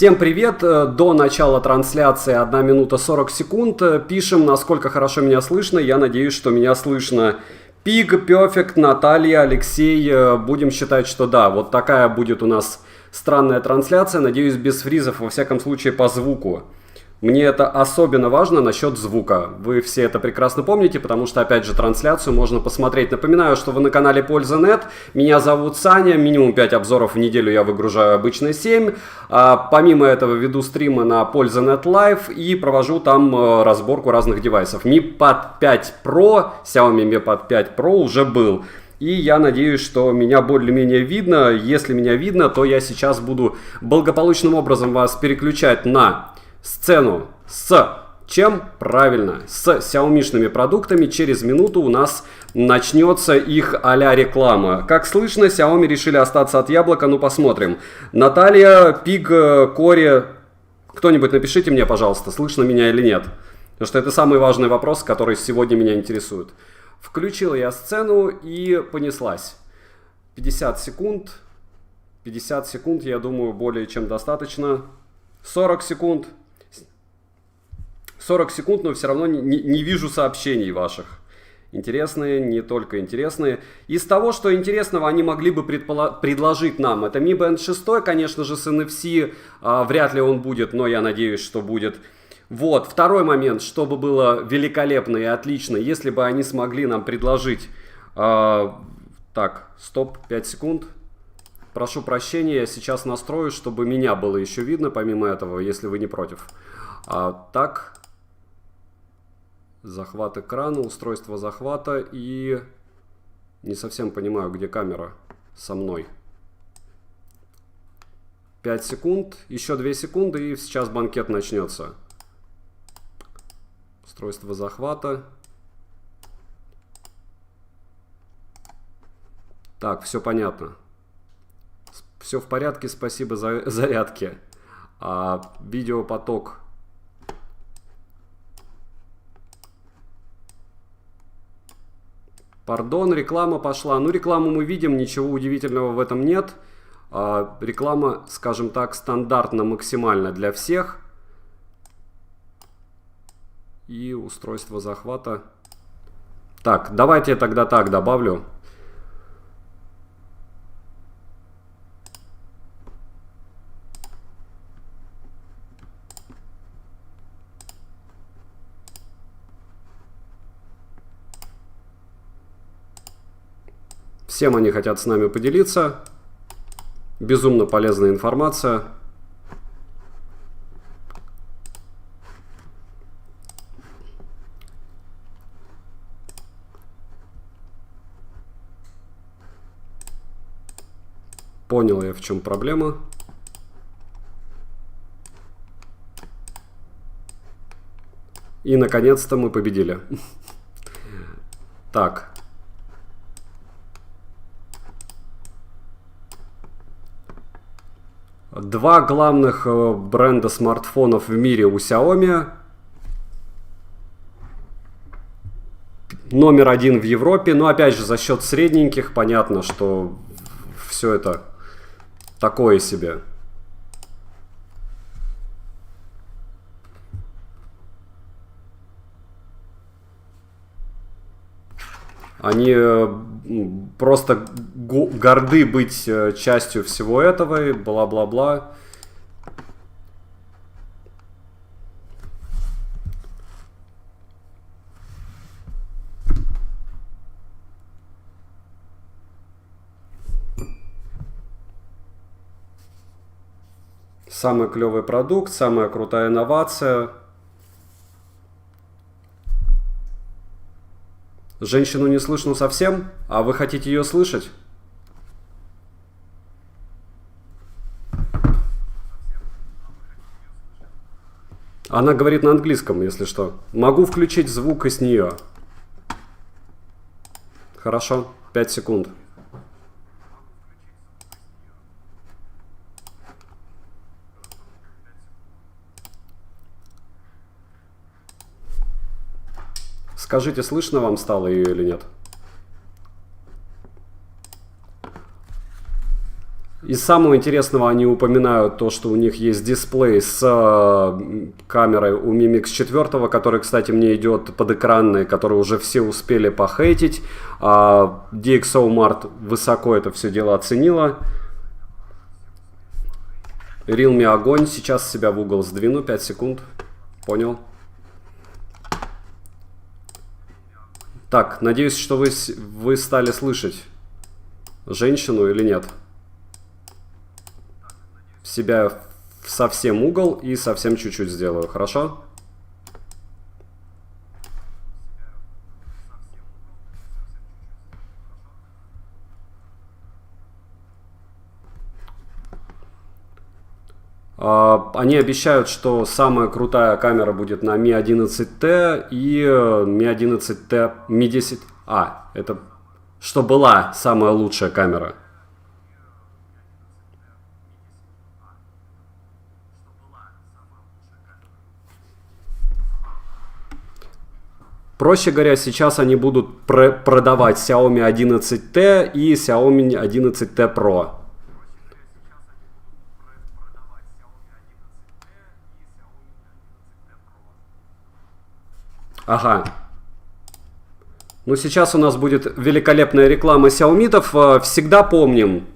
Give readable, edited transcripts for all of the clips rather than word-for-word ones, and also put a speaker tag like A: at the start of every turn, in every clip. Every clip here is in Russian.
A: Всем привет! До начала трансляции 1 минута 40 секунд. Пишем, насколько хорошо меня слышно. Я надеюсь, что меня слышно. Пиг, Перфект, Наталья, Алексей. Будем считать, что да. Вот такая будет у нас странная трансляция. Надеюсь, без фризов, во всяком случае, по звуку. Мне это особенно важно насчет звука. Вы все это прекрасно помните, потому что, опять же, трансляцию можно посмотреть. Напоминаю, что вы на канале Польза.нет. Меня зовут Саня. Минимум 5 обзоров в неделю я выгружаю, обычно 7. Помимо этого веду стримы на Польза.нет Live и провожу там разборку разных девайсов. Mi Pad 5 Pro, Xiaomi Mi Pad 5 Pro уже был. И я надеюсь, что меня более-менее видно. Если меня видно, то я сейчас буду благополучным образом вас переключать на сцену с чем? Правильно, с Xiaomi-шными продуктами. Через минуту у нас начнется их а-ля реклама. Как слышно, Xiaomi решили остаться от яблока, ну посмотрим. Наталья, Пиг, Кори, кто-нибудь напишите мне, пожалуйста, слышно меня или нет. Потому что это самый важный вопрос, который сегодня меня интересует. Включил я сцену и понеслась. 50 секунд. 50 секунд, я думаю, более чем достаточно. 40 секунд. 40 секунд, но все равно не вижу сообщений ваших. Интересные, не только интересные. Из того, что интересного они могли бы предложить нам, это Mi Band 6, конечно же, с NFC. Вряд ли он будет, но я надеюсь, что будет. Вот, второй момент, чтобы было великолепно и отлично, если бы они смогли нам предложить... Так, стоп, 5 секунд. Прошу прощения, я сейчас настрою, чтобы меня было еще видно, помимо этого, если вы не против. Так... Захват экрана, устройство захвата и... Не совсем понимаю, где камера со мной. 5 секунд, еще 2 секунды и сейчас банкет начнется. Устройство захвата. Так, все понятно. Все в порядке, спасибо за зарядки. Видеопоток. Пардон, реклама пошла. Ну, рекламу мы видим, ничего удивительного в этом нет. Реклама, скажем так, стандартно максимально для всех. И устройство захвата. Так, давайте я тогда так добавлю. Всем они хотят с нами поделиться. Безумно полезная информация. Понял я, в чем проблема. И, наконец-то, мы победили. Так. Два главных бренда смартфонов в мире у Xiaomi. Номер 1 в Европе. Но опять же, за счет средненьких понятно, что все это такое себе. Они просто горды быть частью всего этого и бла-бла-бла. Самый клевый продукт, самая крутая инновация. Женщину не слышно совсем, а вы хотите ее слышать? Она говорит на английском, если что. Могу включить звук и с нее. Хорошо, 5 секунд. Скажите, слышно вам стало ее или нет? Из самого интересного они упоминают то, что у них есть дисплей с камерой у Mi Mix 4, который, кстати, мне идет подэкранный, который уже все успели похейтить. DxOMart высоко это все дело оценила. Realme огонь. Сейчас себя в угол сдвину. 5 секунд. Понял. Так, надеюсь, что вы стали слышать женщину или нет. Себя в совсем угол и совсем чуть-чуть сделаю. Хорошо? Они обещают, что самая крутая камера будет на Mi 11T и Mi 11T, Mi 10... это что была самая лучшая камера. Проще говоря, сейчас они будут продавать Xiaomi 11T и Xiaomi 11T Pro. Ага. Ну, сейчас у нас будет великолепная реклама Xiaomi-тов. Всегда помним,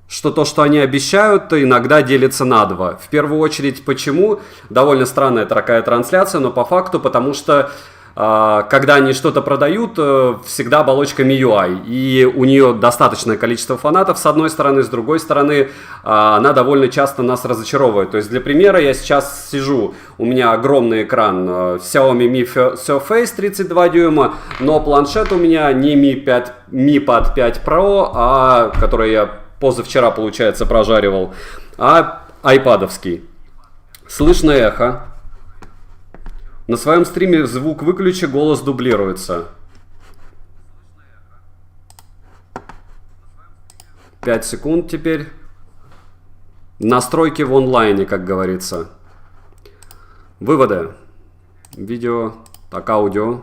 A: что то, что они обещают, иногда делится на два. В первую очередь, почему? Довольно странная такая трансляция, но по факту, потому что когда они что-то продают, всегда оболочка MIUI, и у нее достаточное количество фанатов с одной стороны, с другой стороны она довольно часто нас разочаровывает. То есть для примера я сейчас сижу, у меня огромный экран Xiaomi Mi Surface 32 дюйма, но планшет у меня не Mi Pad 5 Pro, который я позавчера, получается, прожаривал, а айпадовский. Слышно эхо. На своем стриме звук выключи, голос дублируется. 5 секунд теперь. Настройки в онлайне, как говорится. Выводы. Видео. Так, аудио.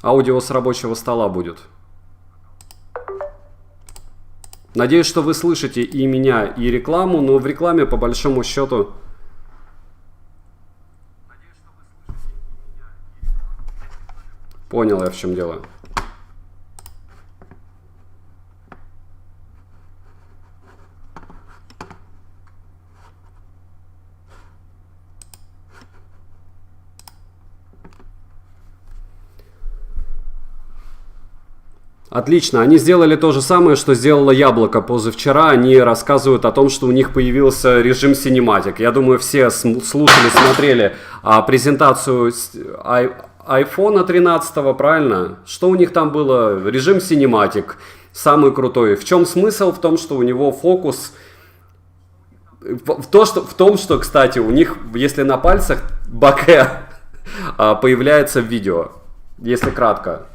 A: Аудио с рабочего стола будет. Надеюсь, что вы слышите и меня, и рекламу, но в рекламе, по большому счету... Понял я, в чем дело. Отлично, они сделали то же самое, что сделала Яблоко позавчера. Они рассказывают о том, что у них появился режим Cinematic. Я думаю, все слушали, смотрели презентацию iPhone 13, правильно? Что у них там было? Режим Cinematic, самый крутой. В чем смысл? В том, что у него фокус... В том, что, кстати, у них, если на пальцах, боке появляется в видео. Если кратко.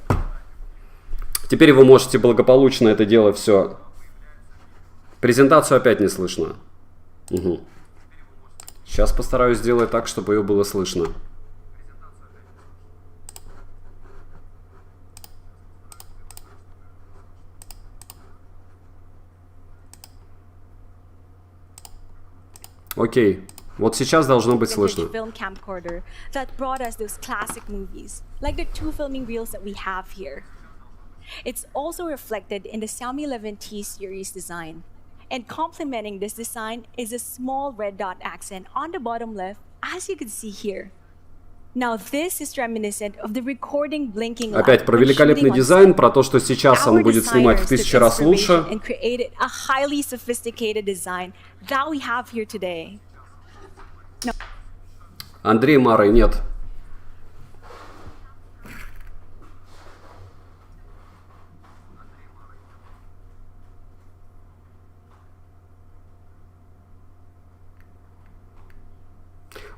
A: Теперь вы можете благополучно это дело все. Презентацию опять не слышно. Угу. Сейчас постараюсь сделать так, чтобы ее было слышно. Окей. Вот сейчас должно быть слышно.
B: It's also reflected in the Xiaomi 11T series design. And complementing this design is a small red dot accent on the bottom left, as you can see here. Now this is reminiscent of the recording blinking light.
A: Опять про великолепный дизайн, про то, что сейчас он будет снимать в 1000 раз лучше.
B: And created a highly sophisticated design that we have here today.
A: Андрей Марой нет.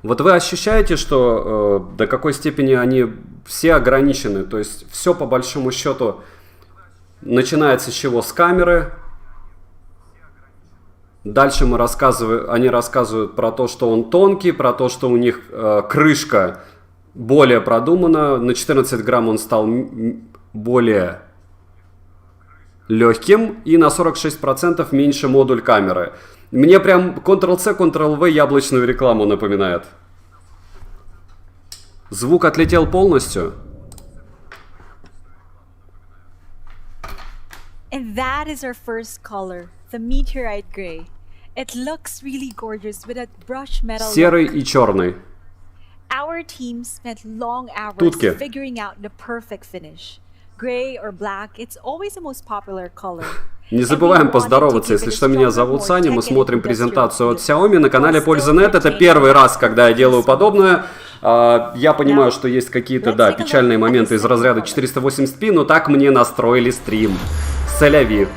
A: Вот вы ощущаете, что до какой степени они все ограничены? То есть все по большому счету начинается с чего? С камеры. Дальше они рассказывают про то, что он тонкий, про то, что у них крышка более продумана. На 14 грамм он стал более легким и на 46% меньше модуль камеры. Мне прям Ctrl-C, Ctrl-V яблочную рекламу напоминает. Звук отлетел полностью.
B: And that is our first color, the meteorite gray. It looks really gorgeous with a brushed metal
A: Серый
B: look.
A: и черный.
B: Our team spent long hours
A: Тутки.
B: figuring out the perfect finish. Gray or black, it's always the most popular color.
A: Не забываем поздороваться. Если что, меня зовут Саня. Мы смотрим презентацию от Xiaomi на канале Польза.нет. Это первый раз, когда я делаю подобное. Я понимаю, что есть какие-то, да, печальные моменты из разряда 480p, но так мне настроили стрим. Сэляви.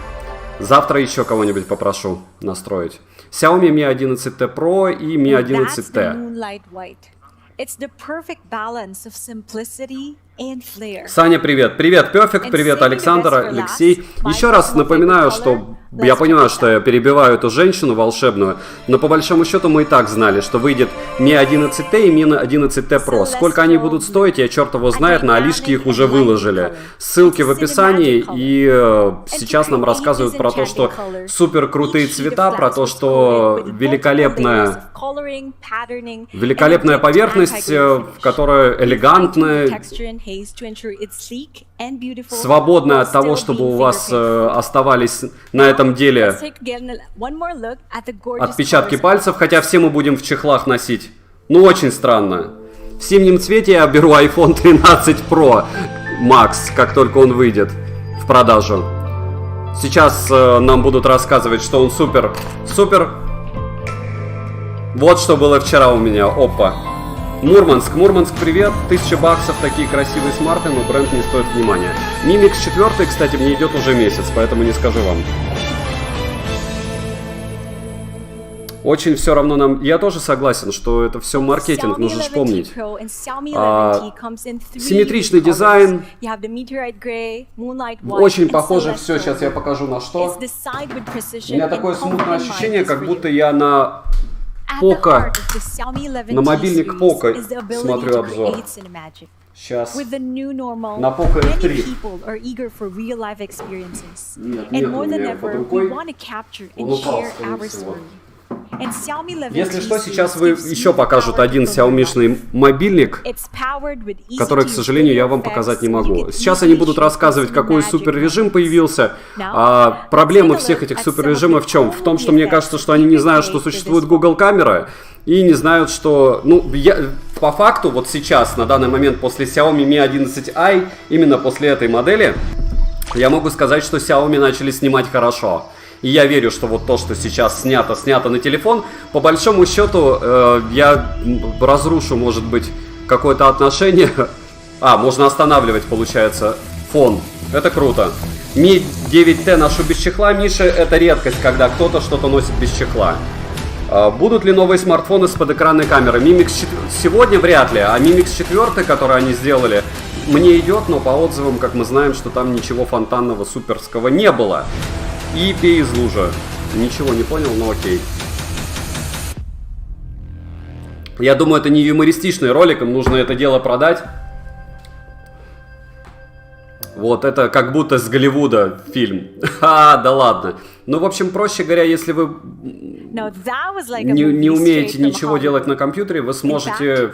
A: Завтра еще кого-нибудь попрошу настроить. Xiaomi Mi 11T Pro и Mi
B: And that's the
A: 11T.
B: moonlight white. It's the perfect balance of simplicity and flair.
A: Саня, привет. Привет, Perfect. Привет, Александр, Алексей. Еще раз напоминаю, что я понимаю, что я перебиваю эту женщину волшебную, но по большому счету мы и так знали, что выйдет Mi 11T и Mi 11T Pro. Сколько они будут стоить, я черт его знает, на Алишке их уже выложили. Ссылки в описании, и сейчас нам рассказывают про то, что супер крутые цвета, про то, что великолепная поверхность, которая элегантная, свободная от того, чтобы у вас оставались на этом деле отпечатки пальцев, хотя все мы будем в чехлах носить. Ну, очень странно. В синем цвете я беру iPhone 13 Pro Max, как только он выйдет в продажу. Сейчас нам будут рассказывать, что он супер. Вот что было вчера у меня. Опа. Мурманск, привет. 1000 баксов, такие красивые смарты, но бренд не стоит внимания. Mi Mix 4, кстати, мне идет уже месяц, поэтому не скажу вам. Очень все равно нам... Я тоже согласен, что это все маркетинг, нужно же помнить. Симметричный дизайн. Очень похоже все, сейчас я покажу на что. У меня такое смутное ощущение, как будто я на... Poco, на мобильник Poco смотрю обзор. Сейчас. На Poco F3. Нет, у меня под рукой. Он упал, скорее всего. Если что, сейчас вы еще покажут один Xiaomi-шный мобильник, который, к сожалению, я вам показать не могу. Сейчас они будут рассказывать, какой суперрежим появился. Проблема всех этих суперрежимов в чем? В том, что мне кажется, что они не знают, что существует Google камера, и не знают, что... Ну, по факту, вот сейчас, на данный момент, после Xiaomi Mi 11i, именно после этой модели, я могу сказать, что Xiaomi начали снимать хорошо. И я верю, что вот то, что сейчас снято на телефон, по большому счету, я разрушу, может быть, какое-то отношение. Можно останавливать, получается, фон. Это круто. Mi 9T ношу без чехла, Миша, это редкость, когда кто-то что-то носит без чехла. Будут ли новые смартфоны с подэкранной камерой? Mi Mix 4 сегодня вряд ли, а Mi Mix 4, который они сделали, мне идет, но по отзывам, как мы знаем, что там ничего фонтанного, суперского не было. И пей из лужи. Ничего не понял, но окей. Я думаю, это не юмористичный ролик, им нужно это дело продать. Вот это как будто с Голливуда фильм. Да ладно. Ну, в общем, проще говоря, если вы не умеете ничего делать на компьютере, вы сможете...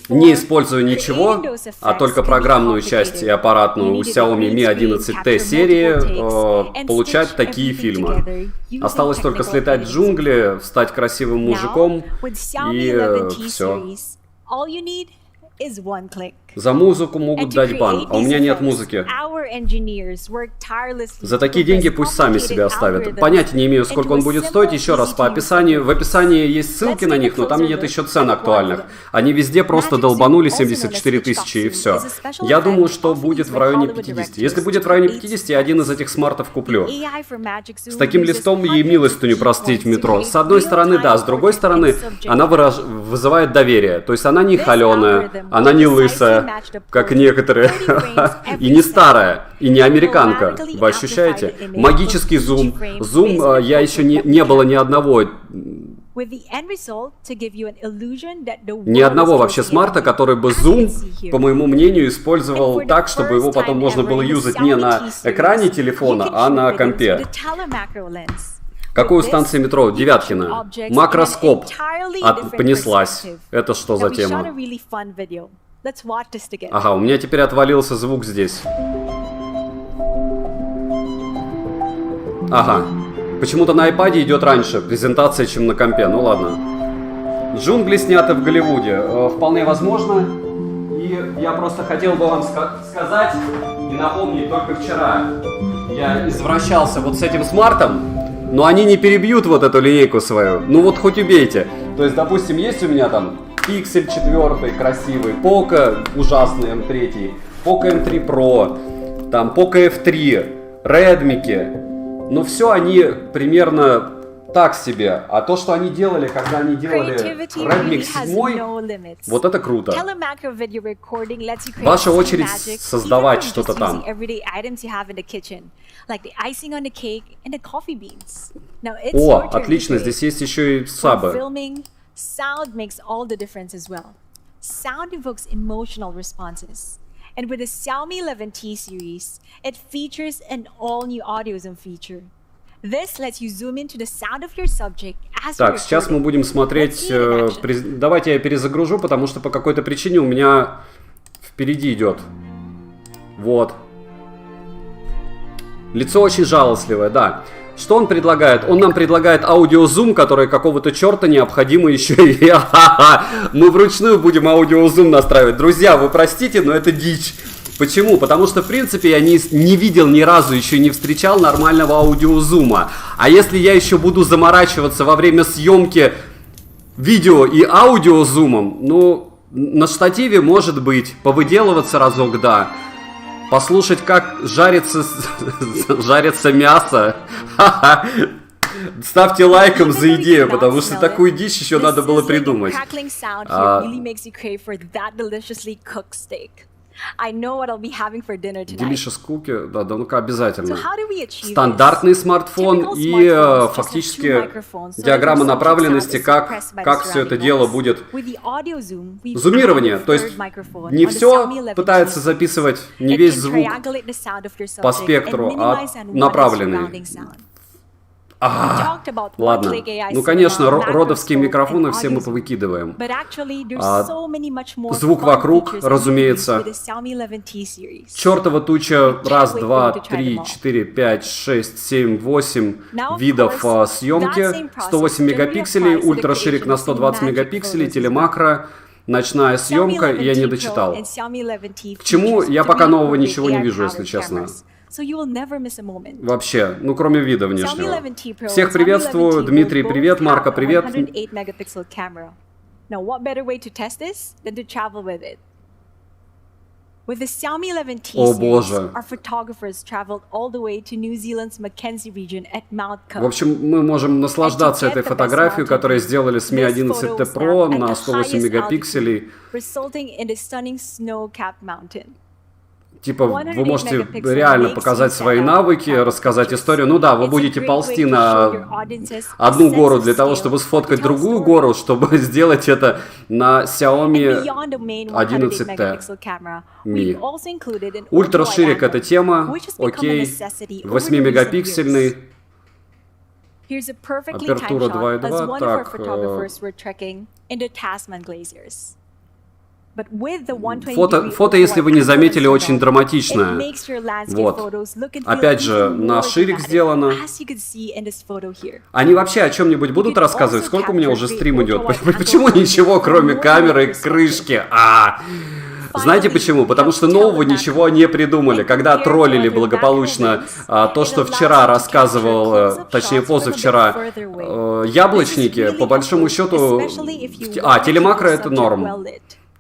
A: Не используя ничего, а только программную часть и аппаратную у Xiaomi Mi 11T серии, получать такие фильмы. Осталось только слетать в джунгли, стать красивым мужиком и все. За музыку могут дать бан, а у меня нет музыки. За такие деньги пусть сами себя оставят. Понятия не имею, сколько он будет стоить. Еще раз по описанию. В описании есть ссылки на них, но там нет еще цен актуальных. Они везде просто долбанули 74 тысячи и все. Я думаю, что будет в районе 50. Если будет в районе 50, я один из этих смартов куплю. С таким листом ей милостыню простить в метро. С одной стороны, да, с другой стороны, она вызывает доверие. То есть она не холеная, она не лысая, как некоторые, и не старая, и не американка. Вы ощущаете? Магический зум. Зум, я еще не было ни одного
B: with the end result to give you an illusion that the
A: Ни
B: world
A: одного
B: is
A: вообще
B: closing in
A: смарта,
B: on you,
A: который бы
B: as you
A: Zoom,
B: can see here.
A: по моему мнению,
B: And
A: использовал
B: for the
A: так, чтобы его
B: first
A: потом
B: time
A: можно
B: ever
A: было
B: in the
A: юзать не
B: Xiaomi
A: на
B: T
A: экране
B: series,
A: телефона,
B: you can
A: а
B: shoot
A: на
B: videos
A: компе.
B: with a telemacro lens.
A: Какую
B: With
A: станцию
B: this,
A: метро?
B: you can shoot
A: Девяткина.
B: objects in an
A: Макроскоп.
B: entirely different
A: Понеслась.
B: perspective.
A: Это что
B: Now,
A: за
B: we shot a
A: тема?
B: really fun video. Let's watch this together.
A: Ага, у меня теперь отвалился звук здесь. Ага. Почему-то на iPad идет раньше презентация, чем на компе. Ну ладно. Джунгли сняты в Голливуде. Вполне возможно. И я просто хотел бы вам сказать и напомнить, только вчера я извращался вот с этим смартом, но они не перебьют вот эту линейку свою. Ну вот хоть убейте. То есть, допустим, есть у меня там Pixel 4 красивый, Poco ужасный M3, Poco M3 Pro, там Poco F3, Redmi. Но все они примерно так себе. А то, что они делали, когда они делали
B: Creativity
A: Redmi
B: really has
A: 7,
B: no limits.
A: вот это круто.
B: Telemacro video recording lets you create
A: Ваша
B: scene
A: очередь
B: magic,
A: создавать
B: even from
A: что-то
B: just
A: там.
B: using everyday items you have in the kitchen, like the icing on the cake and the coffee beans. Now it's
A: О,
B: your turn
A: отлично,
B: to create.
A: здесь есть еще и
B: For
A: сабы.
B: filming, sound makes all the difference as well. Sound evokes emotional responses. And with the Xiaomi 11T series, it features an all-new audio zoom feature. This lets you zoom into the sound of your subject as you're
A: Так, сейчас мы
B: recording.
A: будем смотреть...
B: Let's see it in action.
A: Давайте я перезагружу, потому что по какой-то причине у меня впереди идет. Вот. Лицо очень жалостливое, да. Что он предлагает? Он нам предлагает аудиозум, который какого-то черта необходимо еще и... Мы вручную будем аудиозум настраивать. Друзья, вы простите, но это дичь. Почему? Потому что, в принципе, я не видел ни разу, еще не встречал нормального аудиозума. А если я еще буду заморачиваться во время съемки видео и аудиозумом, ну, на штативе, может быть, повыделываться разок, да. Послушать, как жарится мясо. Ставьте лайком за идею, потому что такую дичь еще надо было придумать. Delicious cookie, да, ну-ка обязательно. Стандартный смартфон и фактически диаграмма направленности, как все это дело будет. Зумирование, то есть не все пытается записывать, не весь звук по спектру, а направленный. Ладно. Ну, конечно, родовские микрофоны все мы повыкидываем. Звук вокруг, разумеется. Чертова туча. Раз, два, три, 4, 5, 6, 7, 8 видов съемки. 108 мегапикселей, ультраширик на 120 мегапикселей, телемакро. Ночная съемка, я не дочитал. К чему? Я пока нового ничего не вижу, если честно. Вообще, ну кроме вида внешнего. Всех приветствую, Дмитрий, привет, Марка, привет.
B: With the Xiaomi 11T
A: О
B: series,
A: боже.
B: our photographers traveled all the way to New Zealand's Mackenzie region at Mount Cook.
A: В общем, мы можем наслаждаться этой фотографией, которую сделали с Mi 11T Pro на 108 мегапикселей.
B: Resulting in the stunning snow-capped mountain.
A: Типа, вы можете реально показать свои навыки, рассказать историю. Ну да, вы будете ползти на одну гору для того, чтобы сфоткать другую гору, чтобы сделать это на Xiaomi 11T Mi. Ультраширик — это тема, окей, 8-мегапиксельный. Апертура 2.2, так... Фото, если вы не заметили, очень драматичное. Вот. Опять же, на ширик сделано. Они вообще о чем-нибудь будут рассказывать? Сколько у меня уже стрим идет? Почему ничего, кроме камеры и крышки? Знаете почему? Потому что нового ничего не придумали. Когда троллили благополучно то, что вчера рассказывал, точнее позавчера, яблочники, по большому счету... телемакро — это норм.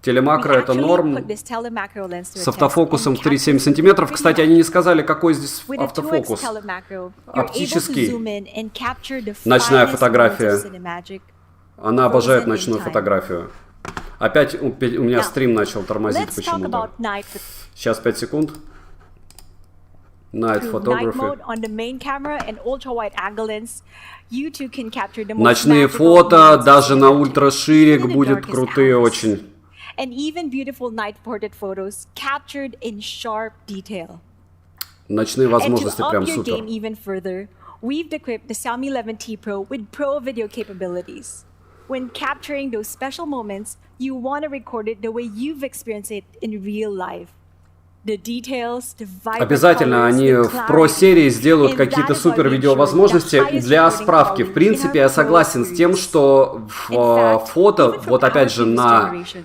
A: Телемакро — это норм. С автофокусом в 3,7 сантиметров. Кстати, они не сказали, какой здесь автофокус. Оптический. Ночная фотография. Она обожает ночную фотографию. Опять у меня стрим начал тормозить почему-то. Сейчас 5 секунд. Night
B: Through
A: photography.
B: night mode on the main camera and ultra-wide angle lens, you too can capture the most
A: Ночные
B: magical
A: фото
B: moments of
A: даже на
B: sunset,
A: ультрашире
B: even in the
A: будет
B: darkest
A: крутые
B: hours.
A: очень.
B: And even beautiful night portrait photos captured in sharp detail.
A: Ночные
B: And to
A: возможности
B: up
A: прям
B: your
A: супер.
B: game even further, we've equipped the Xiaomi 11T Pro with pro video capabilities. When capturing those special moments, you want to record it the way you've experienced it in real life. The details, the vibrant
A: Обязательно
B: colors,
A: они
B: the
A: в Pro
B: clarity.
A: серии сделают
B: And
A: какие-то
B: that is why
A: супер
B: we ensure
A: видеовозможности.
B: the highest
A: Для
B: recording
A: справки, в
B: quality
A: принципе,
B: in
A: я я
B: our Pro
A: согласен с тем,
B: series.
A: что в
B: In fact,
A: фото,
B: even from
A: вот опять же,
B: our previous
A: на
B: generation,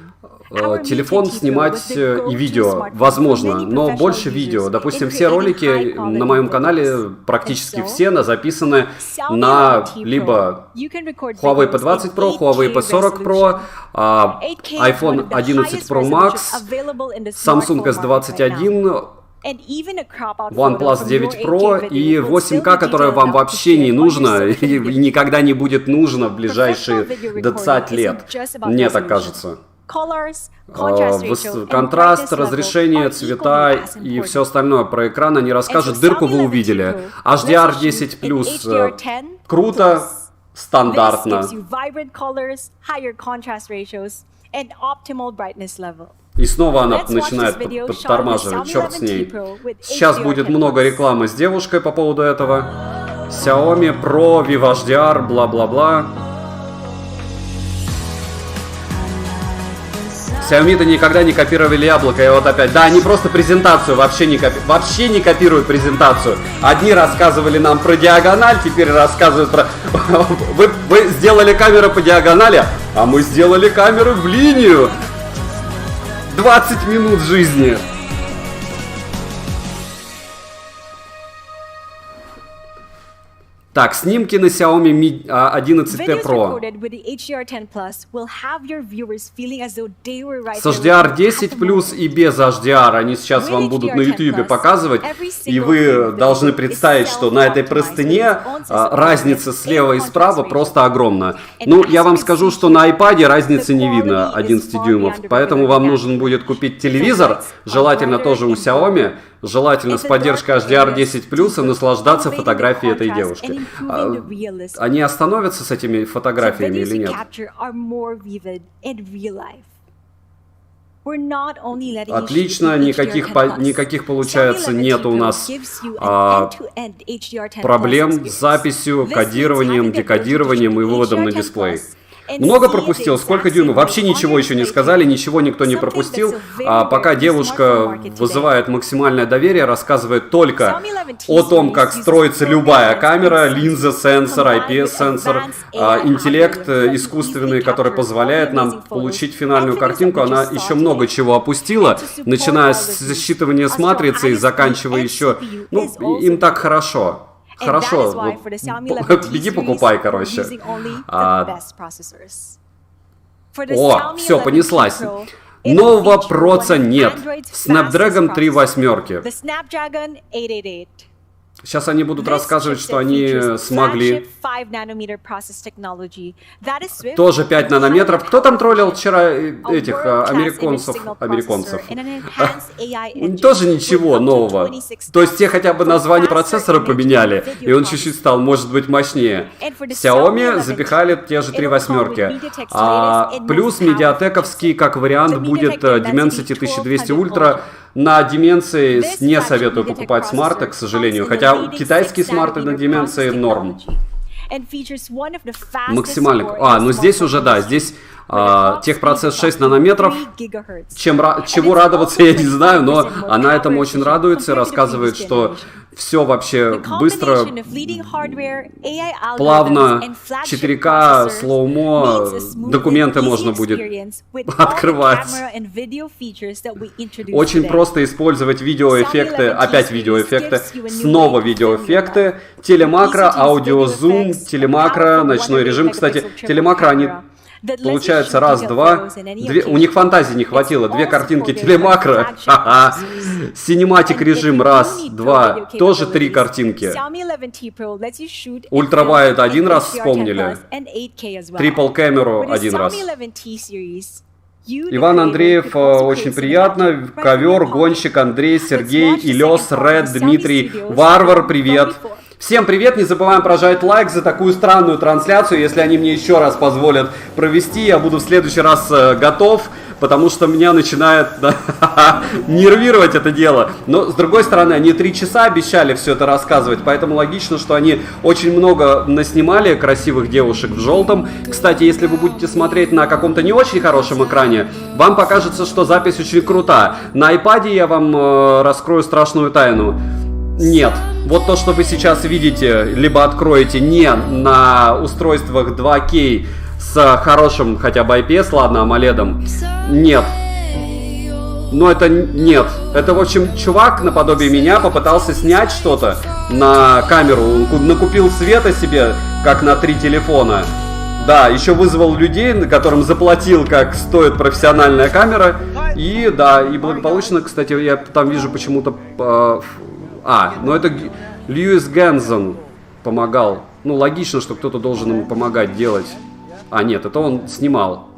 B: our
A: телефон
B: Mi 10T Pro
A: снимать
B: was the go-to
A: и видео
B: smartphone for
A: возможно,
B: many
A: но
B: professional
A: больше
B: users
A: видео.
B: in
A: Допустим, все
B: creating
A: ролики
B: high-quality
A: на моем
B: photos.
A: канале практически
B: And so,
A: все записаны
B: Xiaomi
A: на
B: 11T Pro,
A: либо
B: you can record
A: Huawei
B: videos
A: P20
B: in
A: Pro, Huawei
B: 8K
A: P40 Pro,
B: resolution. 8K is one
A: iPhone
B: of the
A: 11
B: highest
A: Pro
B: resolution
A: Max,
B: available in the
A: Samsung
B: smartphone market right now.
A: S21,
B: And even a crop out photo
A: OnePlus
B: from
A: 9
B: your
A: Pro
B: 8K
A: и
B: video will still
A: 8К,
B: be
A: которое
B: detailed
A: вам
B: enough to
A: вообще не
B: share on your
A: нужно
B: social
A: и
B: media.
A: никогда не будет нужно в ближайшие
B: Professional video
A: 20
B: recording
A: лет.
B: isn't just about
A: Мне так
B: resolution.
A: кажется.
B: Colors, contrast ratio, and
A: Контраст,
B: brightness level
A: разрешение,
B: are
A: цвета
B: equally as
A: и
B: important.
A: все остальное про экран они расскажут.
B: And so
A: Дырку
B: Xiaomi
A: вы
B: 11T
A: увидели.
B: Pro
A: HDR
B: lets you
A: 10
B: shoot in
A: плюс
B: HDR10
A: круто,
B: This
A: стандартно.
B: gives you vibrant colors, higher contrast ratios, and optimal brightness level.
A: И снова она
B: Let's watch
A: начинает
B: this video shot
A: подтормаживать,
B: with
A: черт с
B: Xiaomi
A: ней.
B: 11T Pro with
A: Сейчас
B: HDR10+.
A: будет много рекламы с девушкой по поводу этого. Xiaomi Pro, Vivo HDR, бла-бла-бла. Xiaomi-то никогда не копировали яблоко, и вот опять. Да, они просто презентацию вообще не копируют презентацию. Одни рассказывали нам про диагональ, теперь рассказывают про... Вы сделали камеру по диагонали, а мы сделали камеру в линию. 20 минут жизни. Так, снимки на Xiaomi Mi 11T
B: Videos
A: Pro.
B: recorded with the HDR10 Plus will have your viewers feeling as though they were right
A: С
B: there with
A: HDR
B: you
A: 10
B: at the
A: плюс
B: moment.
A: и без HDR они сейчас вам будут на YouTube показывать, и вы должны представить, что на этой простыне разница слева и справа просто огромна. Ну, я вам скажу, что на iPad разницы не видно 11 дюймов, поэтому вам нужен будет купить телевизор, желательно тоже у Xiaomi, желательно с поддержкой HDR 10 плюс, и наслаждаться фотографией этой девушки. Они остановятся с этими фотографиями или нет? Отлично, никаких получается нет у нас проблем с записью, кодированием, декодированием и выводом на дисплей. Много пропустил? Сколько дюймов? Вообще ничего еще не сказали, ничего никто не пропустил. Пока девушка вызывает максимальное доверие, рассказывает только о том, как строится любая камера, линза, сенсор, IPS-сенсор, интеллект искусственный, который позволяет нам получить финальную картинку. Она еще много чего опустила, начиная с считывания с матрицы и заканчивая еще... Ну, им так хорошо. Хорошо, вот, беги покупай, короче. О, все, понеслась. Нового проца нет. Snapdragon 3 восьмерки. Сейчас они будут рассказывать, что они смогли. Тоже 5 нанометров. Кто там троллил вчера этих американцев? Тоже ничего нового. То есть те хотя бы название процессора поменяли, и он чуть-чуть стал, может быть, мощнее. Xiaomi запихали те же 3 восьмерки. Плюс медиатековский, как вариант, будет Dimensity 1200 Ultra. На Dimensity не советую покупать смарты, к сожалению. Хотя китайские смарты на Dimensity норм. Максимально. Ну здесь уже, да, здесь техпроцесс 6 нанометров. Чему радоваться, я не знаю, но она этому очень радуется и рассказывает, что все вообще быстро, плавно, 4К, слоумо, документы можно будет открывать. Очень просто использовать видеоэффекты, опять видеоэффекты, снова видеоэффекты, телемакро, аудиозум, телемакро, ночной режим. Кстати, телемакро они... Получается, раз, два, у них фантазии не хватило, 2 картинки телемакро, синематик режим, раз, два, тоже 3 картинки. Ультравайд 1 раз вспомнили, трипл камеру 1 раз. Иван Андреев, очень приятно. Ковер, Гонщик, Андрей, Сергей, Илёс, Ред, Дмитрий, Варвар, привет. Всем привет, не забываем прожать лайк за такую странную трансляцию. Если они мне еще раз позволят провести, я буду в следующий раз готов, потому что меня начинает нервировать это дело. Но, с другой стороны, они 3 часа обещали все это рассказывать, поэтому логично, что они очень много наснимали красивых девушек в желтом. Кстати, если вы будете смотреть на каком-то не очень хорошем экране, вам покажется, что запись очень крута. На iPad я вам раскрою страшную тайну. Нет, вот то, что вы сейчас видите, либо откроете не на устройствах 2К с хорошим хотя бы IPS, ладно, AMOLED, нет. Но это нет. Это, в общем, чувак наподобие меня попытался снять что-то на камеру. Он накупил света себе, как на 3 телефона. Да, еще вызвал людей, которым заплатил, как стоит профессиональная камера. И да, и благополучно, кстати, я там вижу почему-то... ну это Льюис Гензен помогал. Ну, логично, что кто-то должен ему помогать делать. Нет, это он снимал.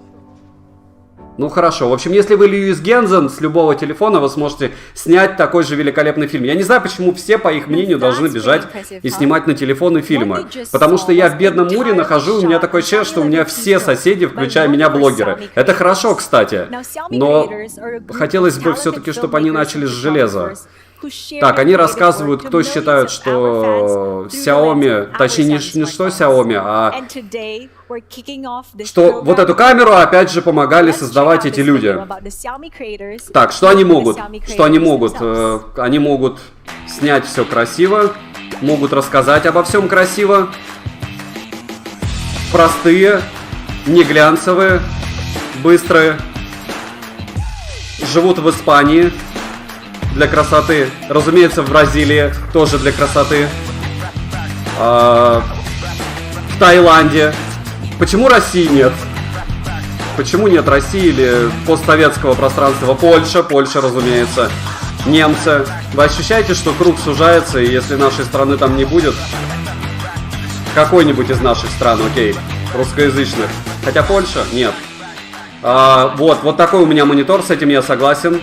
A: Ну, хорошо. В общем, если вы Льюис Гензен, с любого телефона вы сможете снять такой же великолепный фильм. Я не знаю, почему все, по их мнению, должны бежать и снимать на телефоны фильмы. Потому что я в бедном Муре нахожу, у меня такое ощущение, что у меня все соседи, включая меня, блогеры. Это хорошо, кстати. Но хотелось бы все-таки, чтобы они начали с железа. Так, они рассказывают, кто считает, что Xiaomi, точнее не что Xiaomi, а что вот эту камеру опять же помогали создавать эти люди. Так, что они могут? Что они могут? Они могут снять все красиво, могут рассказать обо всем красиво. Простые, не глянцевые, быстрые. Живут в Испании. Для красоты. Разумеется, в Бразилии тоже для красоты. В Таиланде. Почему России нет? Почему нет России или постсоветского пространства? Польша, разумеется. Немцы. Вы ощущаете, что круг сужается, и если нашей страны там не будет? Какой-нибудь из наших стран, окей, русскоязычных. Хотя Польша? Нет. Вот такой у меня монитор, с этим я согласен.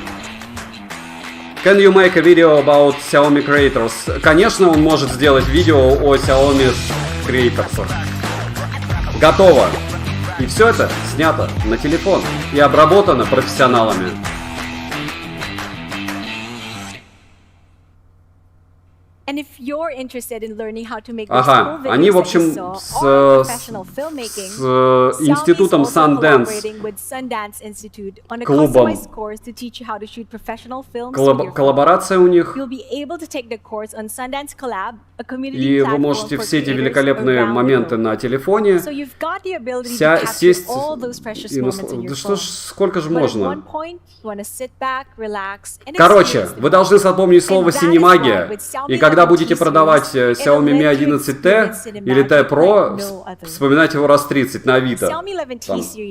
A: Can you make a video about Xiaomi creators? Конечно, он может сделать видео о Xiaomi creators. Готово. И все это снято на телефон и обработано профессионалами. Ага, они, в общем, с институтом Sundance, клубом, коллаборация у них, и вы можете все эти великолепные моменты на телефоне сесть и что ж, сколько же можно? Короче, вы должны запомнить слово «синемагия», и когда будете продавать Xiaomi Mi 11T или T Pro, вспоминать его раз 30 на Авито. Там,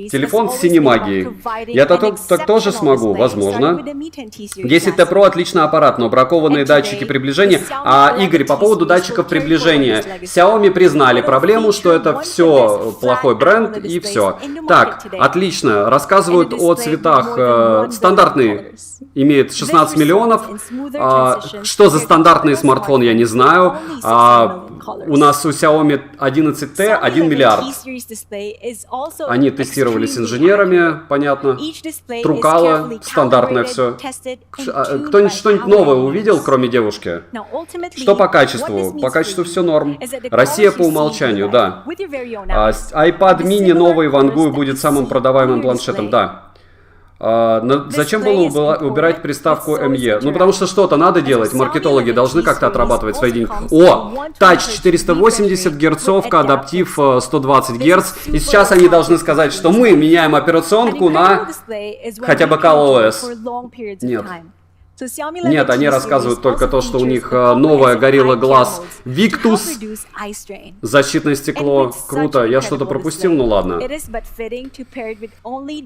A: телефон с синемагией. Я так тоже смогу, возможно. 10T Pro отличный аппарат, но бракованные датчики приближения. Игорь, по поводу датчиков приближения. Xiaomi признали проблему, что это все плохой бренд и все. Так, отлично. Рассказывают о цветах. Стандартный имеет 16 миллионов. Что за стандартный смартфон, я не знаю. У нас у Xiaomi 11T 1 миллиард. Они тестировали с инженерами, понятно. Трукало, стандартное все. Кто-нибудь что-нибудь новое увидел, кроме девушки? Что по качеству? По качеству все норм. Россия по умолчанию, да. iPad mini новый в Ангую будет самым продаваемым планшетом, да. Зачем было убирать приставку ME? Ну, потому что что-то надо делать. Маркетологи должны как-то отрабатывать свои деньги. Touch 480 герцовка, адаптив 120 герц. И сейчас они должны сказать, что мы меняем операционку на хотя бы ColorOS. Нет. Нет, они рассказывают только то, что у них новая Gorilla Glass Victus. Защитное стекло. Круто. Я что-то пропустил, ну ладно.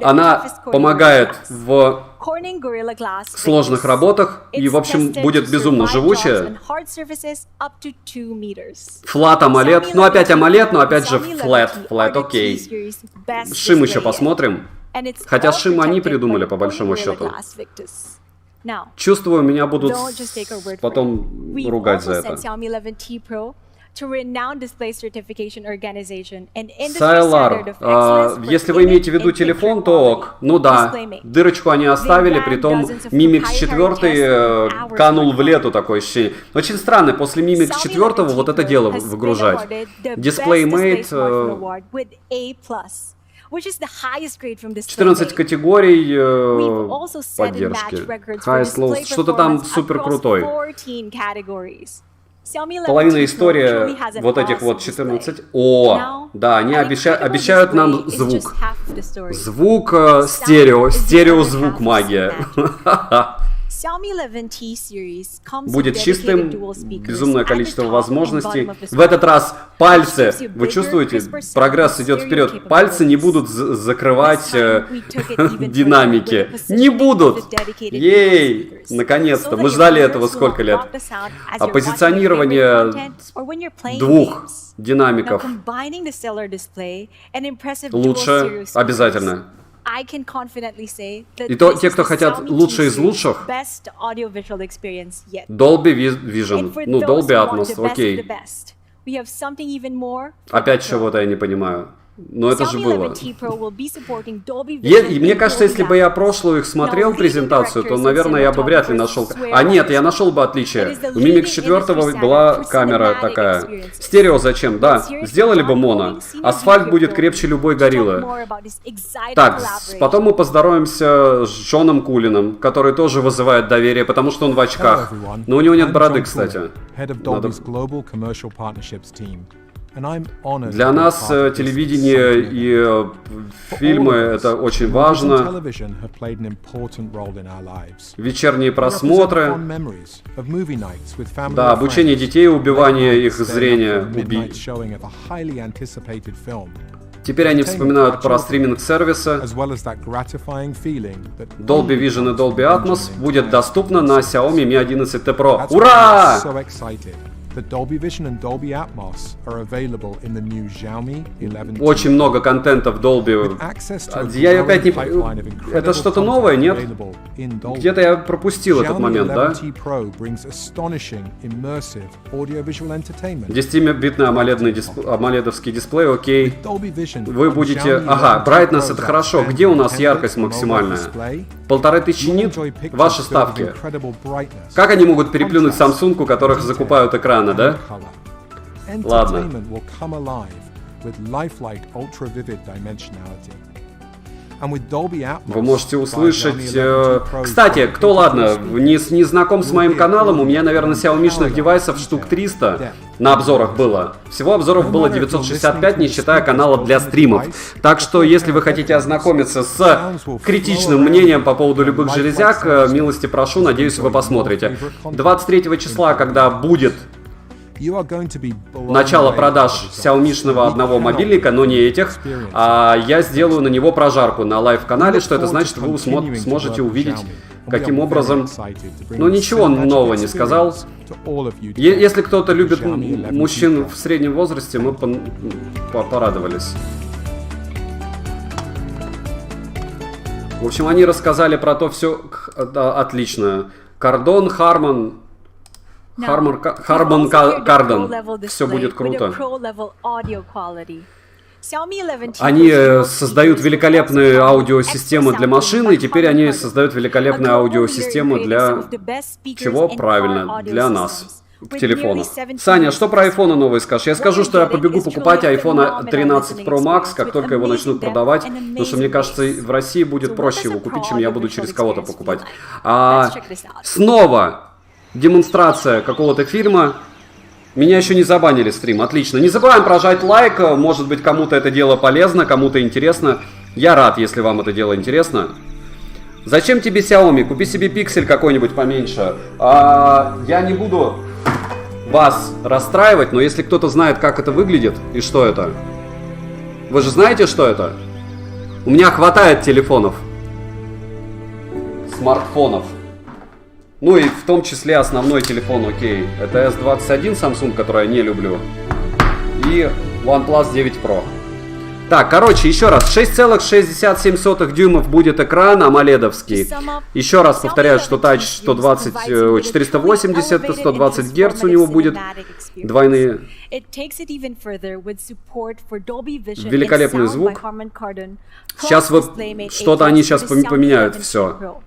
A: Она помогает в сложных работах и, в общем, будет безумно живучая. Flat AMOLED. Ну, опять AMOLED, но опять же Flat, окей. Шим еще посмотрим.
B: And it's
A: Хотя
B: all
A: шим они
B: protected
A: придумали,
B: by
A: по большому
B: Gorilla
A: счету.
B: Glass Victus. Now,
A: Чувствую, меня будут
B: don't just take our word for it.
A: потом
B: We've
A: ругать
B: also
A: за
B: sent
A: это.
B: Xiaomi 11T Pro to renowned display certification organization and industry
A: Сайлар,
B: standard of excellence for
A: если вы имеете в
B: image
A: виду
B: and
A: телефон,
B: picture
A: то
B: quality.
A: ок. Ну да,
B: Display-mate.
A: дырочку они оставили, притом Mimix 4 канул в лету, такое ощущение. Очень странно, после Mimix 4 вот это дело выгружать. DisplayMate, 14 категорий поддержки. Highest, lowest, что-то там супер крутой. Половина истории вот этих вот 14. О, да, они обещают нам звук. Звук стереозвук магия. Будет чистым, безумное количество возможностей. В этот раз пальцы, вы чувствуете, прогресс идет вперед. Пальцы не будут закрывать динамики. Не будут! Ей! Наконец-то! Мы ждали этого сколько лет. А позиционирование двух динамиков лучше обязательно. И то, те, кто хотят лучше из лучших, Dolby Vision, ну, Dolby Atmos, окей. Опять чего-то я не понимаю. Но это же было. И мне кажется, если бы я прошлую их смотрел презентацию, то, наверное, я бы вряд ли нашел... А нет, я нашел бы отличие. У Mimix 4 была камера такая. Стерео зачем? Да, сделали бы моно. Асфальт будет крепче любой гориллы. Так, потом мы поздороваемся с Джоном Кулином, который тоже вызывает доверие, потому что он в очках. Но у него нет бороды, кстати. Для нас телевидение и фильмы — это очень важно. Вечерние просмотры. Да, обучение детей, убивание их зрения. Теперь они вспоминают про стриминг-сервисы. Dolby Vision и Dolby Atmos будет доступно на Xiaomi Mi 11T Pro. Ура! Очень много контента в Dolby. Я опять не... Это что-то новое, нет? Где-то я пропустил этот момент, да? 10-битный AMOLED-овский дисплей, окей. Вы будете... Ага, brightness — это хорошо. Где у нас яркость максимальная? 1500 нит? Ваши ставки. Как они могут переплюнуть Samsung, у которых закупают экраны, да? Ладно. Вы можете услышать... Кстати, кто, ладно, не знаком с моим каналом, у меня, наверное, Xiaomi-шных девайсов штук 300 на обзорах было. Всего обзоров было 965, не считая канала для стримов. Так что, если вы хотите ознакомиться с критичным мнением по поводу любых железяк, милости прошу, надеюсь, вы посмотрите. 23 числа, когда будет начало продаж Xiaomi-шного одного мобильника, но не этих, я сделаю на него прожарку на лайв-канале. Что это значит? Вы сможете увидеть, каким образом... Ну, ничего нового не сказал. Если кто-то любит мужчин в среднем возрасте, мы порадовались. В общем, они рассказали про то все отлично. Кардон, Харман... Harman Kardon. Все будет круто. Они создают великолепные аудиосистемы для машины, и теперь они создают великолепные аудиосистемы для... Чего? Правильно, для нас. В телефонах. Саня, что про iPhone новый скажешь? Я скажу, что я побегу покупать iPhone 13 Pro Max, как только его начнут продавать, потому что мне кажется, в России будет проще его купить, чем я буду через кого-то покупать. Снова демонстрация какого-то фильма. Меня еще не забанили стрим, отлично. Не забываем прожать лайк, может быть, кому-то это дело полезно, кому-то интересно. Я рад, если вам это дело интересно. Зачем тебе Xiaomi? Купи себе пиксель какой-нибудь поменьше. Я не буду вас расстраивать, но если кто-то знает, как это выглядит и что это. Вы же знаете, что это? У меня хватает телефонов. Смартфонов. Ну и в том числе основной телефон, окей. Это S21 Samsung, который я не люблю. И OnePlus 9 Pro. Так, короче, еще раз. 6,67 дюймов будет экран AMOLED-овский. Еще раз повторяю, что тач 480 и 120 Гц у него будет. Двойные. Великолепный звук. Сейчас что-то они сейчас поменяют все.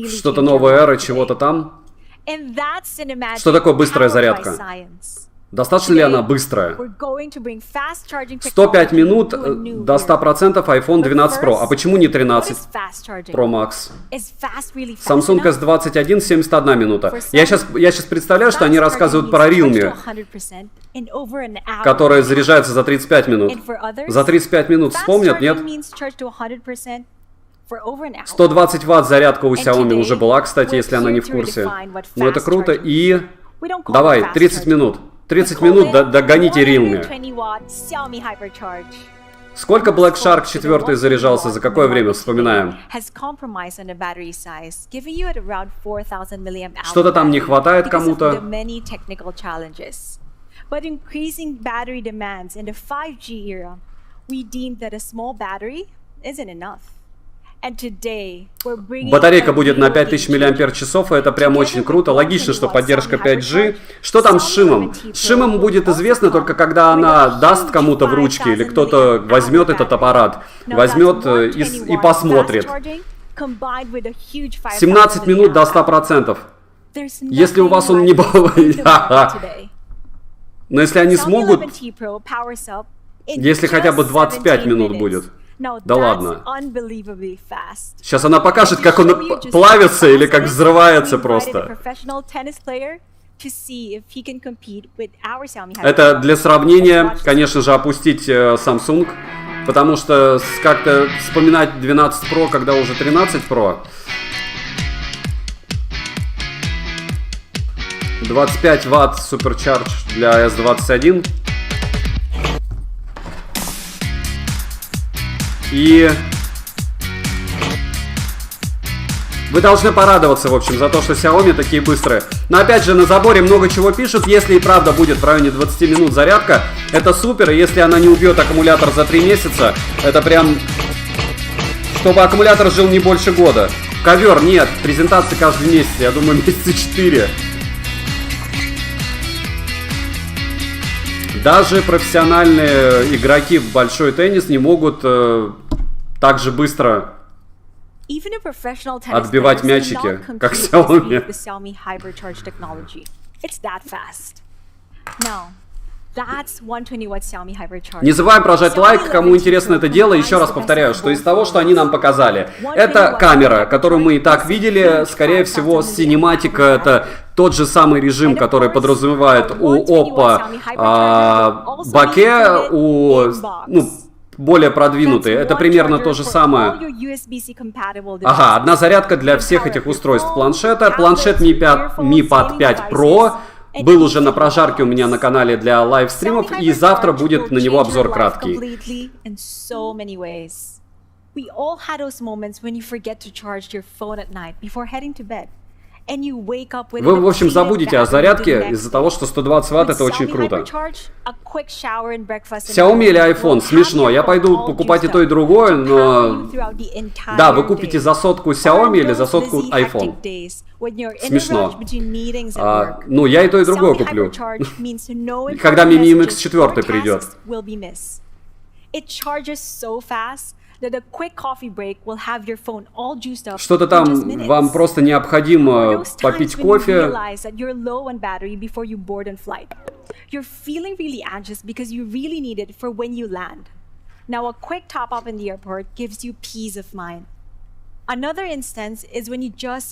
A: Что-то новая эра, чего-то там. Что такое быстрая зарядка? Достаточно ли она быстрая? 105 минут до 100% iPhone 12 Pro. А почему не 13 Pro Max? Samsung S21 71 минута. Я сейчас представляю, что они рассказывают про Realme, которая заряжается за 35 минут. За 35 минут вспомнят, нет? 120 Вт зарядка у Xiaomi уже была, кстати, если она не в курсе. Но это круто. И давай, 30 минут. 30 минут догоните Realme. Сколько Black Shark 4 заряжался, за какое время, вспоминаем? Что-то там не хватает кому-то. Батарейка будет на 5000 мАч, и это прям очень круто. Логично, что поддержка 5G. Что там с шимом? С шимом будет известно только когда она даст кому-то в ручки, или кто-то возьмет этот аппарат, возьмет и посмотрит. 17 минут до 100%. Если у вас он не бывает... Но если они смогут... Если хотя бы 25 минут будет. Да ладно. Сейчас она покажет, как он плавится или как взрывается просто. Это для сравнения, конечно же, опустить Samsung, потому что как-то вспоминать 12 Pro, когда уже 13 Pro. 25 Вт Supercharge для S21. И вы должны порадоваться, в общем, за то, что Xiaomi такие быстрые. Но опять же, на заборе много чего пишут. Если и правда будет в районе 20 минут зарядка, это супер. И если она не убьет аккумулятор за 3 месяца, это прям... Чтобы аккумулятор жил не больше года. Ковер, нет, презентации каждый месяц. Я думаю, месяца 4. Даже профессиональные игроки в большой теннис не могут так же быстро отбивать мячики, как Xiaomi. Не забываем прожать лайк, кому интересно это дело. Еще раз повторяю, что из того, что они нам показали, это камера, которую мы и так видели. Скорее всего, синематика — это тот же самый режим, который подразумевает у Oppo Bokeh, более продвинутый. Это примерно то же самое. Ага, одна зарядка для всех этих устройств планшета. Планшет Mi Pad 5 Pro был уже на прожарке у меня на канале для лайвстримов, и завтра будет на него обзор краткий. Вы, в общем, забудете о зарядке из-за того, что 120 Вт это очень круто. Xiaomi или iPhone? Смешно. Я пойду покупать и то, и другое, но... Да, вы купите за сотку Xiaomi или за сотку iPhone. Смешно. Ну, я и то, и другое куплю. Когда Mi MX 4 придет. Что-то там вам просто необходимо попить кофе.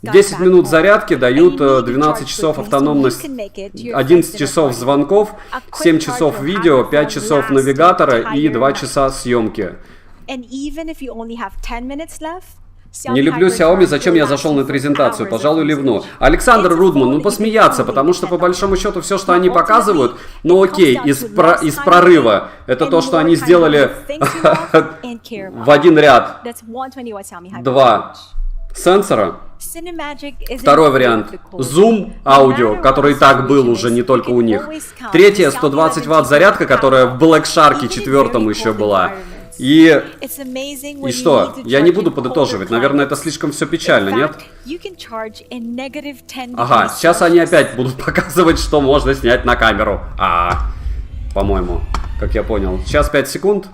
A: В 10 минут зарядки дают 12 часов автономность, 11 часов звонков, 7 часов видео, 5 часов навигатора и 2 часа съемки. Не люблю Xiaomi, зачем я зашел на презентацию? Пожалуй, ливну. Александр Рудман, посмеяться, потому что по большому счету все, что они показывают, окей, из прорыва. Это то, что они сделали в один ряд. 2. сенсора.
B: Cinemagic is
A: Второй вариант – Zoom аудио, который и так был уже не только у них. Третье – 120 Вт зарядка, которая в Black Shark 4 еще была. И что? Я не буду подытоживать. Наверное, это слишком все печально, нет? Ага, сейчас они опять будут показывать, что можно снять на камеру. По-моему, как я понял. Сейчас 5 секунд.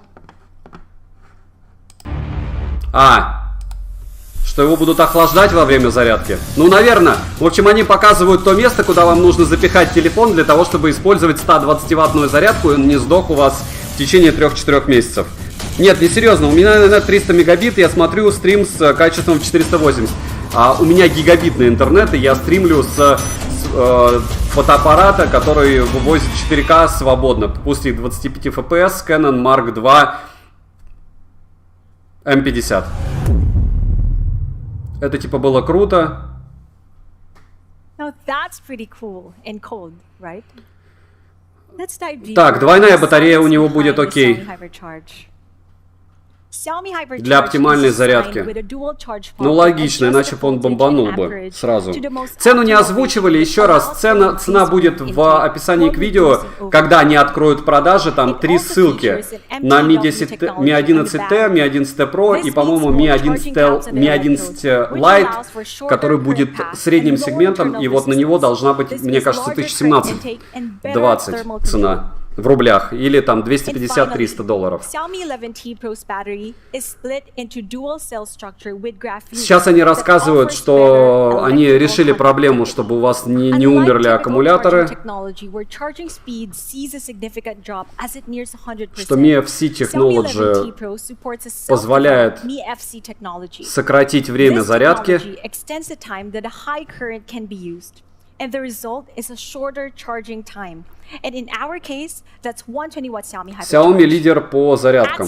A: Что его будут охлаждать во время зарядки? Ну, наверное. В общем, они показывают то место, куда вам нужно запихать телефон для того, чтобы использовать 120-ваттную зарядку, и он не сдох у вас в течение 3-4 месяцев. Нет, не серьезно. У меня, наверное, 300 мегабит, я смотрю стрим с качеством в 480. У меня гигабитный интернет, и я стримлю с фотоаппарата, который вывозит 4К свободно. Пусть и 25 FPS, Canon Mark II M50. Это типа было круто. Так, двойная батарея у него будет окей. Для оптимальной зарядки. Ну логично, иначе бы он бомбанул бы сразу. Цену не озвучивали. Еще раз, цена будет в описании к видео. Когда они откроют продажи, там 3 ссылки на Mi 11T, Mi 11T Pro и, по-моему, Mi 11 Lite, который будет средним сегментом. И вот на него должна быть, мне кажется, 1017-20 цена. В рублях, или там 250-300 долларов. Сейчас они рассказывают, что они решили проблему, чтобы у вас не умерли аккумуляторы. Что Mi FC Technology позволяет сократить время зарядки. And the result is a shorter charging time. And in our case, that's 120 Watt Xiaomi Hypercharge. Xiaomi лидер по зарядкам.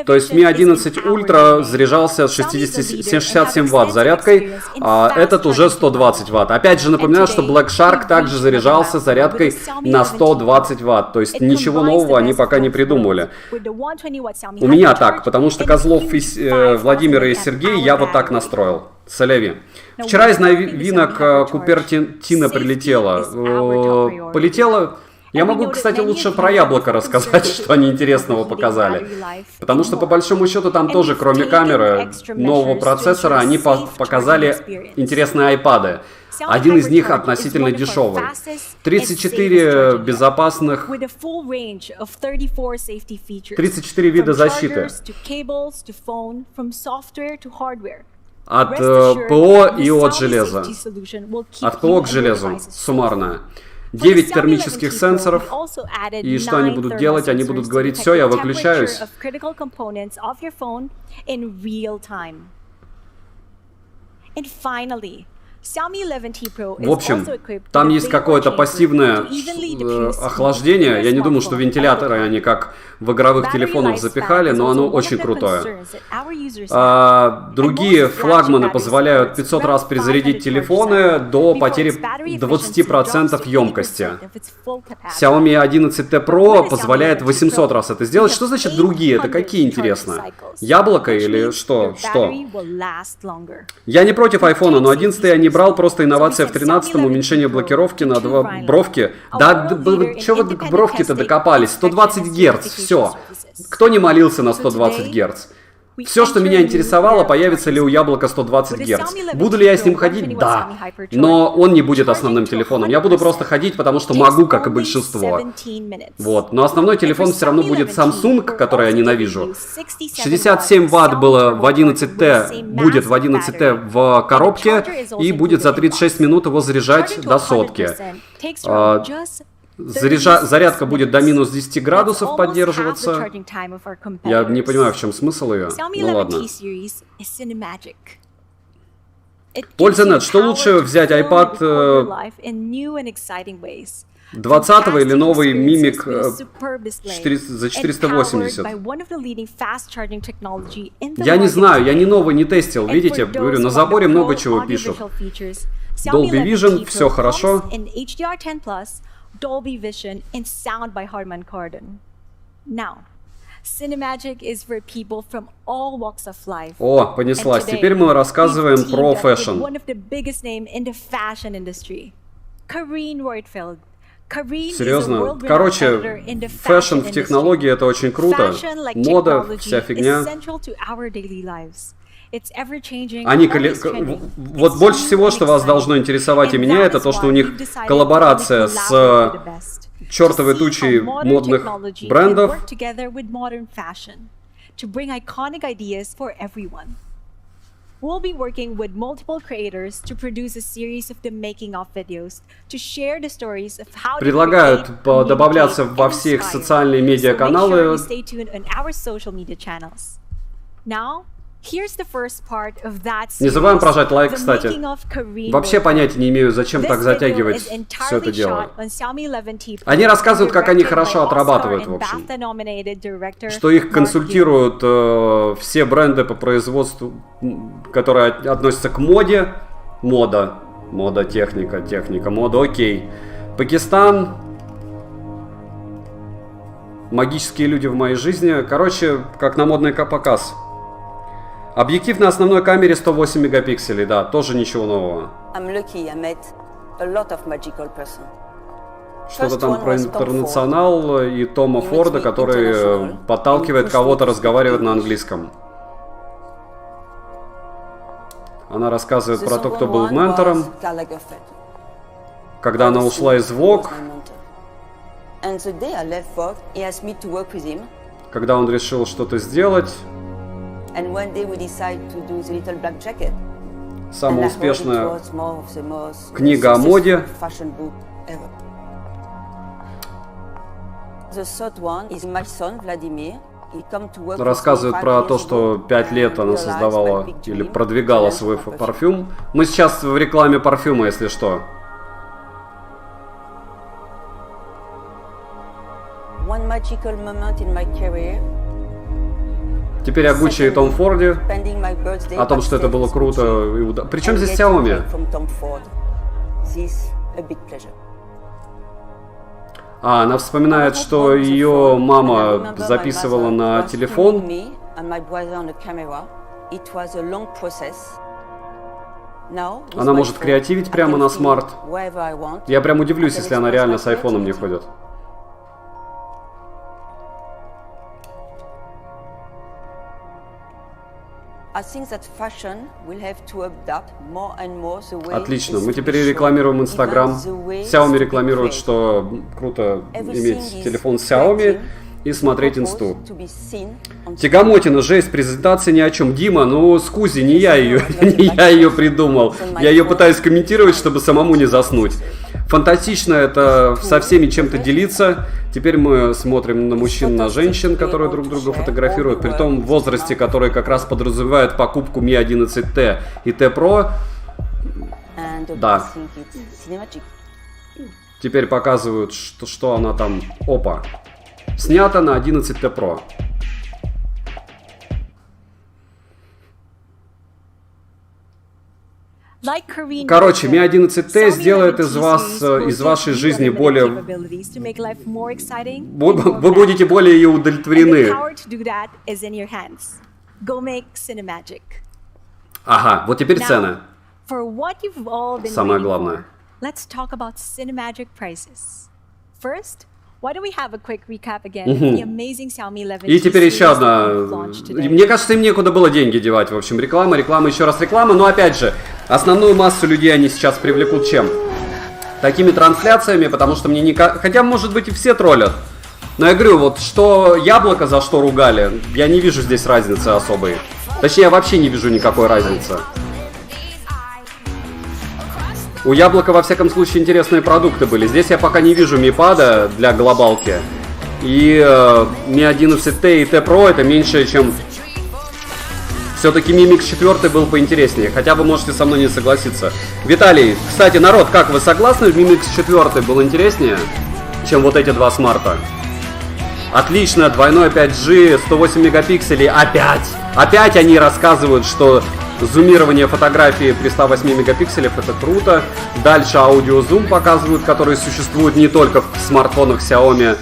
A: То есть Mi 11 Ultra заряжался с 67 Вт зарядкой, а этот уже 120 Вт. Опять же напоминаю, что Black Shark также заряжался зарядкой на 120 Вт. То есть ничего нового они пока не придумали. У меня так, потому что Козлов, Владимир и Сергей я вот так настроил. Соляви. Вчера из новинок Купертино полетела. Я могу, кстати, лучше про яблоко рассказать, что они интересного показали. Потому что, по большому счету, там тоже, кроме камеры, нового процессора, они показали интересные айпады. Один из них относительно дешевый. 34 безопасных... 34 вида защиты. От ПО и от железа. От ПО к железу. Суммарно. 9 термических сенсоров. И что они будут делать? Они будут говорить: все, я выключаюсь. В общем, там есть какое-то пассивное охлаждение. Я не думаю, что вентиляторы они как в игровых телефонах запихали, но оно очень крутое. Другие флагманы позволяют 500 раз перезарядить телефоны до потери 20% емкости. Xiaomi 11T Pro позволяет 800 раз это сделать. Что значит другие? Это какие, интересно? Яблоко или что? Я не против айфона, но 11 я не брал, просто инновация в 13-м, уменьшение блокировки на 2 бровки. Да, что вы к бровке-то докопались? 120 Гц, все. Кто не молился на 120 Гц? Все, что меня интересовало, появится ли у яблока 120 Гц. Буду ли я с ним ходить? Да. Но он не будет основным телефоном. Я буду просто ходить, потому что могу, как и большинство. Вот. Но основной телефон все равно будет Samsung, который я ненавижу. 67 Вт было в 11T, будет в 11T в коробке, и будет за 36 минут его заряжать до сотки. Зарядка будет до минус 10 градусов поддерживаться. Я не понимаю, в чем смысл ее. Ну ладно. Польза нет. Что лучше взять iPad 20-го или новый Mimic за 480? Я не знаю, я ни новый не тестил. Видите, говорю, на заборе много чего пишут. Dolby Vision, все хорошо.
B: Dolby Vision and sound by Harman Kardon. Now, Cinemagic is for people from all walks of life.
A: О, понеслась.
B: And today,
A: Теперь мы рассказываем
B: we've
A: про
B: teamed up with
A: фэшн.
B: one of the biggest name in the fashion industry, Karine Roitfeld. Karine is a
A: Серьезно?
B: world-renowned
A: Короче,
B: editor in the
A: фэшн
B: fashion
A: в
B: industry.
A: технологии это очень круто.
B: Fashion, like
A: Мода,
B: technology,
A: вся
B: is
A: фигня.
B: central to our daily lives. It's ever-changing,
A: Они
B: always trending.
A: вот
B: It's
A: больше
B: new
A: всего,
B: and
A: что вас
B: exciting.
A: должно интересовать и
B: And
A: меня,
B: that
A: это
B: is
A: то, что
B: why
A: у них
B: we've decided
A: коллаборация
B: to
A: с
B: collaborate with the best.
A: чертовой
B: To see
A: тучей
B: how modern
A: модных
B: technology can
A: брендов.
B: work together with modern fashion to bring iconic ideas for everyone. We'll be working with multiple creators to produce a series of the making of videos to share the stories of how they
A: Предлагают
B: create,
A: добавляться
B: communicate,
A: во
B: and
A: все их
B: inspire.
A: социальные
B: So make sure
A: медиаканалы.
B: you stay tuned on our social media channels. Now, here's the first part of that
A: Не
B: series,
A: забываем прожать лайк,
B: the
A: кстати.
B: making of Karine
A: Вообще
B: Roitfeld.
A: понятия не имею, зачем
B: This
A: так
B: video
A: затягивать
B: is
A: все это
B: entirely
A: дело.
B: shot on Xiaomi 11T Pro,
A: Они рассказывают, как они
B: directed
A: хорошо
B: by
A: отрабатывают,
B: Oscar
A: в
B: and
A: общем.
B: BAFTA-nominated director
A: Что их
B: Mark
A: консультируют все бренды по производству, которые относятся к моде. Мода, техника, мода, окей. Пакистан. Магические люди в моей жизни. Короче, как на модный показ. Объектив на основной камере 108 мегапикселей, да, тоже ничего нового.
C: I'm lucky I met a lot of magical person.
A: Что-то
C: First
A: там
C: one
A: про
C: was Tom
A: интернационал и Тома
C: He
A: Форда,
C: makes me
A: который
C: international
A: подталкивает
C: and
A: кого-то
C: pushes me to
A: разговаривать на
C: English.
A: английском. Она рассказывает
C: The
A: про то, кто
C: second
A: был
C: one
A: ментором,
C: was Karl Lagerfeld.
A: когда она ушла из Vogue,
C: Was my mentor. And the day I left Vogue, he asked me to work with him.
A: когда он решил что-то сделать.
C: And one day we decided to do the Little Black Jacket.
A: Самая
C: And I heard it
A: успешная
C: was more of the most
A: книга о
C: successful
A: моде.
C: fashion book ever. The third one is my son Vladimir. He come to work with me
A: Рассказывает
C: 5
A: про
C: years
A: то, что
C: ago
A: 5 лет
C: and
A: она
C: realized
A: создавала
C: my big
A: или
C: dream
A: продвигала
C: to
A: свой
C: launch my
A: парфюм. Мы сейчас в рекламе парфюма, если что.
C: One magical moment in my career.
A: Теперь о Гуччи и Том Форде,
C: Spending my birthday
A: о том, что это было круто и Причем здесь Xiaomi?
C: From Tom Ford. This a big pleasure.
A: Она вспоминает, что ее мама записывала на телефон. Она может креативить прямо на смарт. Я прям удивлюсь, если она реально с айфоном не ходит. Отлично, мы теперь рекламируем Инстаграм. Xiaomi рекламирует, что круто иметь телефон Xiaomi и смотреть инсту. Тягомотина, жесть, презентация ни о чем. Дима, ну скузи, не я ее придумал. Я ее пытаюсь комментировать, чтобы самому не заснуть. Фантастично это со всеми чем-то делиться. Теперь мы смотрим на мужчин, на женщин, которые друг друга фотографируют, при том возрасте, который как раз подразумевает покупку Mi 11T и T Pro. Да. Теперь показывают, что она там... Опа. Снято на 11T Pro. Короче, Mi 11T сделает из вас, из вашей жизни более... Вы будете более ее удовлетворены. Ага, вот теперь цены. Самое главное.
B: Let's talk about cinemagic prices. First, why don't we have a quick recap again of the amazing Xiaomi 11T
A: И теперь еще
B: series
A: одна.
B: that we've launched today.
A: Мне кажется, им некуда было деньги девать. В общем, реклама, еще раз реклама. Но опять же, основную массу людей они сейчас привлекут чем? Такими трансляциями, потому что мне не... Хотя, может быть, и все троллят. Но я говорю, вот что яблоко за что ругали, я не вижу здесь разницы особой. Точнее, я вообще не вижу никакой разницы. У Яблока, во всяком случае, интересные продукты были. Здесь я пока не вижу Mi Pad для глобалки. И Mi 11T и T Pro это меньше, чем... Все-таки Mi Mix 4 был поинтереснее. Хотя вы можете со мной не согласиться. Виталий, кстати, народ, как вы согласны? Mi Mix 4 был интереснее, чем вот эти два смарта? Отлично, двойной 5G, 108 мегапикселей. Опять они рассказывают, что... Зумирование фотографии при 108 мегапикселях это круто. Дальше аудиозум показывают, который существует не только в смартфонах Xiaomi.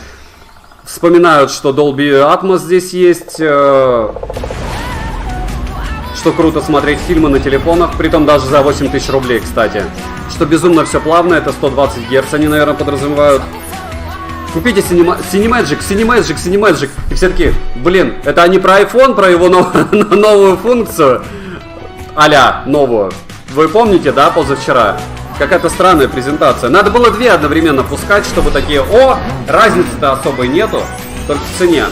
A: Вспоминают, что Dolby Atmos здесь есть. Что круто смотреть фильмы на телефонах, притом даже за 8000 рублей, кстати. Что безумно все плавно, это 120 Гц они, наверное, подразумевают. Купите Cinemagic. И все таки, блин, это они про iPhone, про его новую функцию? А-ля, новую. Вы помните, да, позавчера? Какая-то странная презентация. Надо было две одновременно пускать, чтобы такие, о, разницы-то особой нету, только в цене.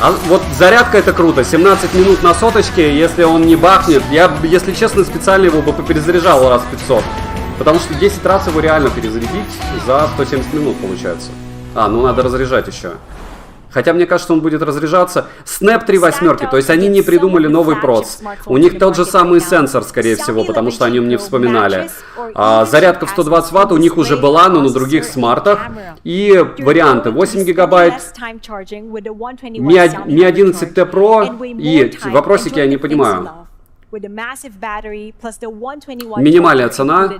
A: А вот зарядка это круто, 17 минут на соточке, если он не бахнет. Я, если честно, специально его бы перезаряжал раз 500. Потому что 10 раз его реально перезарядить за 170 минут получается. А, ну надо разряжать еще. Хотя мне кажется, он будет разряжаться. Snap 3 восьмерки, то есть они не придумали новый проц. У них тот же самый сенсор, скорее всего, потому что о нем не вспоминали. Зарядка в 120 Вт у них уже была, но на других смартах. И варианты 8 гигабайт, Mi 11T Pro и вопросики я не понимаю. Минимальная цена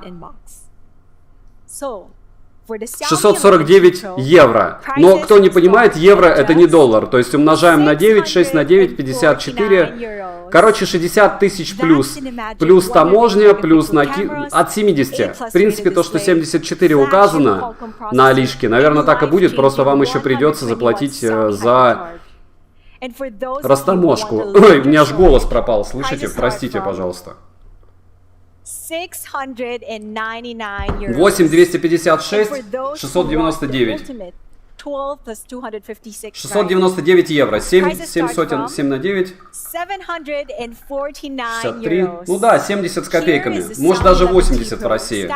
A: 649 евро. Но кто не понимает, евро это не доллар. То есть умножаем на 9, 6 на 9, 54. Короче, 60 тысяч плюс. Плюс таможня, плюс от 70. В принципе, то, что 74 указано на Алишке, наверное, так и будет. Просто вам еще придется заплатить за растаможку. Ой, у меня аж голос пропал. Слышите? Простите, пожалуйста. 8256, 699. 699 евро. 7 сотен, 7 на 9. 63. Ну да, 70 с копейками. Может даже 80 в России.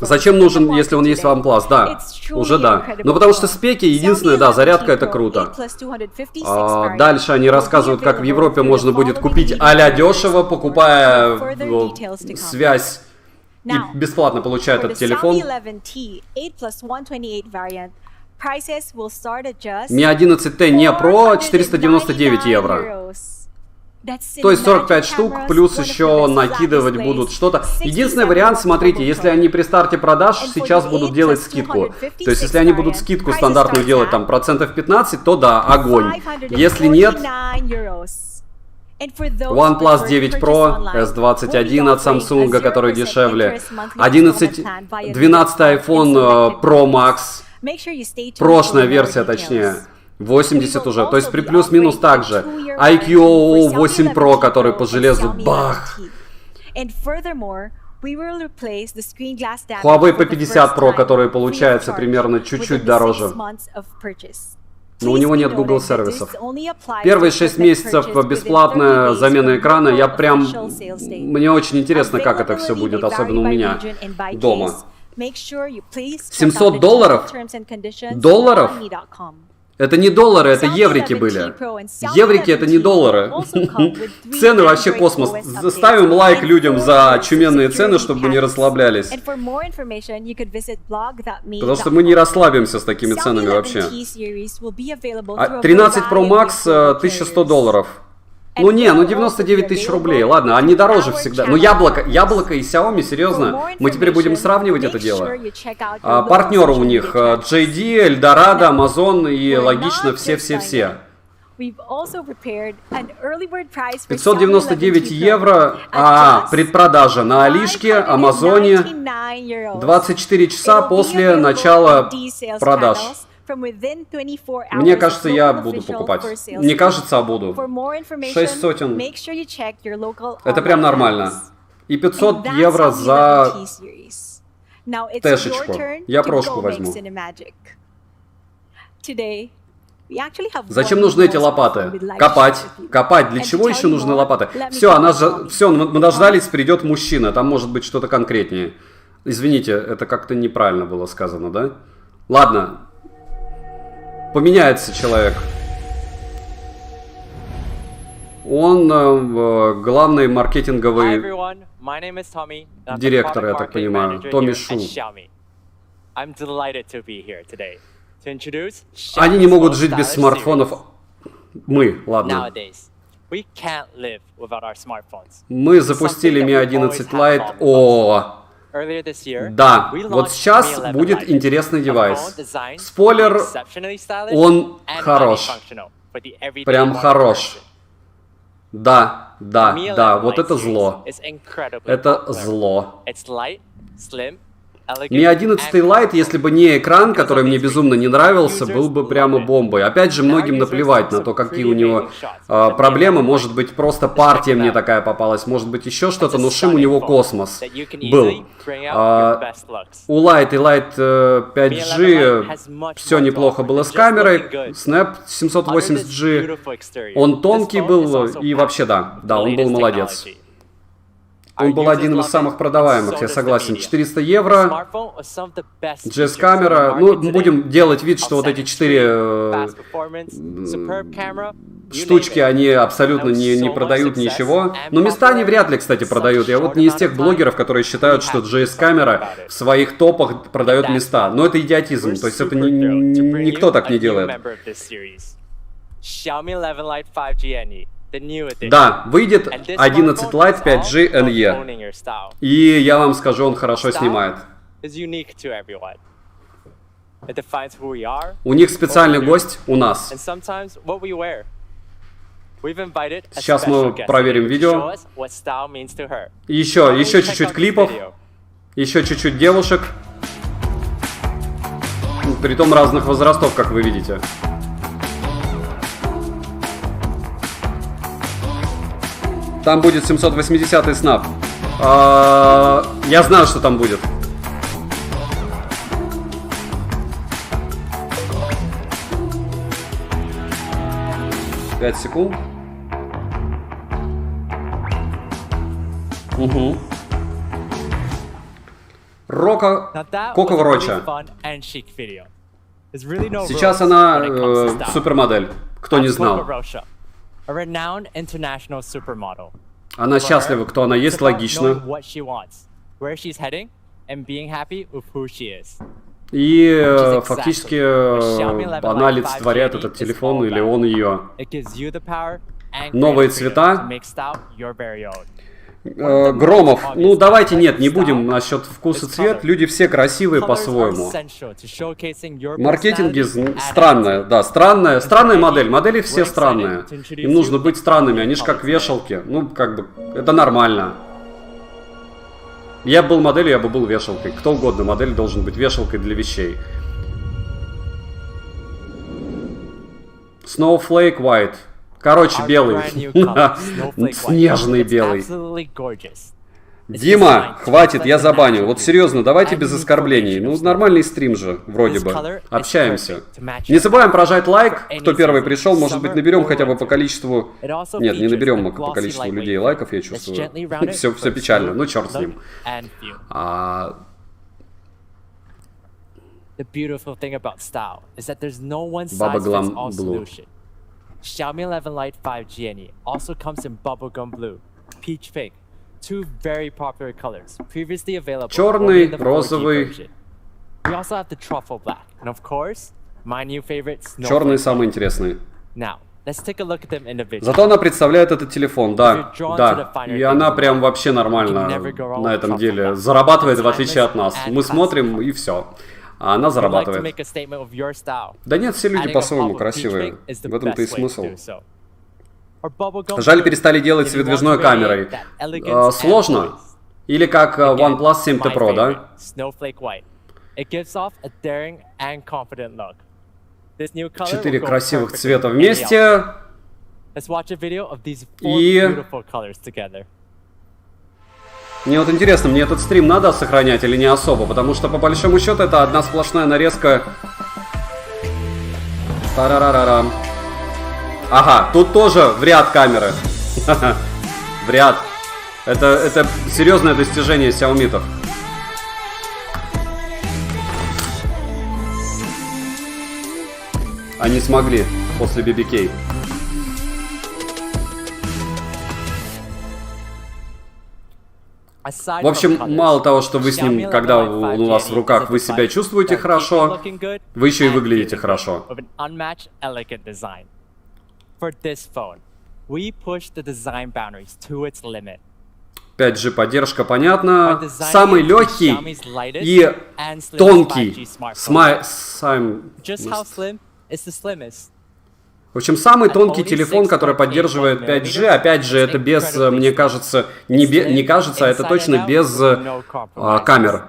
A: Зачем нужен, если он есть в OnePlus? Да, уже да. Ну потому что спеки, единственное, да, зарядка это круто. Дальше они рассказывают, как в Европе можно будет купить а-ля дешево, покупая связь. И бесплатно получает этот телефон. Mi 11T не Pro 499 евро. То есть 45 штук, плюс еще накидывать будут что-то. Единственный вариант, смотрите, если они при старте продаж сейчас будут делать скидку. То есть если они будут скидку стандартную делать там процентов 15, то да, огонь. Если нет... OnePlus 9 Pro, S21 от Samsung, который дешевле, 12 iPhone Pro Max, прошлая версия точнее, 80 уже, то есть при плюс-минус также, iQOO 8 Pro, который по железу, бах! Huawei P50 Pro, который получается примерно чуть-чуть дороже. Но у него нет Google сервисов. Первые 6 месяцев бесплатная замена экрана. Я прям... Мне очень интересно, как это все будет, особенно у меня дома. 700 долларов? Долларов? Это не доллары, это еврики были. Еврики это не доллары. Цены вообще космос. Ставим лайк людям за чуменные цены, чтобы не расслаблялись. Потому что мы не расслабимся с такими ценами вообще. 13 Pro Max 1100 долларов. Ну не, ну 99 тысяч рублей, ладно, они дороже всегда. Ну яблоко и Xiaomi, серьезно, мы теперь будем сравнивать это дело. Партнеры у них JD, Eldorado, Amazon и логично все-все-все. 599 евро, предпродажа на Алишке, Амазоне, 24 часа после начала продаж. Мне кажется, я буду покупать. Не кажется, а буду. 6 сотен. Это прям нормально. И 500 евро за тэшечку. Я прошку возьму. Зачем нужны эти лопаты? Копать. Копать. Для чего еще нужны лопаты? Все, мы дождались, придет мужчина. Там может быть что-то конкретнее. Извините, это как-то неправильно было сказано, да? Ладно. Поменяется человек. Он главный маркетинговый директор, я так понимаю, Томми Шу. Они не могут жить без смартфонов. Мы, ладно. Мы запустили Mi 11 Lite. О, Да, вот сейчас будет интересный девайс. Спойлер, он хорош. Прям хорош. Да, да, да, вот это зло. Это зло. Mi 11 Lite, если бы не экран, который мне безумно не нравился, был бы прямо бомбой. Опять же, многим наплевать на то, какие у него проблемы. Может быть, просто партия мне такая попалась, может быть, еще что-то, но шим у него космос был. У Lite и Lite 5G все неплохо было с камерой. Snap 780G, он тонкий был и вообще да, он был молодец. Он был один из самых продаваемых, я согласен. 400 евро, GS-камера. Ну, будем делать вид, что вот эти 4 штучки, они абсолютно не продают ничего. Но места они вряд ли, кстати, продают. Я вот не из тех блогеров, которые считают, что GS-камера в своих топах продает места. Но это идиотизм, то есть это никто так не делает. Да, выйдет 11 Lite 5G NE. И я вам скажу, он хорошо снимает. У них специальный гость у нас. Сейчас мы проверим видео. Еще чуть-чуть клипов. Еще чуть-чуть девушек. Притом разных возрастов, как вы видите. Там будет 780-й снап. Я знаю, что там будет. Пять секунд. Угу. Коко Вроча. Сейчас она супермодель. Кто не знал. Она счастлива, кто она есть, логично. И фактически она олицетворяет этот телефон, или он ее. Новые цвета. Громов, ну давайте нет, не будем насчет вкуса цвет, люди все красивые по-своему. Маркетинги странная, да, странная модель, модели все странные. Им нужно быть странными, они же как вешалки, ну как бы, это нормально. Я был моделью, я бы был вешалкой, кто угодно, модель должен быть вешалкой для вещей. Snowflake White. Короче, белый. Снежный белый. Дима, хватит, я забаню. Вот серьезно, давайте без оскорблений. Ну, нормальный стрим же, вроде бы. Общаемся. Не забываем прожать лайк. Кто первый пришел, может быть, наберем хотя бы по количеству... Нет, не наберем мы по количеству людей лайков, я чувствую. Все печально, ну черт с ним. Баба Глам Блу.
D: Xiaomi 11 Lite 5G NE also comes in bubblegum blue, peach pink, two very popular colors, previously available
A: черный,
D: in the 4G
A: розовый.
D: version. We also have the truffle black, and of course, my new favorite,
A: черный самый интересный.
D: Now, let's take a look at them individually.
A: Зато она представляет этот телефон, да, да. И она прям вообще нормально на этом деле зарабатывает, в отличие от нас. Мы смотрим и все. А она зарабатывает. Да нет, все люди по-своему красивые. В этом-то и смысл. Жаль, перестали делать с выдвижной камерой. Сложно. Или как OnePlus 7T Pro, да? 4 красивых цвета вместе. И... Мне вот интересно, мне этот стрим надо сохранять или не особо? Потому что, по большому счету, это одна сплошная нарезка. Тарарарарам. Ага, тут тоже в ряд камеры. В ряд. Это серьезное достижение Xiaomi-тов. Они смогли после BBK. В общем, мало того, что вы с ним, когда у вас в руках, вы себя чувствуете хорошо, вы еще и выглядите хорошо. 5G поддержка, понятно. Самый легкий и тонкий. В общем, самый тонкий телефон, который поддерживает 5G. Опять же, это без, мне кажется, не кажется, а это точно без камер.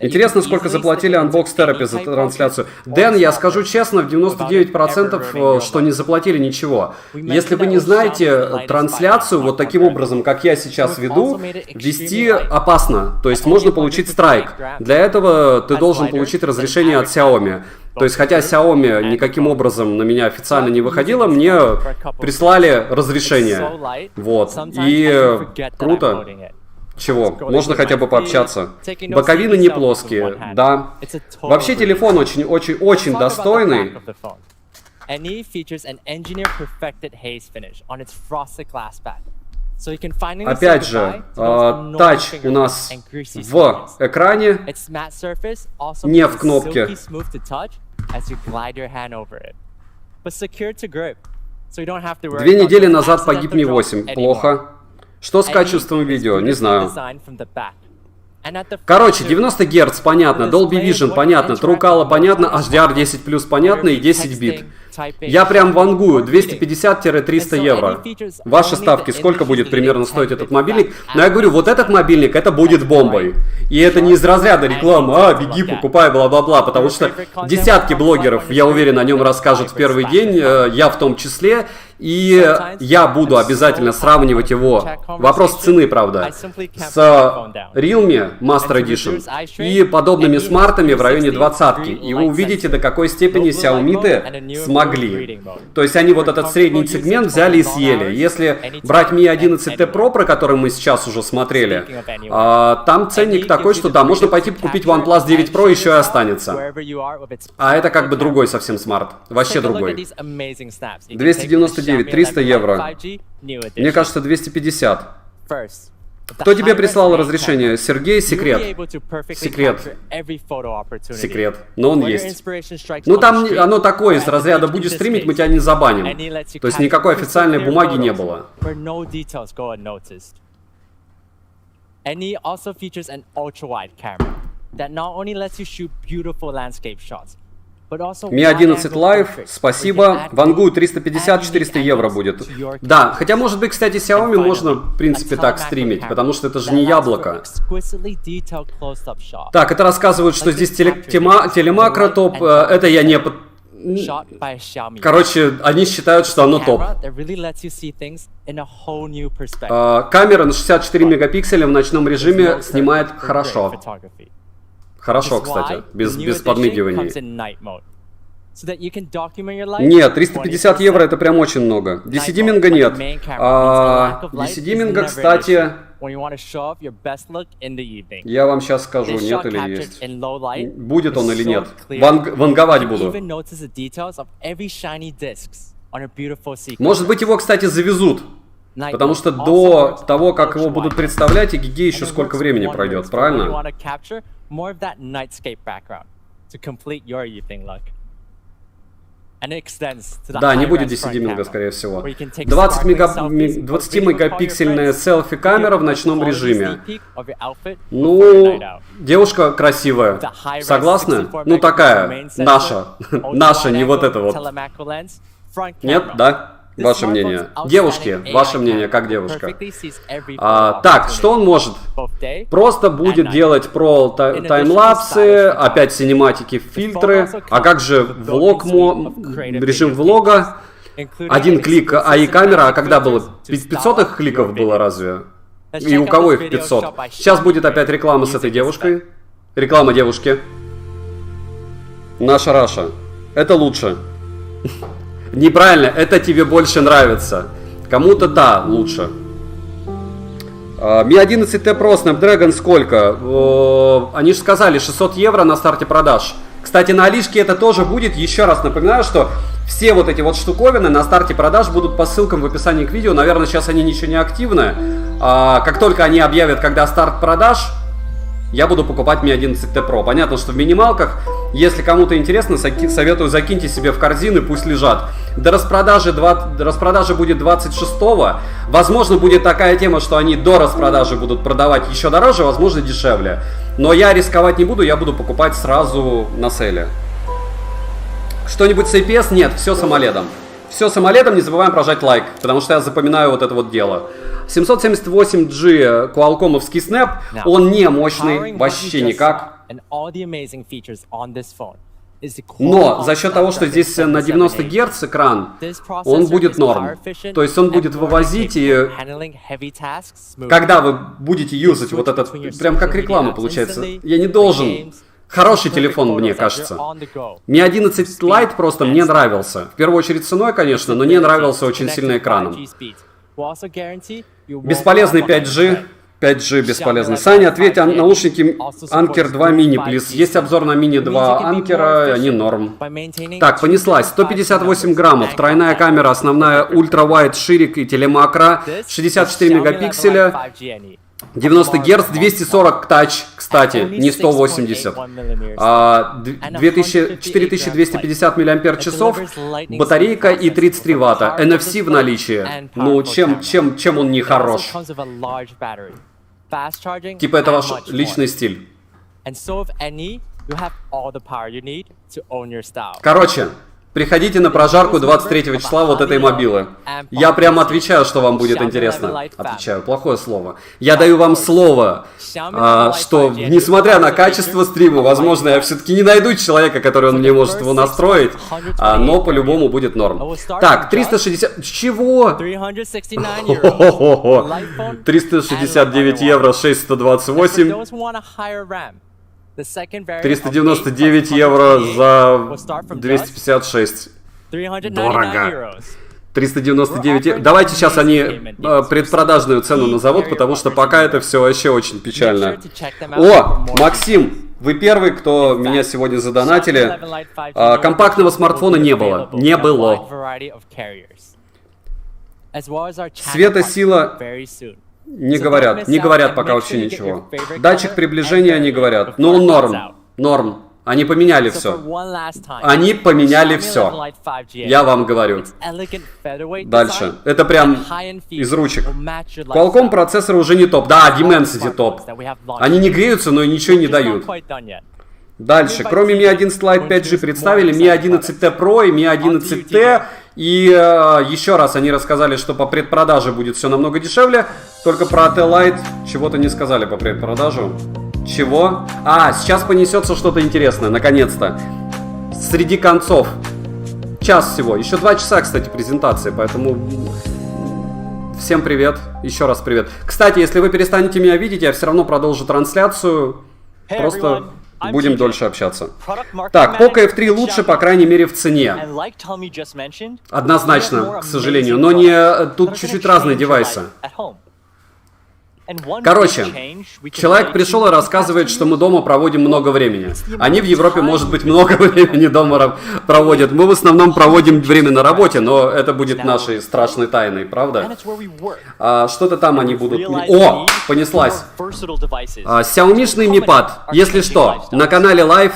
A: Интересно, сколько заплатили Unbox Therapy за трансляцию. Дэн, я скажу честно, в 99% что не заплатили ничего. Если вы не знаете, трансляцию вот таким образом, как я сейчас веду, вести опасно. То есть можно получить страйк. Для этого ты должен получить разрешение от Xiaomi. То есть, хотя Xiaomi никаким образом на меня официально не выходила, мне прислали разрешение. Вот. И круто. Чего? Можно хотя бы пообщаться. Боковины не плоские, да. Вообще телефон очень достойный. Опять же, тач у нас в экране, не в кнопке. 2 недели назад погиб Mi 8. Плохо. Что с качеством видео? Не знаю. Короче, 90 Гц понятно, Dolby Vision понятно, True Color понятно, HDR 10+ понятно и 10 бит. Я прям вангую, 250-300 евро. Ваши ставки, сколько будет примерно стоить этот мобильник? Но я говорю, вот этот мобильник, это будет бомбой. И это не из разряда рекламы, беги, покупай, бла-бла-бла, потому что десятки блогеров, я уверен, о нем расскажут в первый день, я в том числе. И я буду обязательно сравнивать его, вопрос цены, правда, с Realme Master Edition и подобными смартами в районе 20-ки. И вы увидите, до какой степени Xiaomi смогли. То есть они вот этот средний сегмент взяли и съели. Если брать Mi 11T Pro, про который мы сейчас уже смотрели, там ценник такой, что да, можно пойти купить OnePlus 9 Pro, еще и останется. А это как бы другой совсем смарт, вообще другой. 299, 300 евро. Мне кажется, 250. Кто тебе прислал разрешение? Сергей, секрет. Секрет. Секрет. Но он есть. Ну там оно такое, из разряда будешь стримить, мы тебя не забаним. То есть никакой официальной бумаги не было. Mi 11 Live, спасибо. Вангую 350-400 евро будет. Да, хотя может быть, кстати, Xiaomi можно, в принципе, так стримить, потому что это же не яблоко. Так, это рассказывают, что здесь телемакро топ, это я не... Короче, они считают, что оно топ. Камера на 64 мегапикселя в ночном режиме снимает хорошо. Хорошо, кстати, без подмигиваний. Нет, 350 евро это прям очень много. DC-диминга нет. DC-диминга, кстати, я вам сейчас скажу, нет или есть. Будет он или нет. Ванговать буду. Может быть, его, кстати, завезут. Потому что до того, как его будут представлять, и Гиге еще сколько времени пройдет, правильно? Да, не будет DC-диминга, скорее всего. 20-мегапиксельная селфи-камера в ночном режиме. Ну, девушка красивая. Согласны? Ну, такая, наша. Наша, не вот эта вот. Нет, да? Ваше мнение. Девушки, ваше мнение, как девушка. Так, что он может? Просто будет делать про таймлапсы, опять синематики, фильтры. А как же влог, режим влога? Один клик, и камера, а когда было? 500 их кликов было разве? И у кого их 500? Сейчас будет опять реклама с этой девушкой. Реклама девушки. Наша Раша. Это лучше. Неправильно, это тебе больше нравится. Кому-то да, лучше. Mi 11T Pro Snapdragon сколько? Они же сказали 600 евро на старте продаж. Кстати, на Алишке это тоже будет. Еще раз напоминаю, что все вот эти вот штуковины на старте продаж будут по ссылкам в описании к видео. Наверное, сейчас они ничего не активны. Как только они объявят, когда старт продаж, я буду покупать Mi 11T Pro. Понятно, что в минималках Если кому-то интересно, советую закиньте себе в корзины, пусть лежат. До распродажи будет 26-го. Возможно, будет такая тема, что они до распродажи будут продавать еще дороже, возможно, дешевле. Но я рисковать не буду, я буду покупать сразу на сейле. Что-нибудь с IPS? Нет, все с AMOLED. Все с AMOLED, не забываем прожать лайк, потому что я запоминаю вот это вот дело. 778G Qualcomm-овский Snap, он не мощный, вообще никак. Но за счет того, что здесь на 90 Гц экран, он будет норм. То есть он будет вывозить, и когда вы будете юзать вот этот, прям как реклама получается, я не должен. Хороший телефон, мне кажется. Mi 11 Lite просто мне нравился. В первую очередь ценой, конечно, но мне нравился очень сильно экраном. Бесполезный 5G. 5G бесполезный. Саня, ответь, наушники Anker 2 Mini, плиз. Есть обзор на Mini 2 Anker, они норм. Так, понеслась. 158 граммов, тройная камера, основная ультра-вайд, ширик и телемакро, 64 мегапикселя, 90 Гц, 240 тач, кстати, не 180. 4250 мАч, батарейка и 33 Ватта. NFC в наличии. Ну, чем он не хорош? Типа это ваш личный стиль. Короче, приходите на прожарку 23 числа вот этой мобилы. Я прямо отвечаю, что вам будет интересно. Отвечаю, плохое слово. Я даю вам слово, что несмотря на качество стрима, возможно, я все-таки не найду человека, который он мне может его настроить, но по-любому будет норм. Так, 360... Чего? 369 евро, 6128. 399 евро за 256. Дорого. 399 евро. Давайте сейчас они предпродажную цену назовут, потому что пока это все вообще очень печально. О, Максим, вы первый, кто меня сегодня задонатили. Компактного смартфона не было. Не было. Светосила... Не говорят пока вообще ничего. Датчик приближения не говорят. Но он норм. Они поменяли все. Они поменяли все. Я вам говорю. Дальше. Это прям из ручек. Qualcomm процессор уже не топ. Да, Dimensity топ. Они не греются, но и ничего не дают. Дальше. Кроме Mi 11 Lite 5G представили Mi 11T Pro и Mi 11T. И еще раз они рассказали, что по предпродаже будет все намного дешевле. Только про T-Lite чего-то не сказали по предпродажу. Чего? Сейчас понесется что-то интересное, наконец-то. Среди концов. Час всего. Еще 2 часа, кстати, презентации, поэтому... Всем привет. Еще раз привет. Кстати, если вы перестанете меня видеть, я все равно продолжу трансляцию. Просто... будем дольше общаться. Так, Poco F3 лучше, по крайней мере, в цене. Однозначно, к сожалению. Но не тут чуть-чуть разные девайсы. Короче, человек пришел и рассказывает, что мы дома проводим много времени. Они в Европе, может быть, много времени дома проводят. Мы в основном проводим время на работе, но это будет нашей страшной тайной, правда? Что-то там они будут... О, понеслась. Xiaomi-шный Mi Pad. Если что, на канале Live,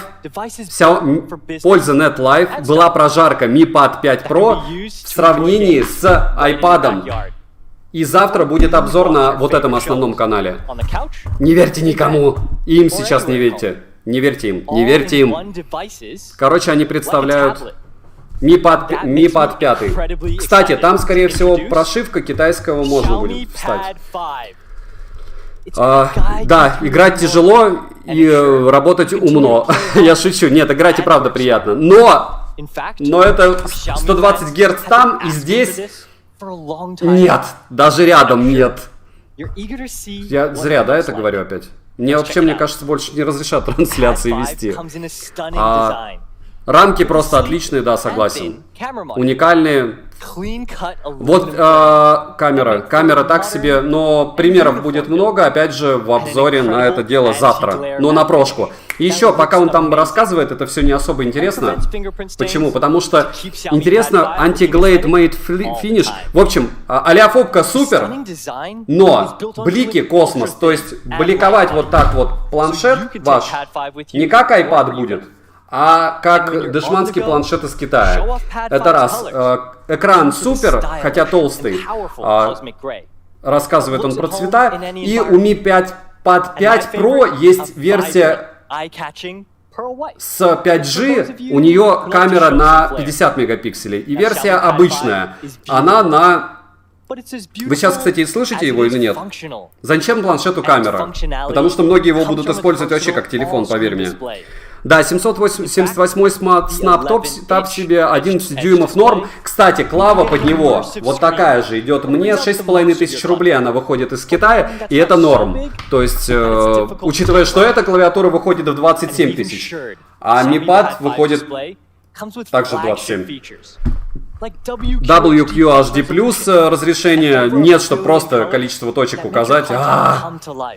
A: Польза Net Live, была прожарка Mi Pad 5 Pro в сравнении с iPad'ом. И завтра будет обзор на вот этом основном канале. Не верьте никому. Им сейчас не верьте. Не верьте им. Не верьте им. Короче, они представляют Mi Pad 5. Кстати, там, скорее всего, прошивка китайского можно будет встать. Да, играть тяжело и работать умно. Я шучу. Нет, играть и правда приятно. Но это 120 Гц там и здесь... Нет, даже рядом нет. Я зря, да, это говорю опять? Мне кажется, больше не разрешат трансляции вести. Рамки просто отличные, да, согласен. Уникальные. Вот камера так себе, но примеров будет много, опять же, в обзоре на это дело завтра. Но на прошку. И еще, пока он там рассказывает, это все не особо интересно. Почему? Потому что интересно Anti-Glade Matte Finish. В общем, олеофобка супер, но блики космос. То есть бликовать вот так вот планшет ваш не как iPad будет, А как дешманский планшет из Китая. Это раз. Экран супер, хотя толстый. Рассказывает он про цвета. И у Mi 5 Pad 5 Pro есть версия с 5G, у нее камера на 50 мегапикселей. И версия обычная, она на... Вы сейчас, кстати, слышите его или нет? Зачем планшету камера? Потому что многие его будут использовать вообще как телефон, поверь мне. Да, 778 Snap Tab себе, 11 дюймов норм. Кстати, клава под него вот такая же идет мне, 6500 рублей она выходит из Китая, и это норм. То есть, учитывая, что эта клавиатура выходит в 27 тысяч, а Mi Pad выходит также 27. WQHD+, разрешение нет, чтобы просто количество точек указать.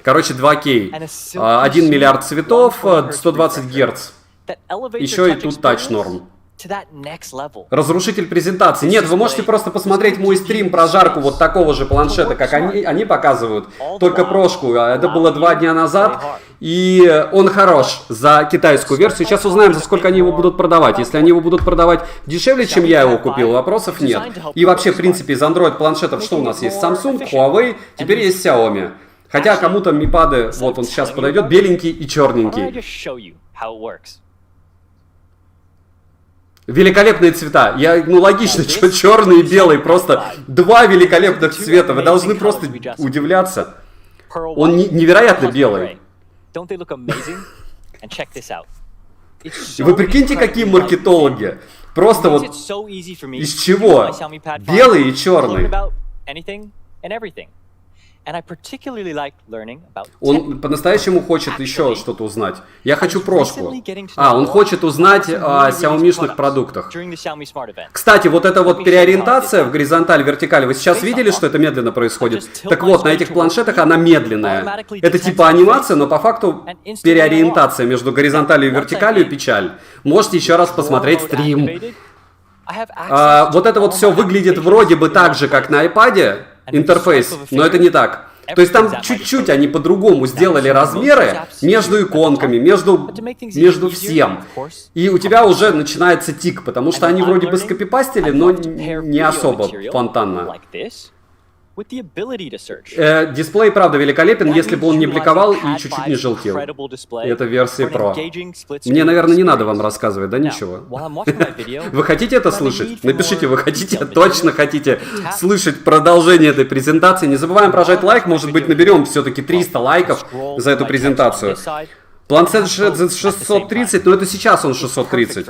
A: Короче, 2К. 1 миллиард цветов, 120 Гц. Еще и тут тач норм. Разрушитель презентации. Нет, вы можете просто посмотреть мой стрим про жарку вот такого же планшета, как они показывают, только прошку. Это было 2 дня назад, и он хорош за китайскую версию. Сейчас узнаем, за сколько они его будут продавать. Если они его будут продавать дешевле, чем я его купил, вопросов нет. И вообще, в принципе, из Android планшетов что у нас есть? Samsung, Huawei, теперь есть Xiaomi. Хотя кому-то Mi Pad, вот он сейчас подойдет, беленький и черненький. Великолепные цвета. Логично, что черный и белый. Просто два великолепных цвета. Вы должны просто удивляться. Он невероятно белый. Вы прикиньте, какие маркетологи. Просто вот из чего? Белый и черный. Он по-настоящему хочет еще что-то узнать. Я хочу прошку. Он хочет узнать о Xiaomi-шных продуктах. Кстати, вот эта вот переориентация в горизонталь, вертикаль, вы сейчас видели, что это медленно происходит? Так вот, на этих планшетах она медленная. Это типа анимация, но по факту переориентация между горизонталью и вертикалью печаль. Можете еще раз посмотреть стрим. Вот это вот все выглядит вроде бы так же, как на iPad, интерфейс, но это не так. То есть там чуть-чуть они по-другому сделали размеры между иконками, между всем. И у тебя уже начинается тик, потому что они вроде бы скопипастили, но не особо фонтанно. Дисплей, правда, великолепен, если бы он не бликовал и чуть-чуть не желтел. Это версия Pro. Мне, наверное, не надо вам рассказывать, да ничего? Вы хотите это слышать? Напишите, вы хотите, точно хотите слышать продолжение этой презентации. Не забываем прожать лайк, может быть, наберем все-таки 300 лайков за эту презентацию. Планшет за 630, но это сейчас он 630.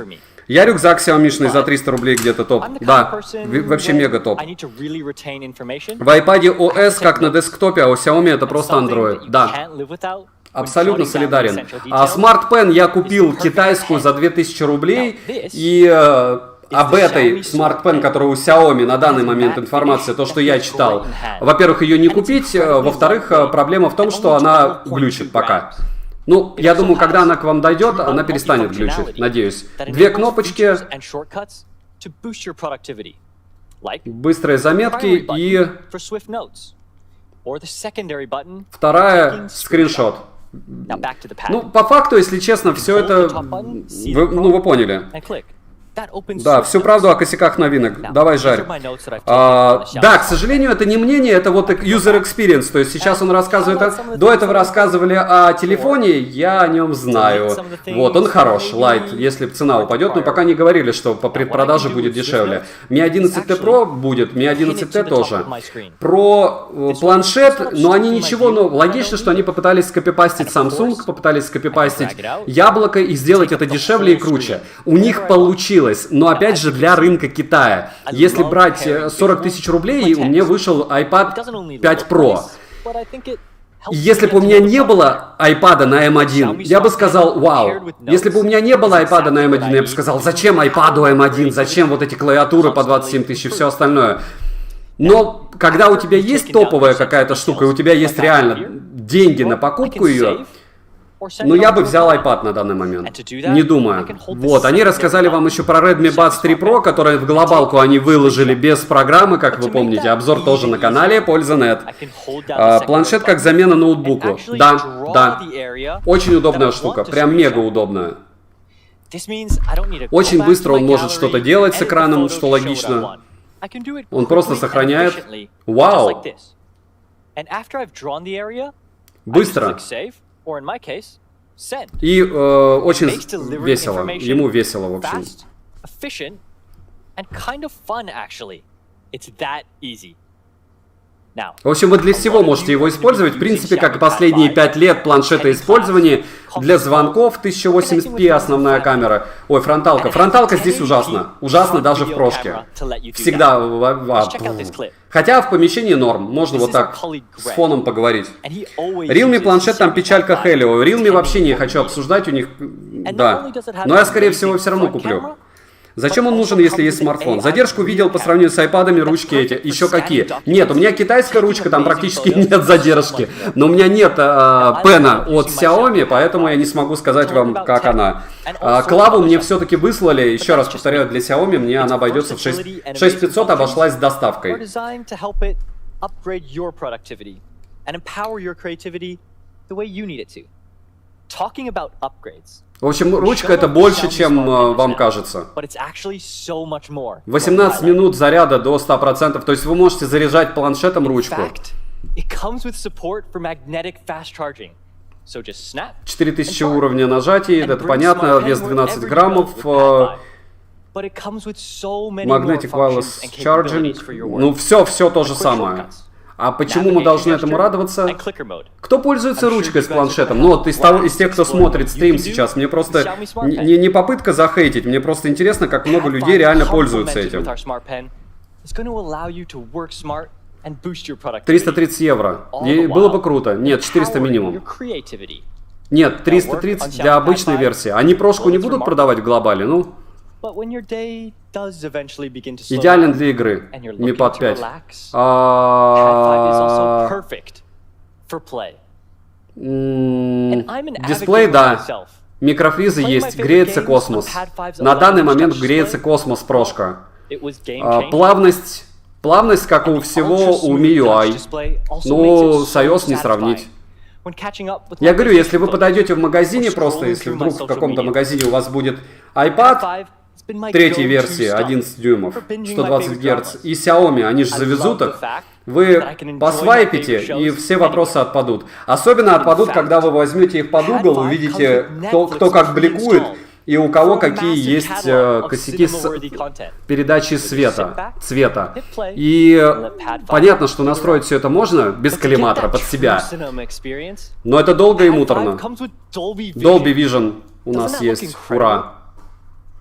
A: Я рюкзак Xiaomi-шный за 300 рублей где-то топ. Да, вообще мега топ. В iPad OS как на десктопе, а у Xiaomi это просто Android. Да. Абсолютно солидарен. А Smart Pen я купил китайскую за 2000 рублей. И об этой Smart Pen, которая у Xiaomi на данный момент информация, то, что я читал. Во-первых, ее не купить. Во-вторых, проблема в том, что она глючит пока. Ну, я думаю, когда она к вам дойдет, она перестанет глючить, надеюсь. Две кнопочки, быстрые заметки и вторая скриншот. Ну, по факту, если честно, все это, вы поняли. Да, всю правду о косяках новинок. Давай, жарь. Да, к сожалению, это не мнение, это вот user experience. То есть сейчас он рассказывает... До этого рассказывали о телефоне, я о нем знаю. Вот, он хорош, Lite, если цена упадет, но пока не говорили, что по предпродаже будет дешевле. Mi 11T Pro будет, Mi 11T тоже. Про планшет, но они ничего, но логично, что они попытались скопипастить Samsung, попытались скопипастить Яблоко и сделать это дешевле и круче. У них получилось. Но опять же для рынка Китая. Если брать 40 тысяч рублей, у меня вышел iPad 5 Pro. И если бы у меня не было iPad на M1, я бы сказал, вау. Если бы у меня не было iPad на M1, я бы сказал, зачем iPad M1, зачем вот эти клавиатуры по 27 тысяч и все остальное. Но когда у тебя есть топовая какая-то штука, и у тебя есть реально деньги на покупку ее, ну, я бы взял iPad на данный момент, не думаю. Вот, они рассказали вам еще про Redmi Buds 3 Pro, который в глобалку они выложили без программы, как вы помните. Обзор тоже на канале Польза.нет. Планшет как замена ноутбуку. Да, да. Очень удобная штука, прям мега удобная. Очень быстро он может что-то делать с экраном, что логично. Он просто сохраняет. Вау! Быстро. И очень весело. Ему весело, в общем. В общем, вы для всего можете его использовать. В принципе, как и последние 5 лет планшета использования. Для звонков 1080p основная камера. Ой, фронталка. Фронталка здесь ужасно. Ужасно даже в прошке. Всегда. Хотя в помещении норм. Можно вот так с фоном поговорить. Realme планшет, там печалька Helio. Realme вообще не хочу обсуждать, у них... Да. Но я, скорее всего, все равно куплю. Зачем он нужен, если есть смартфон? Задержку видел по сравнению с айпадами, ручки эти. Еще какие? Нет, у меня китайская ручка, там практически нет задержки. Но у меня нет пена от Xiaomi, поэтому я не смогу сказать вам, как она. Клаву мне все-таки выслали. Еще раз повторяю, для Xiaomi мне она обойдется в 6500, обошлась с доставкой. В общем, ручка это больше, чем вам кажется. 18 минут заряда до 100%, то есть вы можете заряжать планшетом ручку. 4000 уровня нажатий, это понятно, вес 12 граммов. Magnetic Wireless Charging, ну все то же самое. А почему мы должны этому радоваться? Кто пользуется ручкой с планшетом? Ну вот из тех, кто смотрит стрим сейчас, мне просто не попытка захейтить, мне просто интересно, как много людей реально пользуются этим. 330 евро. И было бы круто. Нет, 400 минимум. Нет, 330 для обычной версии. Они прошку не будут продавать в глобале, ну? Идеален для игры. Mi Pad 5. Дисплей, да. Микрофризы есть. Греется космос. На данный момент греется космос прошка. Плавность, как у всего, у MIUI. Ну, с iOS не сравнить. Я говорю, если вы подойдете в магазине, просто если вдруг в каком-то магазине у вас будет iPad третьей версии, 11 дюймов, 120 Гц, и Xiaomi, они же завезут их, вы посвайпите, и все вопросы отпадут. Особенно отпадут, когда вы возьмете их под угол, увидите, кто как бликует, и у кого какие есть косяки с передачей цвета. И понятно, что настроить все это можно без коллиматора под себя, но это долго и муторно. Dolby Vision у нас есть, ура.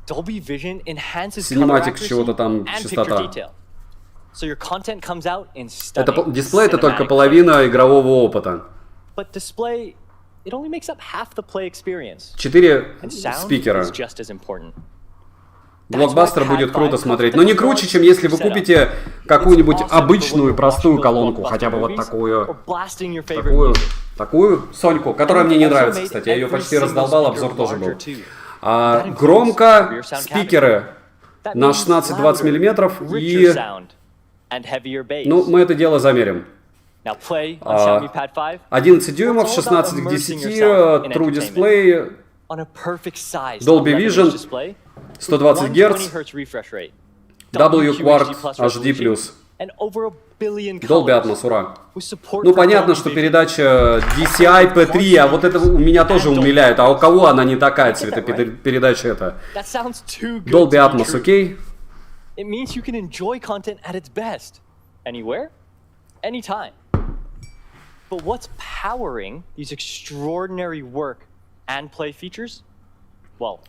A: Cinematic чего-то там, частота. Дисплей это только половина игрового опыта. 4 спикера. Блокбастер будет круто смотреть, но не круче, чем если вы купите какую-нибудь обычную простую колонку, хотя бы вот такую Соньку, которая мне не нравится, кстати, я ее почти раздолбал, обзор тоже был. Громко спикеры на 16-20 миллиметров и... Ну, мы это дело замерим. 11 дюймов, 16 к 10, True Display, Dolby Vision, 120 Гц, W-Quart HD+. Dolby Atmos, ура. Ну, понятно, что передача DCI P3, а вот это у меня тоже умиляет. А у кого она не такая цветопередача эта? Dolby Atmos, окей?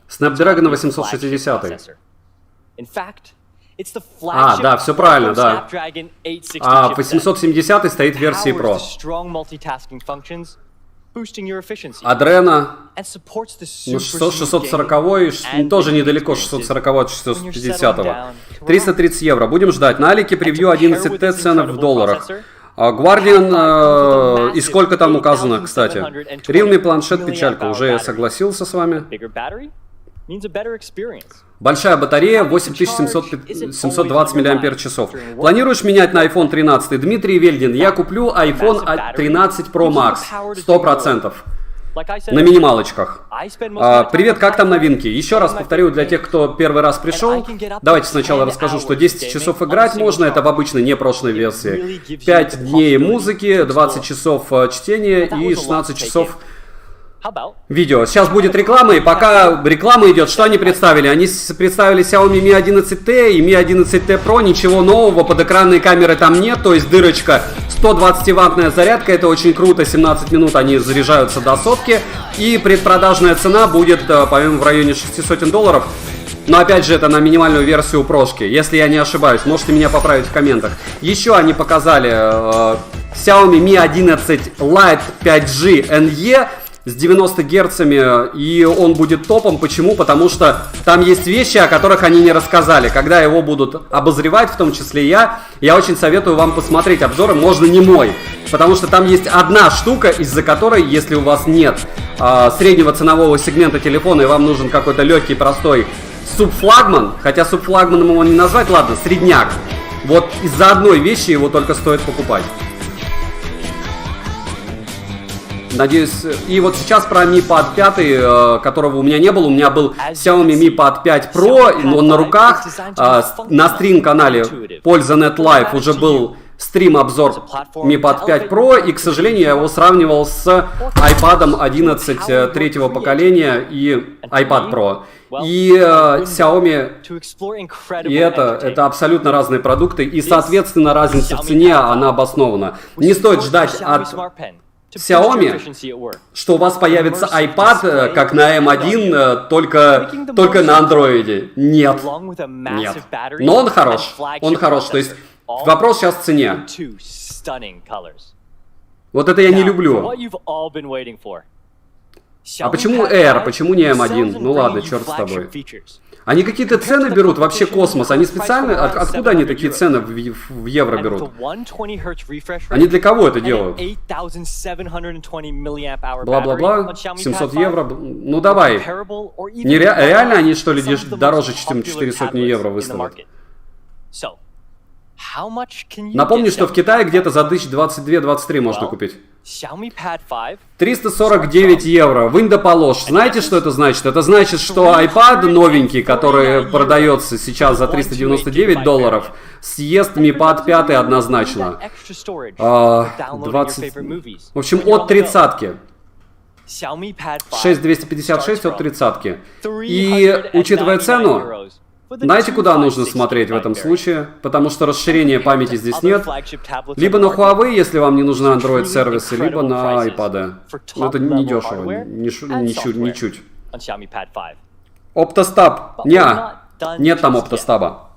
A: Snapdragon 860. Да, все правильно, да. А 870 стоит в версии Pro. Adreno, ну, 640, тоже недалеко 640 от 650. 330 евро. Будем ждать. На Алике превью 11T, цены в долларах. Guardian, и сколько там указано, кстати. Realme планшет, печалька, уже я согласился с вами. Большая батарея, 8720 мАч. Планируешь менять на iPhone 13? Дмитрий Вельдин, я куплю iPhone 13 Pro Max, 100%. на минималочках. Привет, как там новинки? Еще раз повторю для тех, кто первый раз пришел. Давайте сначала расскажу, что 10 часов играть можно, это в обычной непрошлой версии. 5 дней музыки, 20 часов чтения и 16 часов видео. Сейчас будет реклама, и пока реклама идет, что они представили? Они представили Xiaomi Mi 11T и Mi 11T Pro, ничего нового, под экранной камеры там нет, то есть дырочка, 120-ваттная зарядка, это очень круто, 17 минут они заряжаются до сотки, и предпродажная цена будет, по-моему, в районе $600. Но опять же, это на минимальную версию прошки, если я не ошибаюсь, можете меня поправить в комментах. Еще они показали Xiaomi Mi 11 Lite 5G NE, с 90 герцами, и он будет топом. Почему? Потому что там есть вещи, о которых они не рассказали. Когда его будут обозревать, в том числе я очень советую вам посмотреть обзоры, можно не мой. Потому что там есть одна штука, из-за которой, если у вас нет среднего ценового сегмента телефона, и вам нужен какой-то легкий, простой субфлагман, хотя субфлагманом его не назвать, ладно, средняк. Вот из-за одной вещи его только стоит покупать. Надеюсь, и вот сейчас про Mi Pad 5, которого у меня не было. У меня был Xiaomi Mi Pad 5 Pro, но на руках. На стрим-канале Польза.нет Live уже был стрим-обзор Mi Pad 5 Pro, и, к сожалению, я его сравнивал с iPad 11 третьего поколения и iPad Pro. И Xiaomi, и это абсолютно разные продукты, и, соответственно, разница в цене, она обоснована. Не стоит ждать от Xiaomi, что у вас появится iPad, как на M1, только на андроиде. Нет. Нет. Но он хорош. Он хорош. То есть вопрос сейчас в цене. Вот это я не люблю. А почему Air? Почему не M1? Ну ладно, черт с тобой. Они какие-то цены берут, вообще космос. Они специально... Откуда они такие цены в евро берут? Они для кого это делают? Бла-бла-бла. 700 евро. Ну давай. Реально они что ли дороже, чем 400 евро выставят? Напомню, что в Китае где-то за 1022-23 можно купить. 349 евро. Вынь да положь. Знаете, что это значит? Это значит, что iPad новенький, который продается сейчас за $399, съест Mi Pad 5 однозначно. 20... В общем, от 30-ки. 6256 от 30-ки. И, учитывая цену, знаете, куда нужно смотреть в этом случае? Потому что расширения памяти здесь нет. Либо на Huawei, если вам не нужны Android-сервисы, либо на iPad. Но это не дешево, ничуть. Оптостаб. Нет там оптостаба.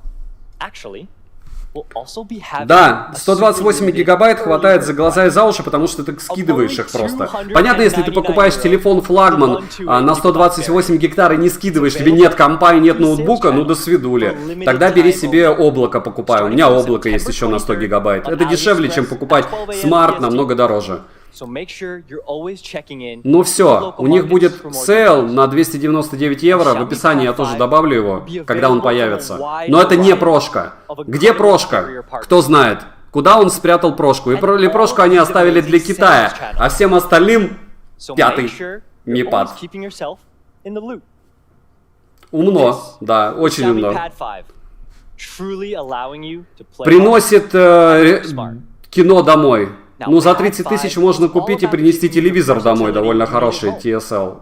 A: Да, 128 гигабайт хватает за глаза и за уши, потому что ты скидываешь их просто. Понятно, если ты покупаешь телефон флагман на 128 гектар и не скидываешь, тебе нет компа и нет ноутбука, ну до свидули. Тогда бери себе облако, покупай. У меня облако есть еще на 100 гигабайт. Это дешевле, чем покупать смарт, намного дороже. Ну все, у них будет сейл на 299 евро, в описании я тоже добавлю его, когда он появится. Но это не прошка. Где прошка? Кто знает? Куда он спрятал прошку? Или прошку они оставили для Китая, а всем остальным пятый Mi Pad. Умно, да, очень умно. Приносит кино домой. Ну, за 30 тысяч можно купить и принести телевизор домой, довольно хороший TSL.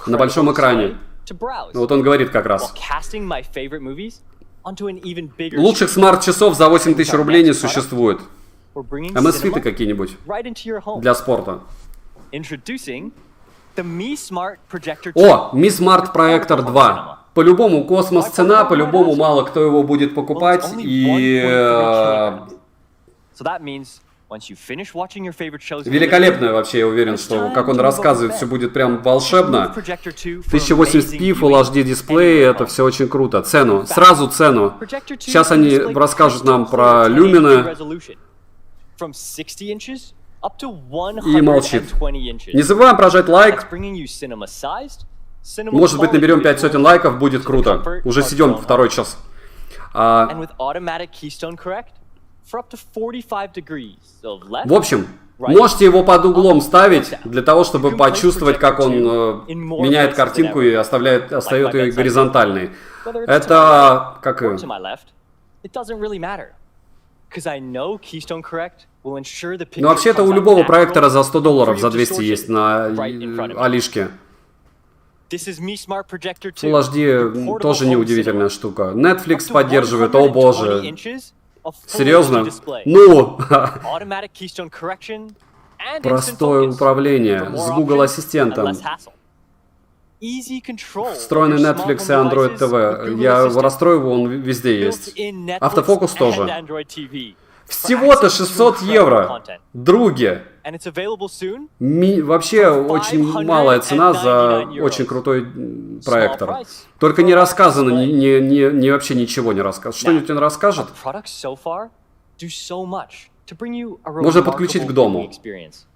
A: На большом экране. Вот он говорит как раз. Лучших смарт-часов за 8 тысяч рублей не существует. MSFit какие-нибудь для спорта. О, Mi Smart Projector 2. По-любому космос цена, по-любому мало кто его будет покупать, и великолепно вообще, я уверен, что, как он рассказывает, все будет прям волшебно. 1080p, Full HD дисплей, это все очень круто. Цену, сразу цену. Сейчас они расскажут нам про люмины. И молчит. Не забываем прожать лайк. Может быть, наберем 5 сотен лайков, будет круто. Уже сидим второй час. В общем, Можете его под углом ставить, для того, чтобы почувствовать, как он меняет картинку и остает ее горизонтальной. Это как...
D: Or to my left, it doesn't really matter. Because I know Keystone Correct will ensure the picture
A: Ну, вообще-то
D: comes
A: у
D: out
A: любого
D: natural,
A: проектора за $100,
D: free
A: за
D: of
A: 200 есть на
D: right in front of me.
A: Алишке.
D: This is Mi Smart Projector 2,
A: Full HD
D: portable
A: тоже
D: home
A: неудивительная
D: cinema.
A: штука.
D: Up
A: Netflix
D: to
A: поддерживает, о
D: 120
A: боже.
D: inches of full
A: Серьезно?
D: HD display,
A: Ну,
D: automatic Keystone Correction, and instant
A: простое
D: focus
A: управление
D: for more
A: с Google
D: options
A: Ассистентом.
D: and less hassle. Easy control
A: Встроенный
D: over
A: Netflix и
D: smartphone
A: Android
D: devices
A: TV.
D: with Google
A: Я
D: Assistant.
A: расстрою его, он везде есть.
D: Built-in Netflix
A: Автофокус
D: and
A: тоже.
D: Android TV.
A: Всего-то
D: For access to
A: 600
D: incredible
A: евро.
D: content.
A: Други.
D: And it's available soon.
A: Вообще очень малая цена за очень крутой проектор. Только не рассказано, вообще ничего не рассказано. Что-нибудь он расскажет?
D: Products so far do so much to bring you a
A: Можно подключить к дому.
D: remarkable viewing experience.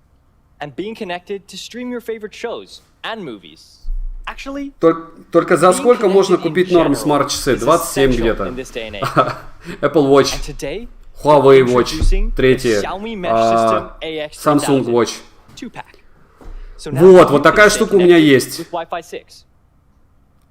D: And being connected to stream your favorite shows and movies. Actually,
A: Только за
D: being
A: сколько можно
D: connected in
A: купить норм
D: general
A: смарт-часы?
D: is
A: 27
D: essential
A: где-то.
D: in this day and age.
A: Apple Watch,
D: And today,
A: Huawei Watch,
D: introducing the
A: 3,
D: Xiaomi Mesh System AX3000
A: Samsung Watch.
D: 2-pack. So now
A: Вот,
D: you
A: вот
D: can
A: такая
D: stay
A: штука у меня
D: connected
A: есть.
D: with Wi-Fi 6.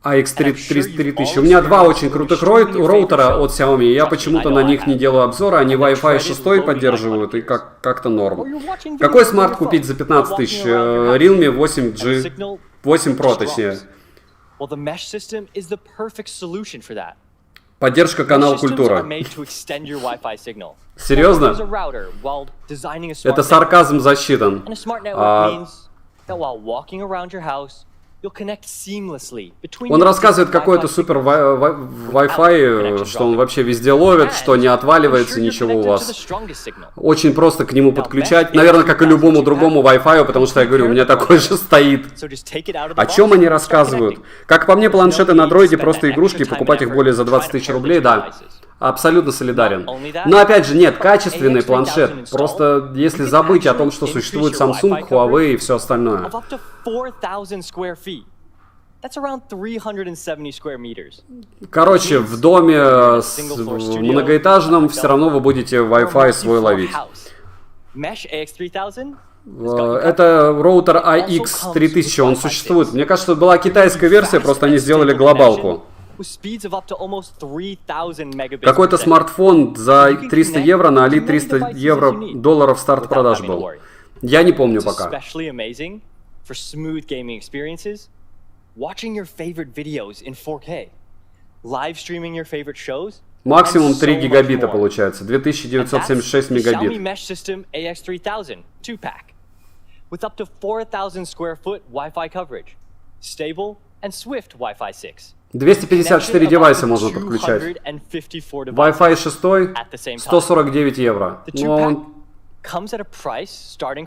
A: AX3000. У меня два очень крутых роутера от Xiaomi, и я почему-то на них не делаю обзора, они Wi-Fi 6 поддерживают, и как-то норм. Какой смарт купить за 15 тысяч? Realme 8G, 8 Pro точнее.
D: Well, the mesh system is the perfect solution for that.
A: Поддержка канала
D: Mesh systems are
A: Культура.
D: made to extend your Wi-Fi signal.
A: Серьезно?
D: Use a router while designing a smart
A: Это
D: network.
A: сарказм засчитан.
D: And a smart network means that while walking around your house, you'll connect seamlessly between
A: Он
D: your
A: рассказывает
D: different
A: какой-то
D: Wi-Fi
A: супер
D: signals.
A: Wi-Fi, что он вообще везде ловит, что не отваливается ничего у вас. Очень просто к нему подключать, наверное, как и любому другому Wi-Fi, потому что я говорю, у меня такой же стоит. О чем они рассказывают? Как по мне, планшеты на дроиде просто игрушки, покупать их более за 20 тысяч рублей, да. Абсолютно солидарен. Но опять же, нет, качественный планшет. Просто если забыть о том, что существует Samsung, Huawei и все остальное.
D: Of up to 4,000 square feet. That's around 370 square meters.
A: Короче, в доме в многоэтажном все равно вы будете Wi-Fi свой ловить.
D: Mesh AX3000.
A: Это роутер AX3000, он существует. Мне кажется, была китайская версия, просто они сделали глобалку. Какой-то смартфон за 300 евро на Али 300 евро долларов старт продаж был. Я не помню пока. Максимум 3 гигабита получается, 2976 мегабит.
D: Xiaomi Mesh System AX3000 2-pack with up to 4,000 square foot Wi-Fi coverage, stable and swift Wi-Fi 6.
A: 254 девайса можно подключать. Wi-Fi 6 149 евро. Но он...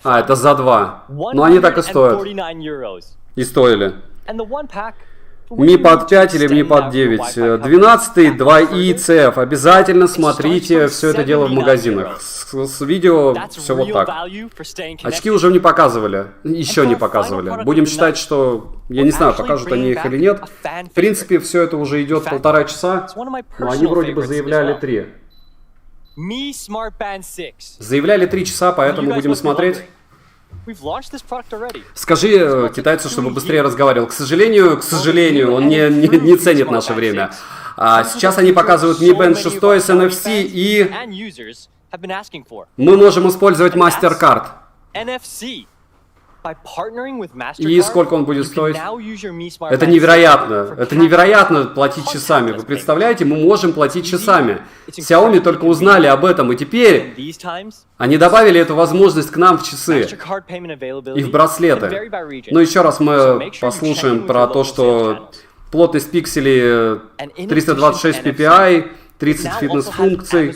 A: А, это за 2. Но они так и стоят. И стоили. Mi Pad 5 или Mi Pad 9. 12 2i CF. Обязательно смотрите все это дело в магазинах. С видео все вот так. Очки уже не показывали. Еще не показывали. Будем считать, что... Я не знаю, покажут они их или нет. В принципе, все это уже идет 1,5 часа. Но они вроде бы заявляли 3. Заявляли 3 часа, поэтому будем смотреть. Скажи китайцу, чтобы быстрее разговаривал. К сожалению, он не ценит наше время. А сейчас они показывают Mi Band 6 с NFC, и мы можем использовать MasterCard. И сколько он будет стоить? Это невероятно. Это невероятно платить часами. Вы представляете, мы можем платить часами. Xiaomi только узнали об этом, и теперь они добавили эту возможность к нам в часы и в браслеты. Но еще раз мы послушаем про то, что плотность пикселей 326 ppi, 30 фитнес-функций,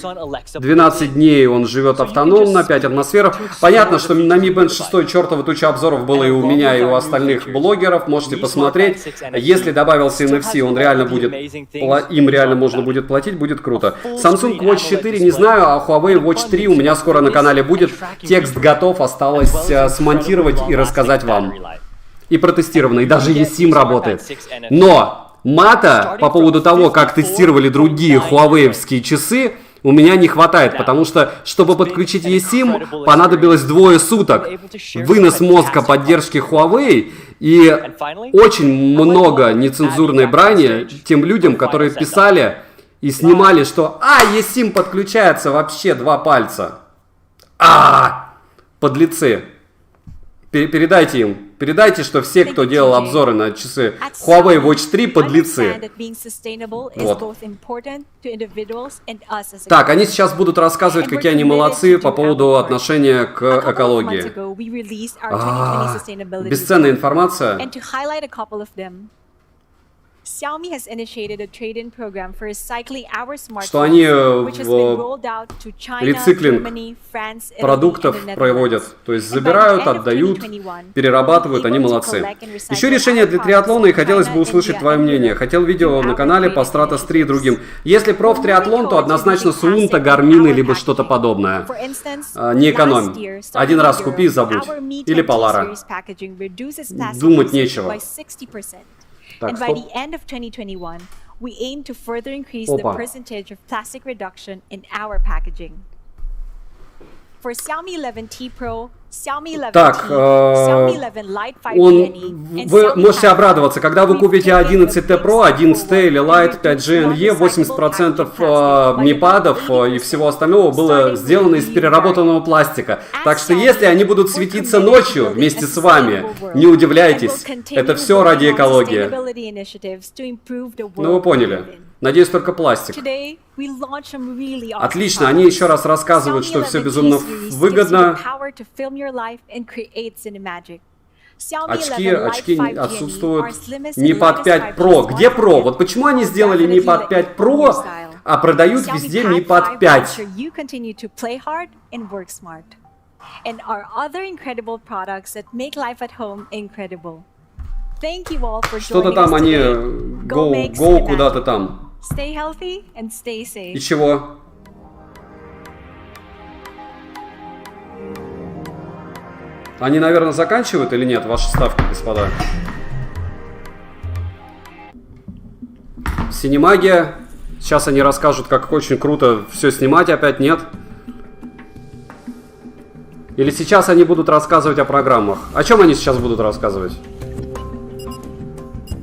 A: 12 дней он живет автономно, 5 атмосфер. Понятно, что на Mi Band 6 чертова туча обзоров было и у меня, и у остальных блогеров. Можете посмотреть. Если добавился NFC, он реально будет, им реально можно будет платить, будет круто. Samsung Watch 4 не знаю, а Huawei Watch 3 у меня скоро на канале будет. Текст готов, осталось смонтировать и рассказать вам. И протестировано, и даже eSIM работает. Но... Мата по поводу того, как тестировали другие хуавеевские часы, У меня не хватает, потому что, чтобы подключить eSIM, понадобилось 2 суток. Вынос мозга поддержки Huawei и очень много нецензурной брани тем людям, которые писали и снимали, что eSIM подключается вообще 2 пальца. Подлецы. Передайте им. Передайте, что все, кто делал обзоры на часы Huawei Watch 3, подлецы. Вот. Так, они сейчас будут рассказывать, какие они молодцы по поводу отношения к экологии. Бесценная информация. Что они рециклинг продуктов проводят. То есть забирают, отдают, перерабатывают, они молодцы. Еще решение для триатлона, и хотелось бы услышать твое мнение. Хотел видео на канале по Stratos 3 и другим. Если профтриатлон, то однозначно Suunto, Garmin либо что-то подобное. Не экономь. Один раз купи и забудь. Или Polar. Думать нечего.
B: And by the end of 2021, we aim to further increase the percentage of plastic reduction in our packaging. For Xiaomi 11T Pro, Xiaomi 11T, Xiaomi 11 Lite 5G,
A: вы можете обрадоваться, когда вы купите 11T Pro, 11T или Lite 5G NE, 80% мипадов и всего остального было сделано из переработанного пластика. Так что если они будут светиться ночью вместе с вами, не удивляйтесь, это все ради экологии. Ну вы поняли. Надеюсь, только пластик. Отлично, они еще раз рассказывают, что все безумно выгодно. Очки отсутствуют. Mi Pad 5 Pro. Где Pro? Вот почему они сделали Mi Pad 5 Pro, а продают везде Mi Pad 5? Что-то там они go куда-то там.
B: Stay healthy and stay safe.
A: И чего? Они, наверное, заканчивают или нет, ваши ставки, господа? Синемагия. Сейчас они расскажут, как очень круто все снимать, опять нет. Или сейчас они будут рассказывать о программах? О чем они сейчас будут рассказывать?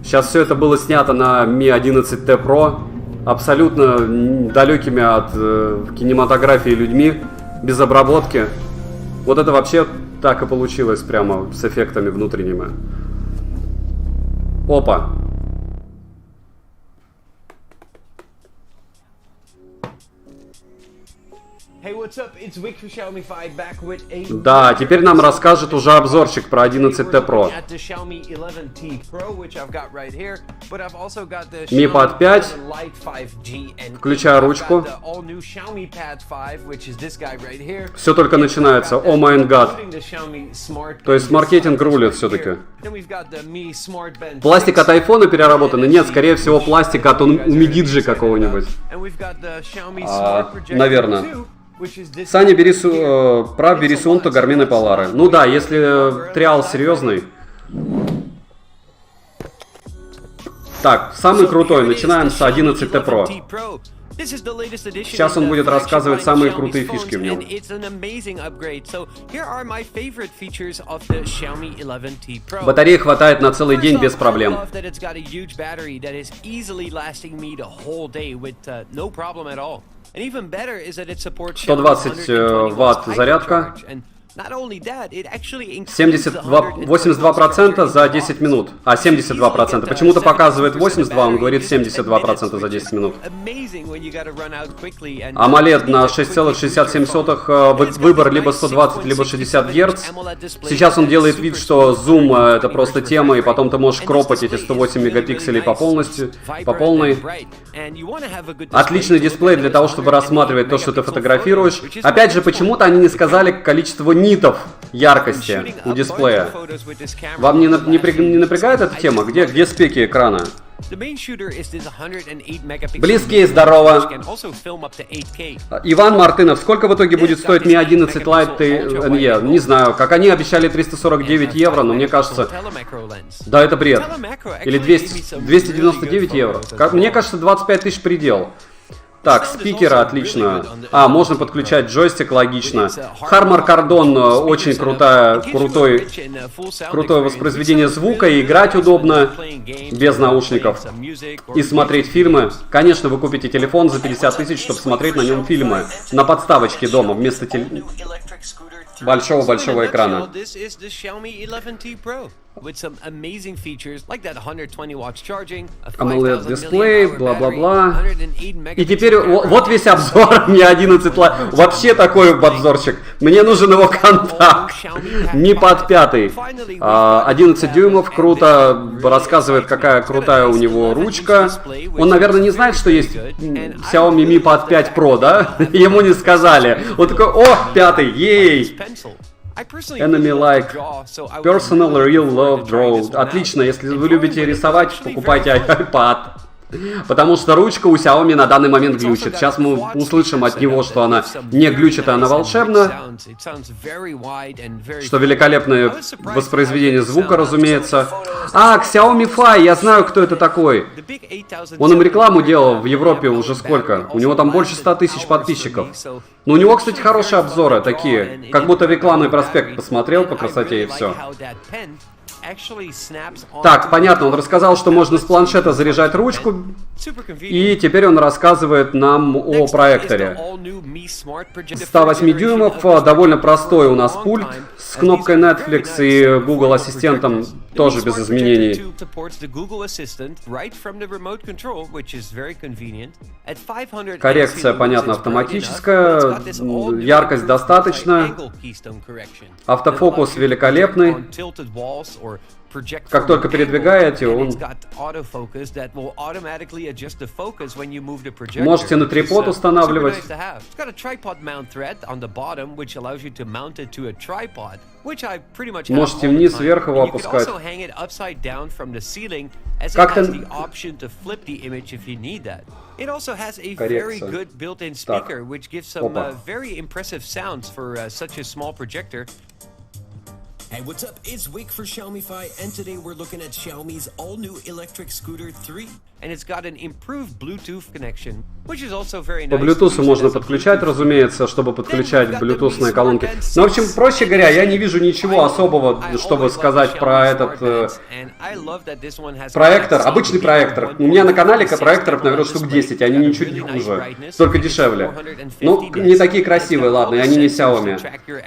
A: Сейчас все это было снято на Mi 11T Pro, абсолютно далекими от кинематографии людьми, без обработки. Вот это вообще так и получилось, прямо с эффектами внутренними. Опа. Да, теперь нам расскажет уже обзорщик про 11T Pro. Mi Pad 5. Включаю ручку. Все только начинается. О май гад. То есть маркетинг рулит все-таки. Пластик от айфона переработанный? Нет, скорее всего пластик от Umidigi какого-нибудь. Наверное. Саня, бери Suunto, Garmin и Polar. Ну да, если триал серьезный. Так, самый крутой. Начинаем с 11T Pro. Сейчас он будет рассказывать самые крутые фишки в нем. Батареи хватает на целый день без проблем. 120 ватт зарядка. 82% за 10 минут. А, 72%. Почему-то показывает 82, он говорит 72% за 10 минут. AMOLED на 6,67, выбор либо 120, либо 60 Гц. Сейчас он делает вид, что зум это просто тема, и потом ты можешь кропать эти 108 мегапикселей по полной. Отличный дисплей для того, чтобы рассматривать то, что ты фотографируешь. Опять же, почему-то они не сказали количество нитов яркости у дисплея. Вам не напрягает эта тема? Где спеки экрана? Близкие, здорово. Иван Мартынов, сколько в итоге будет стоить Mi 11 Lite NE? Не знаю, как они обещали 349 евро, но мне кажется... Да, это бред. Или 299 евро. Мне кажется, 25 тысяч предел. Так, спикеры отлично. Можно подключать джойстик, логично. Harman Kardon очень крутое воспроизведение звука, и играть удобно без наушников. И смотреть фильмы. Конечно, вы купите телефон за 50 тысяч, чтобы смотреть на нем фильмы. На подставочке дома, вместо большого-большого экрана. AMOLED дисплей, бла-бла-бла. И теперь вот весь обзор, мне 11 лайков. Вообще такой обзорчик. Мне нужен его контакт. Не под 5. 11 дюймов, круто. Рассказывает, какая крутая у него ручка. Он, наверное, не знает, что есть Xiaomi Mi Pad 5 Pro, да? Ему не сказали. Он такой, о, 5, ей! Enemy like personal real love draw. Отлично, если вы любите рисовать, покупайте iPad. Потому что ручка у Xiaomi на данный момент глючит. Сейчас мы услышим от него, что она не глючит, а она волшебна. Что великолепное воспроизведение звука, разумеется. Xiaomi Fi, я знаю, кто это такой. Он им рекламу делал в Европе уже сколько? У него там больше 100 тысяч подписчиков. Но у него, кстати, хорошие обзоры, такие. Как будто рекламный проспект посмотрел по красоте и все. Так, понятно, он рассказал, что можно с планшета заряжать ручку, и теперь он рассказывает нам о проекторе. 108 дюймов, довольно простой у нас пульт с кнопкой Netflix и Google Ассистентом, тоже без изменений. Коррекция, понятно, автоматическая, яркость достаточно, автофокус великолепный. Как только передвигаете, он... Можете на трипод устанавливать. Можете вниз, вверх его опускать. Как-то... Коррекция. Так.
E: Hey, what's up? It's Wick for Xiaomi Fi, and today we're looking at Xiaomi's all-new electric scooter 3. And it's got an improved Bluetooth connection, which is also very nice.
A: По Bluetooth можно подключать, разумеется, чтобы подключать Bluetooth колонки. Но, в общем, проще говоря, я не вижу ничего особого, чтобы сказать про этот проектор. Обычный проектор. У меня на канале проекторов, наверное, штук 10, они ничуть не хуже, только дешевле. Ну, не такие красивые, ладно, и они не Xiaomi.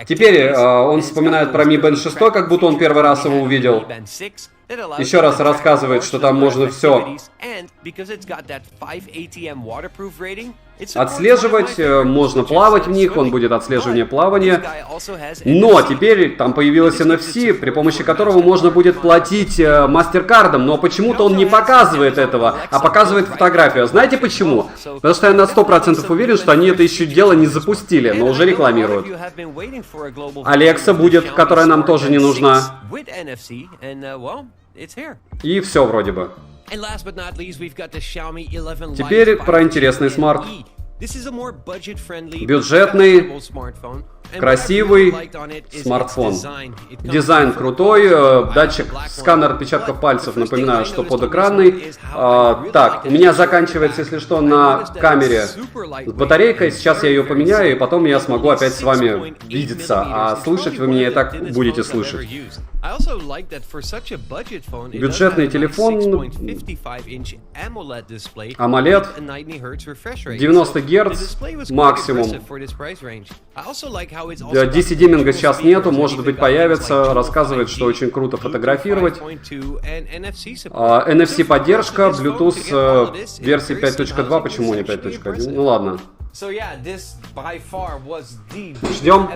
A: Теперь он вспоминает про Mi Band 6, как будто он первый раз его увидел. Еще раз рассказывает, что там можно все отслеживать, можно плавать в них, он будет отслеживание плавания. Но теперь там появилось NFC, при помощи которого можно будет платить MasterCard'ом, но почему-то он не показывает этого, а показывает фотографию. Знаете почему? Потому что я на 100% уверен, что они это еще дело не запустили, но уже рекламируют. Alexa будет, которая нам тоже не нужна. И все вроде бы. Теперь про интересный смарт. Бюджетный, красивый смартфон. Дизайн крутой, датчик, сканер отпечатков пальцев, напоминаю, что подэкранный. Так, у меня заканчивается, если что, на камере батарейка, сейчас я ее поменяю, и потом я смогу опять с вами видеться, а слышать вы меня и так будете слышать. Бюджетный телефон, AMOLED, 90 Гц максимум. DC-диминга сейчас нету, может быть появится, рассказывает, что очень круто фотографировать. NFC поддержка, Bluetooth версии 5.2, почему не 5.1? Ну ладно. Ждем.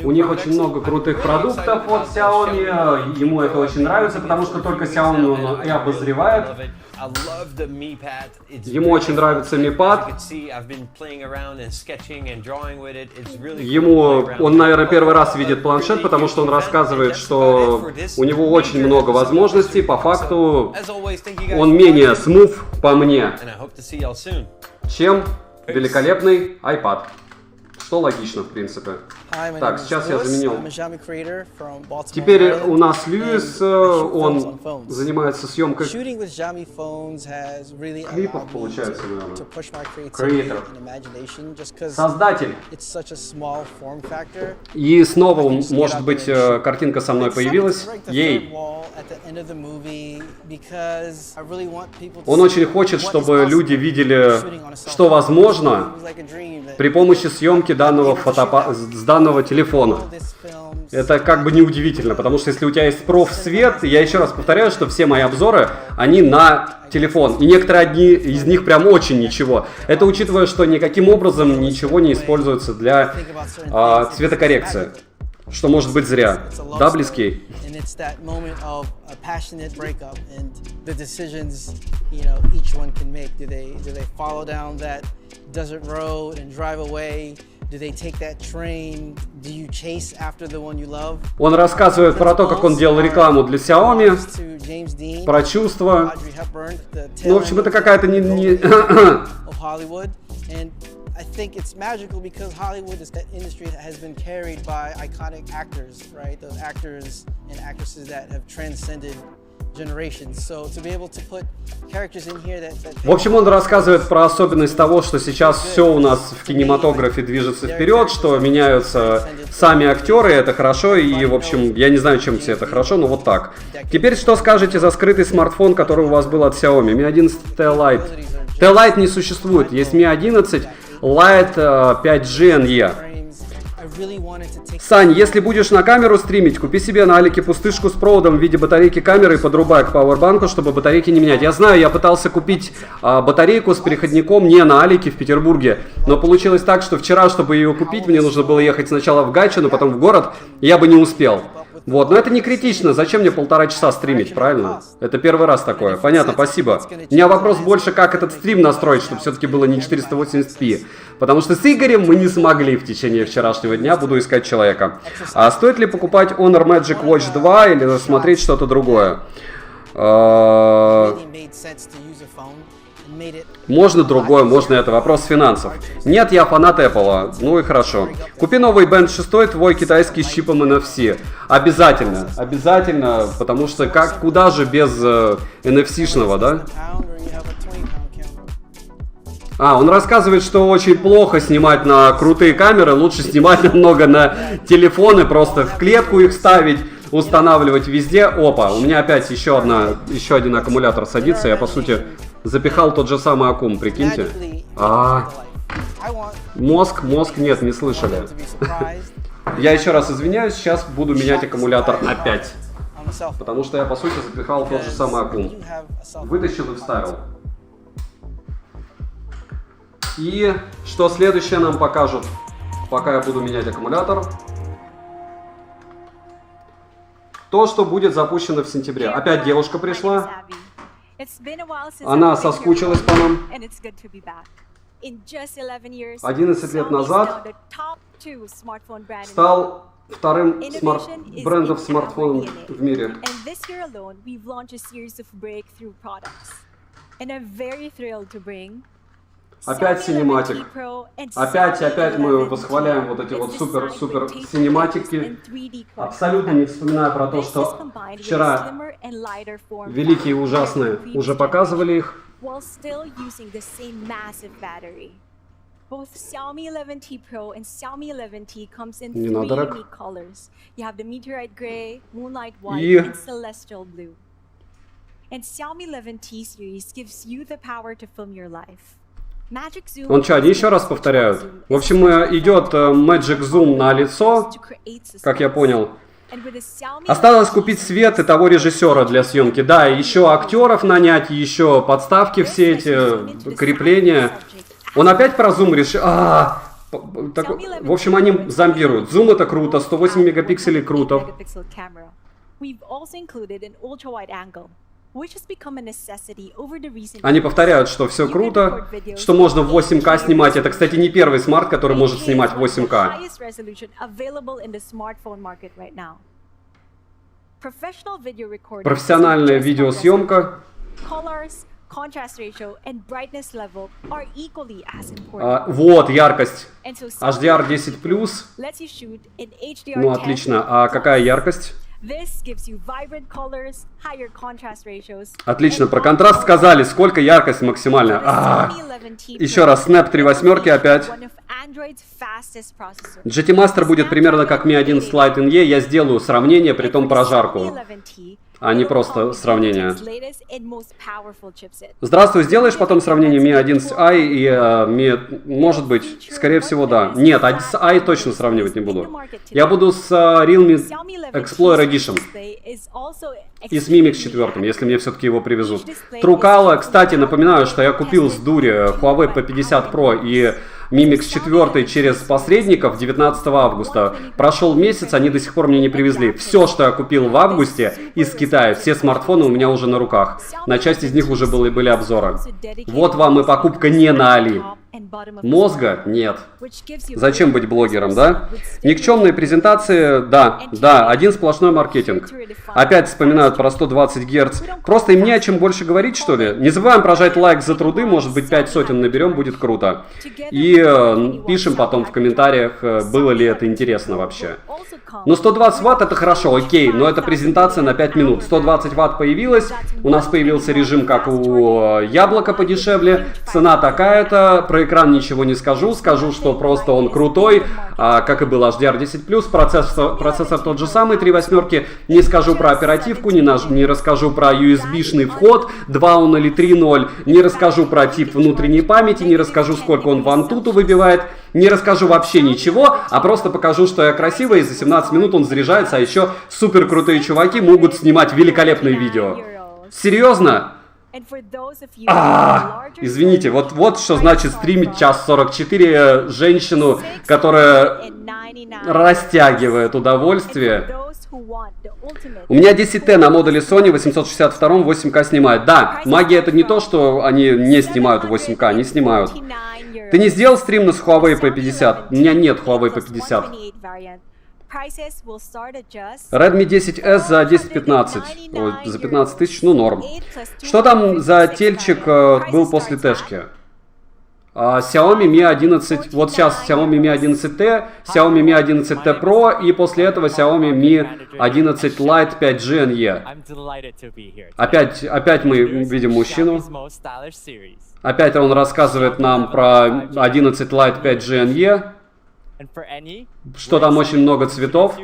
A: У них очень много крутых продуктов от Xiaomi, ему это очень нравится, потому что только Xiaomi он и обозревает. Ему очень нравится Mi Pad. Он, наверное, первый раз видит планшет, потому что он рассказывает, что у него очень много возможностей. По факту он менее смув, по мне, чем великолепный iPad. Что логично, в принципе.
F: Hi, my
A: Так,
F: name is
A: сейчас я
F: Lewis.
A: заменил.
F: I'm a Xiaomi creator from Baltimore,
A: Теперь
F: Maryland,
A: у нас
F: and
A: Льюис,
F: I shoot films
A: он
F: on phones.
A: занимается съемкой
F: Shooting with Xiaomi phones has really
A: клипов,
F: allowed me
A: получается, наверное.
F: to push my creativity
A: Creator.
F: and imagination just because
A: Создатель.
F: it's such a small form factor.
A: И снова, может быть, картинка со мной появилась. Ей. Он очень хочет, чтобы люди видели, что возможно при помощи съемки с данного телефона. Это как бы неудивительно, потому что если у тебя есть проф-свет, я еще раз повторяю, что все мои обзоры, они на телефон. И некоторые одни из них прям очень ничего. Это учитывая, что никаким образом ничего не используется для цветокоррекции. Что может быть зря. Да, близкий? Он рассказывает про то, как он делал рекламу для Xiaomi, про чувства. Ну, в общем, это какая-то
F: I think it's magical because Hollywood, this industry, has been carried by iconic actors, right? Those actors and actresses that have transcended generations. So to be able to put characters in here that
A: В общем, он рассказывает про особенность того, что сейчас все у нас в кинематографе движется вперед, что меняются сами актеры, это хорошо, и, в общем, я не знаю, чем все это хорошо, но вот так. Теперь что скажете за скрытый смартфон, который у вас был от Xiaomi? Mi 11 T-Lite. T-Lite не существует, есть Mi 11 Lite 5G NE. Сань, если будешь на камеру стримить, купи себе на Алике пустышку с проводом в виде батарейки камеры и подрубай к пауэрбанку, чтобы батарейки не менять. Я знаю, я пытался купить батарейку с переходником не на Алике в Петербурге, но получилось так, что вчера, чтобы ее купить, мне нужно было ехать сначала в Гатчину, потом в город, и я бы не успел. Вот, но это не критично. Зачем мне 1,5 часа стримить, правильно? Это первый раз такое. Понятно, спасибо. У меня вопрос больше, как этот стрим настроить, чтобы все-таки было не 480p. Потому что с Игорем мы не смогли в течение вчерашнего дня. Буду искать человека. А стоит ли покупать Honor Magic Watch 2 или смотреть что-то другое? Можно другое, можно это. Вопрос финансов. Нет, я фанат Apple. Ну и хорошо. Купи новый Band 6, твой китайский с чипом NFC. Обязательно, обязательно, потому что куда же без NFC-шного, да? Он рассказывает, что очень плохо снимать на крутые камеры, лучше снимать намного на телефоны, просто в клетку их ставить, устанавливать везде. Опа, у меня опять еще один аккумулятор садится, я по сути запихал тот же самый аккум, прикиньте. Мозг, нет, не слышали. Я еще раз извиняюсь, сейчас буду менять аккумулятор опять. Потому что я по сути запихал тот же самый аккум. Вытащил и вставил. И что следующее нам покажут, пока я буду менять аккумулятор? То, что будет запущено в сентябре. Опять девушка пришла. Она соскучилась по нам. 11 лет назад стал вторым брендом смартфонов в мире. Опять синематик. Опять мы восхваляем вот эти вот супер синематики. Абсолютно не вспоминаю про то, что вчера великие и ужасные уже показывали их.
B: Both Xiaomi 11T Pro and Xiaomi 11T comes in
A: Не
B: 3
A: надо, Рек.
B: unique colors. You have the meteorite gray, moonlight white,
A: И-
B: and celestial blue. And Xiaomi 11T series gives you the power to film your life. Magic Zoom.
A: Он что, они еще раз повторяют? В общем, идет Magic Zoom на лицо, как я понял. Осталось купить свет и того режиссера для съемки. Да, еще актеров нанять, еще подставки все эти, крепления. Он опять про зум решил. В общем, они зомбируют. Зум это круто, 108 мегапикселей круто. Они повторяют, что все круто, что можно в 8К снимать. Это, кстати, не первый смарт, который может снимать 8К. Профессиональная видеосъемка.
B: contrast ratio and brightness level are equally as important.
A: Вот, яркость.
B: And so
A: HDR 10+.
B: lets you shoot in HDR
A: Ну,
B: 10.
A: отлично. А какая яркость?
B: This gives you vibrant colors, higher contrast ratios.
A: Отлично.
B: and
A: Про контраст сказали. Сколько яркость максимальная? Еще раз. Snap 3 восьмерки опять.
B: One of Android's fastest processors.
A: GT Master будет примерно как Mi 11 Lite NE. Я сделаю сравнение, при том прожарку, а не просто сравнение. Здравствуй, сделаешь потом сравнение Mi 11i и Mi... Может быть, скорее всего, да. Нет, с i точно сравнивать не буду. Я буду с Realme Explorer Edition и с Mi Mix 4, если мне все-таки его привезут. Truecaller, кстати, напоминаю, что я купил с дури Huawei P50 Pro и Mi Mix 4 через посредников 19 августа. Прошел месяц, они до сих пор мне не привезли. Все, что я купил в августе из Китая, все смартфоны у меня уже на руках. На часть из них уже были обзоры. Вот вам и покупка не на Али. Мозга нет. Зачем быть блогером, да? Никчемные презентации, да, один сплошной маркетинг. Опять вспоминают про 120 Гц. Просто им не о чем больше говорить, что ли? Не забываем прожать лайк за труды, может быть 5 сотен наберем, будет круто. И пишем потом в комментариях, было ли это интересно вообще. Но 120 Вт это хорошо, окей, но это презентация на 5 минут. 120 Вт появилась, у нас появился режим, как у Яблока, подешевле. Цена такая-то, про экран ничего не скажу, скажу, что просто он крутой, как и был HDR 10+, процессор тот же самый, 3 восьмерки. Не скажу про оперативку, не расскажу про USB-шный вход, 2 он или 3.0, не расскажу про тип внутренней памяти, не расскажу, сколько он в Antutu выбивает. Не расскажу вообще ничего, а просто покажу, что я красивый, и за 17 минут он заряжается, а еще супер крутые чуваки могут снимать великолепные видео. Серьезно? Извините, вот что значит стримить час 44 женщину, которая растягивает удовольствие. У меня 10T на модуле Sony 862 8К снимает. Да, магия это не то, что они не снимают 8К, они снимают. Ты не сделал стрим на Huawei P50? У меня нет Huawei P50. Redmi 10S за 10-15. За 15 тысяч, ну норм. Что там за тельчик был после тэшки? Xiaomi Mi 11, вот сейчас Xiaomi Mi 11T, Xiaomi Mi 11T Pro и после этого Xiaomi Mi 11 Lite 5G NE. Опять мы видим мужчину. Опять он рассказывает нам про 11 Lite 5G NE. Что там очень много цветов.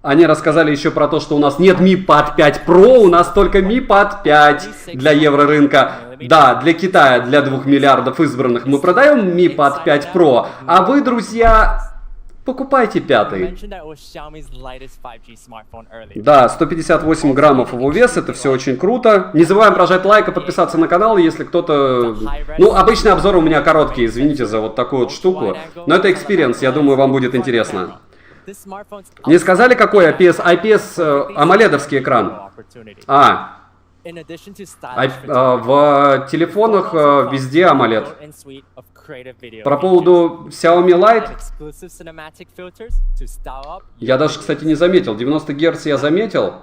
A: Они рассказали еще про то, что у нас нет Mi Pad 5 Pro, у нас только Mi Pad 5 для еврорынка. Да, для Китая, для 2 миллиардов избранных мы продаем Mi Pad 5 Pro, а вы, друзья, покупайте пятый. Да, 158 граммов его вес, это все очень круто. Не забываем прожать лайк и подписаться на канал, если кто-то... Ну, обычно обзоры у меня короткие, извините за вот такую вот штуку. Но это экспириенс, я думаю, вам будет интересно. Не сказали, какой IPS? IPS AMOLED-овский экран. В телефонах везде AMOLED. Про поводу Xiaomi Lite, я даже, кстати, не заметил. 90 Гц я заметил.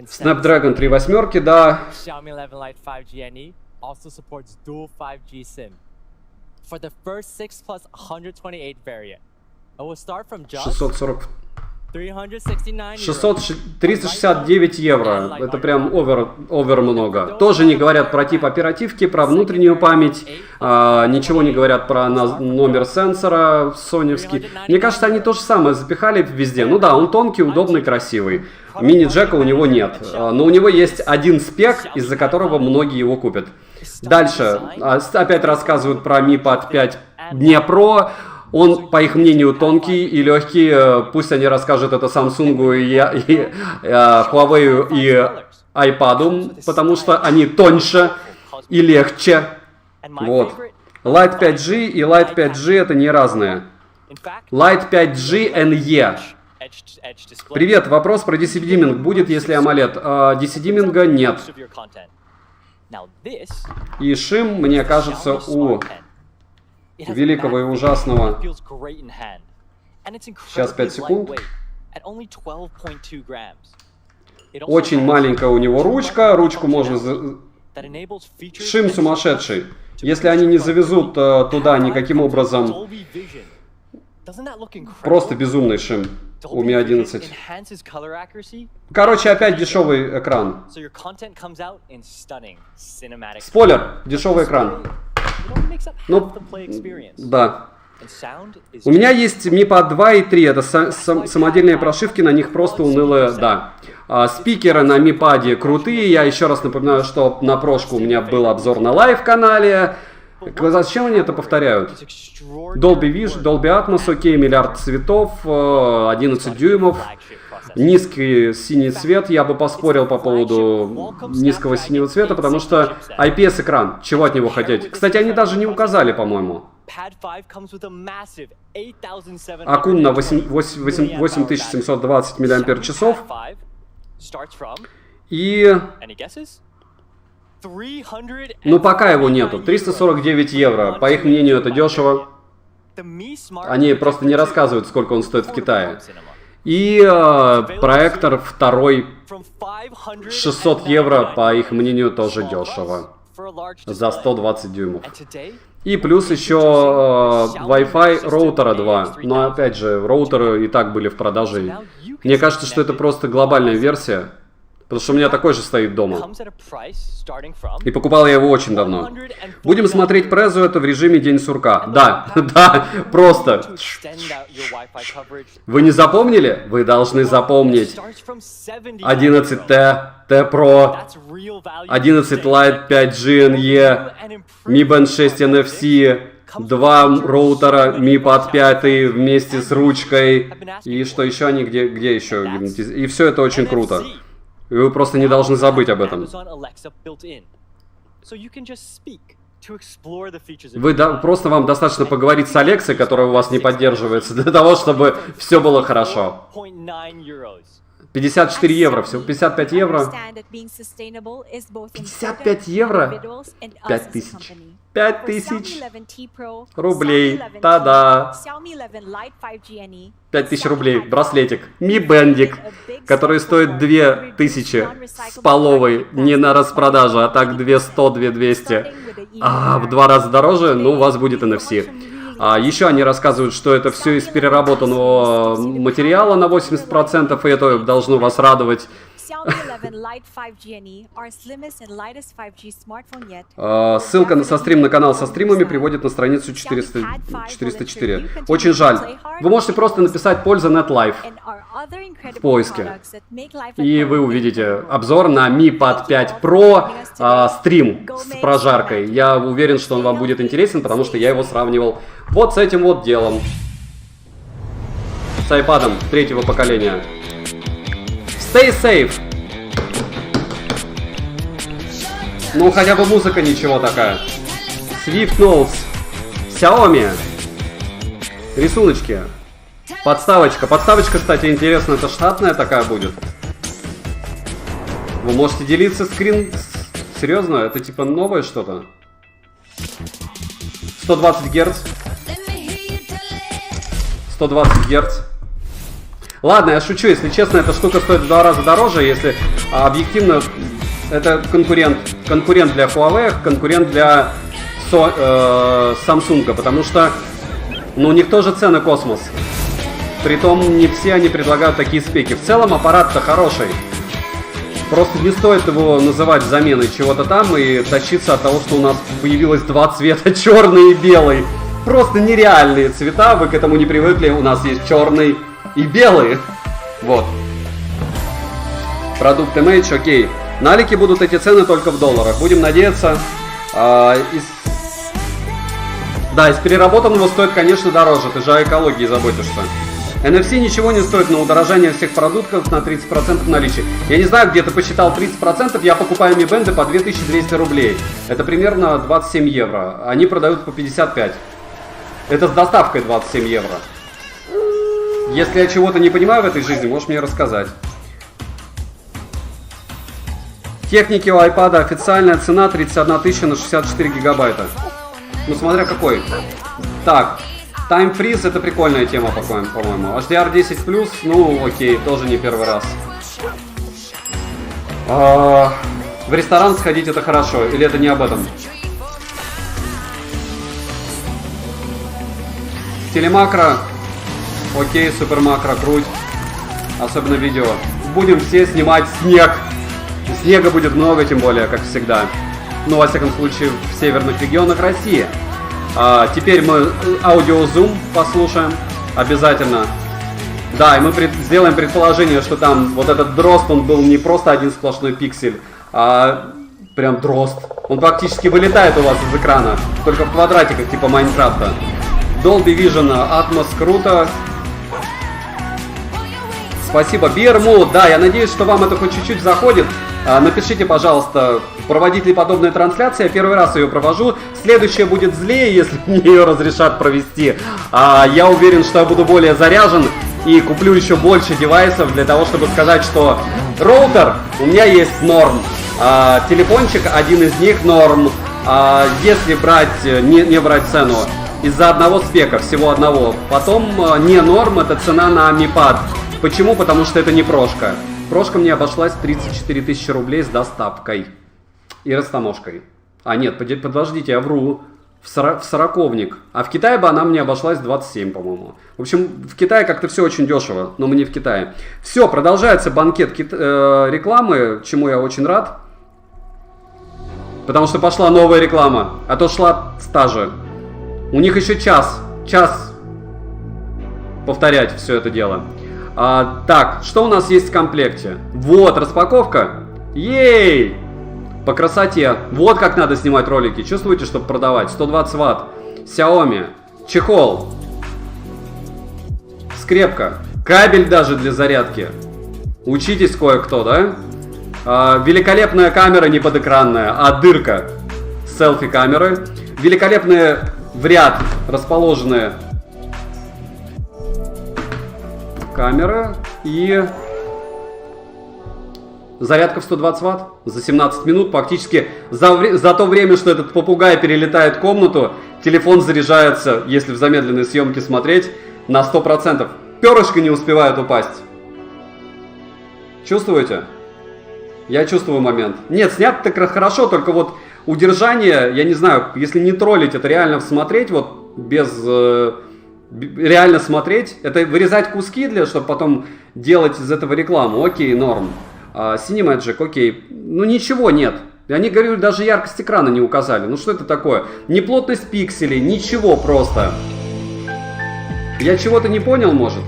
A: Snapdragon 3 восьмерки, да. 640... 369 евро. Это прям овер много. Тоже не говорят про тип оперативки, про внутреннюю память. Ничего не говорят про номер сенсора соневский. Мне кажется, они то же самое запихали везде. Ну да, он тонкий, удобный, красивый. Мини-джека у него нет. Но у него есть один спек, из-за которого многие его купят. Дальше. Опять рассказывают про Mi Pad 5 не Pro. Он, по их мнению, тонкий и легкий. Пусть они расскажут это Samsung и Huawei и iPad, потому что они тоньше и легче. Вот. Lite 5G и Lite 5G это не разные. Lite 5G NE. Привет, вопрос про DC-диминг будет, если AMOLED? DC-диминга нет. И шим, мне кажется, у... великого и ужасного. Сейчас 5 секунд.
D: at only 12.2 grams. It also
A: Очень
D: has
A: маленькая у него ручка. Ручку можно...
D: that enables features
A: Шим
D: and
A: сумасшедший.
D: software to
A: Если они не завезут туда никаким образом...
D: Dolby Vision. Doesn't that look incredible?
A: Просто безумный шим у Mi
D: Dolby Vision
A: 11.
D: enhances color accuracy,
A: Короче, опять дешевый экран.
D: so your content comes out in stunning cinematic.
A: Спойлер, дешевый экран.
D: It only makes up
A: Ну,
D: half the play experience.
A: да.
D: And sound is
A: У меня есть Mi Pad 2 и 3, это самодельные прошивки, на них просто унылые, да. Спикеры на Mi Pad крутые, я еще раз напоминаю, что на прошку у меня был обзор на лайв-канале. Зачем они это повторяют? Dolby Vision, Dolby Atmos, окей, миллиард цветов, 11 дюймов, низкий синий цвет, я бы поспорил по поводу низкого синего цвета, потому что IPS-экран, чего от него хотеть? Кстати, они даже не указали, по-моему. Аккум на 8720 мАч. И... Ну, пока его нету. 349 евро. По их мнению, это дешево. Они просто не рассказывают, сколько он стоит в Китае. И проектор второй 600 евро, по их мнению, тоже дешево. За 120 дюймов. И плюс еще Wi-Fi роутера 2. Но опять же, роутеры и так были в продаже. Мне кажется, что это просто глобальная версия. Потому что у меня такой же стоит дома. И покупал я его очень давно. Будем смотреть презу это в режиме День сурка. Да, да, просто. Вы не запомнили? Вы должны запомнить. 11T, T Pro, 11 Lite 5G NE, Mi Band 6 NFC, 2 роутера Mi Pad 5 вместе с ручкой. И что еще они, где еще? И все это очень круто. И вы просто не должны забыть об этом. Просто вам достаточно поговорить с Алексой, которая у вас не поддерживается, для того, чтобы все было хорошо. 54 евро, всего 55 евро. 55 евро? 5000. 5000 рублей. Та-да. 5000 рублей. Браслетик. Mi Bandик, который стоит 2000 с половой. Не на распродаже, а так 200-2200. А в 2 раза дороже, но у вас будет NFC. Еще они рассказывают, что это все из переработанного материала на 80%, и это должно вас радовать. Ссылка со стрим на канал со стримами приводит на страницу 404. Очень жаль. Вы можете просто написать «Польза NetLife» в поиске. И вы увидите обзор на Mi Pad 5 Pro стрим с прожаркой. Я уверен, что он вам будет интересен, потому что я его сравнивал вот с этим вот делом. С iPad'ом 3-го поколения. Stay safe! Ну, хотя бы музыка ничего такая. Swift Notes. Xiaomi. Рисуночки. Подставочка. Подставочка, кстати, интересно, это штатная такая будет. Вы можете делиться скрин... Серьезно? Это типа новое что-то? 120 Гц. 120 Гц. Ладно, я шучу, если честно, эта штука стоит в 2 раза дороже, если объективно это конкурент для Huawei, конкурент для Samsung, потому что у них тоже цены космос. Притом не все они предлагают такие спеки. В целом аппарат-то хороший. Просто не стоит его называть заменой чего-то там и тащиться от того, что у нас появилось 2 цвета, черный и белый. Просто нереальные цвета, вы к этому не привыкли, у нас есть черный и белые. Вот. Продукты Mage, окей. На Алике будут эти цены только в долларах. Будем надеяться. Да, из переработанного стоит, конечно, дороже. Ты же о экологии заботишься. NFC ничего не стоит на удорожание всех продуктов на 30% наличия. Я не знаю, где ты посчитал 30%. Я покупаю Mi Band по 2200 рублей. Это примерно 27 евро. Они продают по 55. Это с доставкой 27 евро. Если я чего-то не понимаю в этой жизни, можешь мне рассказать. Техники у iPad официальная цена 31 000 на 64 гигабайта. Ну, смотря какой. Так, Time Freeze это прикольная тема, по-моему. HDR 10+, ну окей, тоже не первый раз. В ресторан сходить это хорошо, или это не об этом? Телемакро. Окей, супер макро, круть. Особенно видео. Будем все снимать снег. Снега будет много, тем более, как всегда. Ну, во всяком случае, в северных регионах России. Теперь мы аудиозум послушаем. Обязательно. Да, и мы сделаем предположение, что там вот этот дрозд, он был не просто один сплошной пиксель, а прям дрозд. Он практически вылетает у вас из экрана. Только в квадратиках, типа Майнкрафта. Dolby Vision, Atmos, круто. Спасибо, Бермуд. Да, я надеюсь, что вам это хоть чуть-чуть заходит. Напишите, пожалуйста, проводить ли подобные трансляции. Я первый раз ее провожу. Следующая будет злее, если мне ее разрешат провести. Я уверен, что я буду более заряжен и куплю еще больше девайсов для того, чтобы сказать, что роутер у меня есть норм. Телефончик один из них норм. Если брать, не брать цену. Из-за одного спека, всего одного. Потом не норм, это цена на Mi Pad. Почему? Потому что это не прошка. Прошка мне обошлась 34 тысячи рублей с доставкой. И растаможкой. Нет, подождите, я вру. В сороковник. А в Китае бы она мне обошлась 27, по-моему. В общем, в Китае как-то все очень дешево. Но мы не в Китае. Все, продолжается банкет рекламы, чему я очень рад. Потому что пошла новая реклама. А то шла та же. У них еще час повторять все это дело. Так, что у нас есть в комплекте? Вот, распаковка. Ей! По красоте. Вот как надо снимать ролики. Чувствуете, чтобы продавать? 120 ватт. Xiaomi. Чехол. Скрепка. Кабель даже для зарядки. Учитесь кое-кто, да? Великолепная камера не подэкранная, а дырка. Селфи-камеры. Великолепные в ряд расположенные камеры и зарядка в 120 ватт за 17 минут. Практически за то время, что этот попугай перелетает комнату, телефон заряжается, если в замедленной съемке смотреть, на 100%. Перышко не успевает упасть. Чувствуете? Я чувствую момент. Нет, снят так хорошо, только вот удержание, я не знаю, если не троллить, это реально смотреть, вот без... реально смотреть, это вырезать куски, чтобы потом делать из этого рекламу. Окей, норм. Cinemagic, окей. Ну ничего нет. Они, говорю, даже яркость экрана не указали. Ну что это такое? Не плотность пикселей, ничего просто. Я чего-то не понял, может?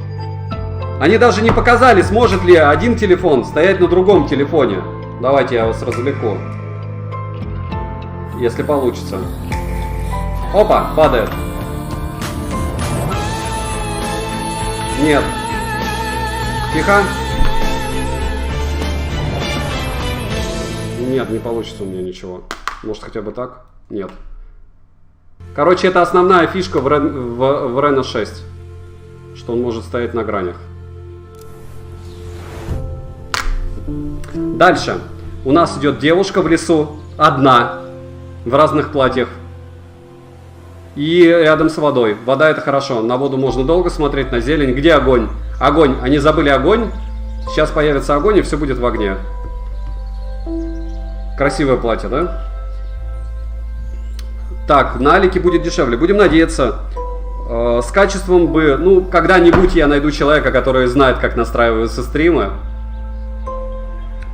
A: Они даже не показали, сможет ли один телефон стоять на другом телефоне. Давайте я вас развлеку. Если получится. Опа, падает. Нет. Тихо. Нет, не получится у меня ничего. Может хотя бы так? Нет. Короче, это основная фишка в Reno 6. Что он может стоять на гранях. Дальше. У нас идет девушка в лесу. Одна. В разных платьях. И рядом с водой. Вода это хорошо. На воду можно долго смотреть, на зелень. Где огонь? Огонь. Они забыли огонь. Сейчас появится огонь, и все будет в огне. Красивое платье, да? Так, на Алике будет дешевле. Будем надеяться. С качеством бы... Ну, когда-нибудь я найду человека, который знает, как настраиваются стримы.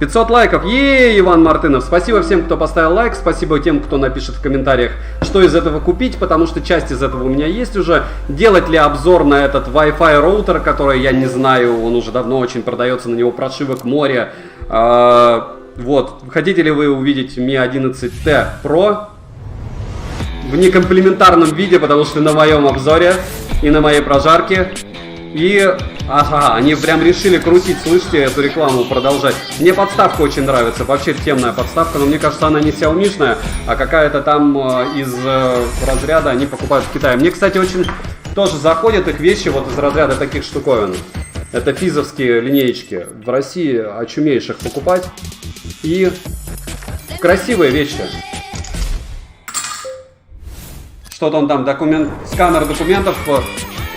A: 500 лайков. Ей, Иван Мартынов. Спасибо всем, кто поставил лайк. Спасибо тем, кто напишет в комментариях, что из этого купить, потому что часть из этого у меня есть уже. Делать ли обзор на этот Wi-Fi роутер, который я не знаю, он уже давно очень продается, на него прошивок море. Вот. Хотите ли вы увидеть Mi 11T Pro в некомплиментарном виде, потому что на моем обзоре и на моей прожарке. И, ага, они прям решили крутить, слышите, эту рекламу, продолжать. Мне подставка очень нравится, вообще темная подставка, но мне кажется, она не xiaomi-шная, а какая-то там из разряда они покупают в Китае. Мне, кстати, очень тоже заходят их вещи вот из разряда таких штуковин. Это физовские линеечки. В России очумеешь их покупать. И красивые вещи. Что-то он там, сканер документов,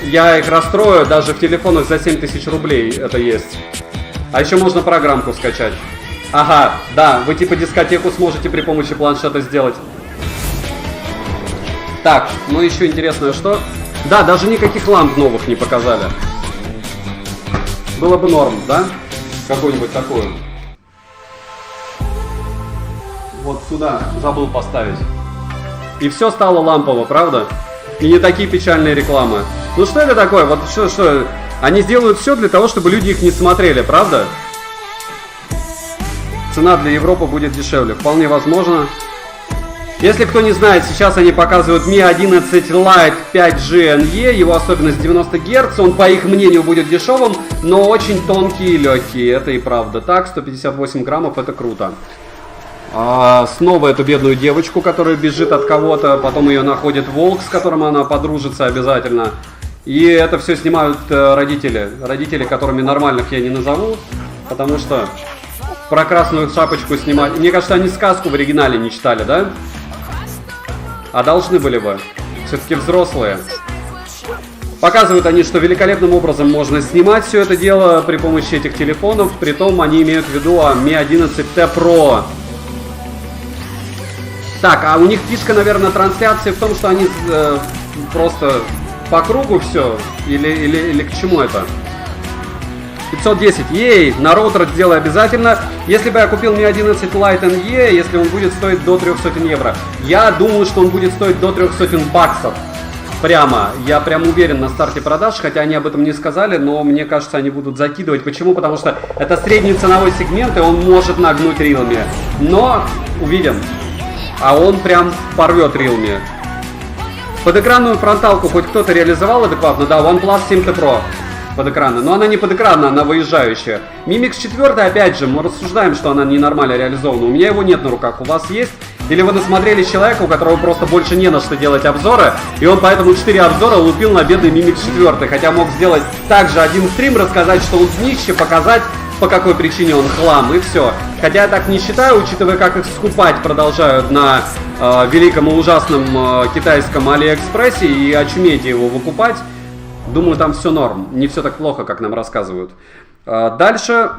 A: я их расстрою, даже в телефонах за 7000 рублей это есть. А еще можно программку скачать. Ага, да, вы типа дискотеку сможете при помощи планшета сделать. Так, ну еще интересное что? Да, даже никаких ламп новых не показали. Было бы норм, да? Какую-нибудь такую. Вот сюда забыл поставить. И все стало лампово, правда? И не такие печальные рекламы. Ну что это такое? Вот что? Они сделают все для того, чтобы люди их не смотрели, правда? Цена для Европы будет дешевле. Вполне возможно. Если кто не знает, сейчас они показывают Mi 11 Lite 5G NE, его особенность 90 Гц, он, по их мнению, будет дешевым, но очень тонкий и легкий, это и правда так, 158 граммов, это круто. Снова эту бедную девочку, которая бежит от кого-то, потом ее находит волк, с которым она подружится обязательно. И это все снимают родители, которыми нормальных я не назову, потому что про красную шапочку снимать... Мне кажется, они сказку в оригинале не читали, да? А должны были бы. Все-таки взрослые. Показывают они, что великолепным образом можно снимать все это дело при помощи этих телефонов. Притом они имеют в виду Mi 11T Pro. Так, а у них фишка, наверное, трансляции в том, что они просто по кругу все? Или к чему это? 510. Ей, на роутер сделай обязательно. Если бы я купил Mi 11 Lite NE, если он будет стоить до 300 евро, я думаю, что он будет стоить до 300 баксов. Прямо. Я прям уверен на старте продаж, хотя они об этом не сказали, но мне кажется, они будут закидывать. Почему? Потому что это средний ценовой сегмент, и он может нагнуть Realme. Но увидим. А он прям порвет Realme. Подэкранную фронталку хоть кто-то реализовал адекватно? Да, OnePlus 7T Pro. Под экрана. Но она не под экрана, она выезжающая. Mi Mix 4, опять же, мы рассуждаем, что она ненормально реализована. У меня его нет на руках, у вас есть? Или вы насмотрелись человека, у которого просто больше не на что делать обзоры, и он поэтому 4 обзора лупил на бедный Mi Mix 4, хотя мог сделать также один стрим, рассказать, что он днище, показать, по какой причине он хлам, и все. Хотя я так не считаю, учитывая, как их скупать продолжают на великом и ужасном китайском Алиэкспрессе, и очуметь его выкупать. Думаю, там все норм. Не все так плохо, как нам рассказывают. Дальше.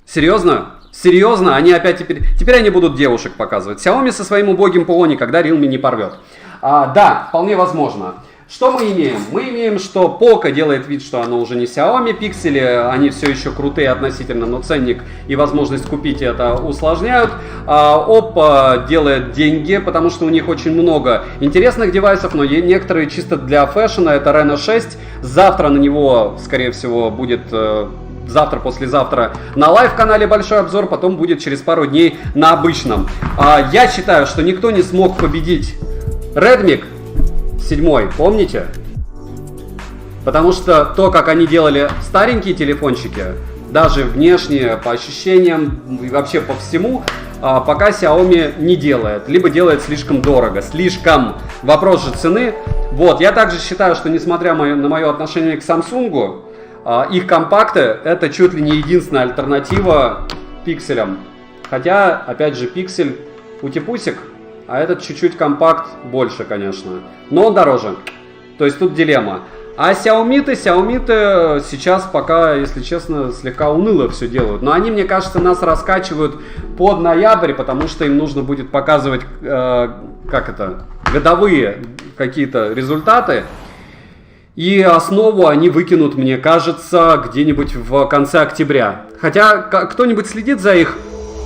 A: Серьезно? Серьезно? Они опять теперь они будут девушек показывать. Xiaomi со своим убогим ПО никогда Realme не порвет. Да, вполне возможно. Что мы имеем? Мы имеем, что Poco делает вид, что оно уже не Xiaomi. Пиксели, они все еще крутые относительно, но ценник и возможность купить это усложняют. Oppo делает деньги, потому что у них очень много интересных девайсов, но некоторые чисто для фэшена. Это Reno 6. Завтра на него, скорее всего, будет... Завтра-послезавтра на лайв-канале большой обзор, потом будет через пару дней на обычном. Я считаю, что никто не смог победить Redmi 7, помните? Потому что то, как они делали старенькие телефончики, даже внешне, по ощущениям и вообще по всему, пока Xiaomi не делает. Либо делает слишком дорого, слишком. Вопрос же цены. Вот, я также считаю, что несмотря на мое отношение к Samsung, их компакты это чуть ли не единственная альтернатива пикселям. Хотя, опять же, пиксель ути-пусик, а этот чуть-чуть компакт больше, конечно. Но он дороже. То есть тут дилемма. А Xiaomi-то сейчас пока, если честно, слегка уныло все делают. Но они, мне кажется, нас раскачивают под ноябрь, потому что им нужно будет показывать, годовые какие-то результаты. И основу они выкинут, мне кажется, где-нибудь в конце октября. Хотя кто-нибудь следит за их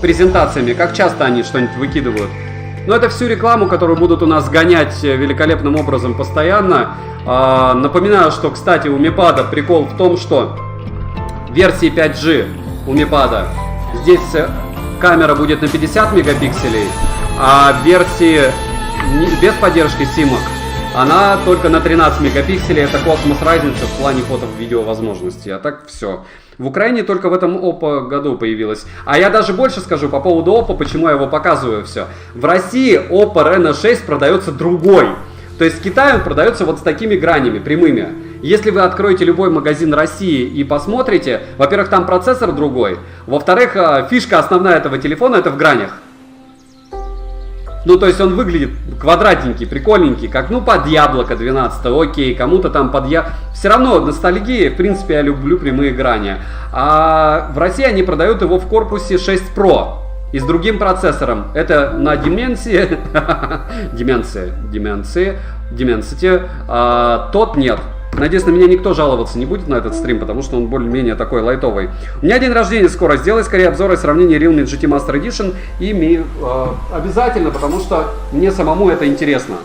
A: презентациями, как часто они что-нибудь выкидывают. Но это всю рекламу, которую будут у нас гонять великолепным образом постоянно. Напоминаю, что, кстати, у Mi Pad прикол в том, что в версии 5G у Mi Pad здесь камера будет на 50 мегапикселей, а в версии без поддержки симок она только на 13 мегапикселей. Это космос разница в плане фото-видео возможностей. А так все. В Украине только в этом Oppo году появилась. А я даже больше скажу по поводу Oppo, почему я его показываю все. В России Oppo Reno 6 продается другой. То есть в Китае он продается вот с такими гранями, прямыми. Если вы откроете любой магазин России и посмотрите, во-первых, там процессор другой. Во-вторых, фишка основная этого телефона это в гранях. Ну, то есть он выглядит квадратненький, прикольненький, как, ну, под яблоко 12, окей, кому-то там под Все равно ностальгия, в принципе, я люблю прямые грани. А в России они продают его в корпусе 6 Pro и с другим процессором. Это на Dimensity, тот нет. Надеюсь, на меня никто жаловаться не будет на этот стрим, потому что он более-менее такой лайтовый. У меня день рождения скоро. Сделай скорее обзор и сравнение Realme GT Master Edition и Mi. Обязательно, потому что мне самому это интересно.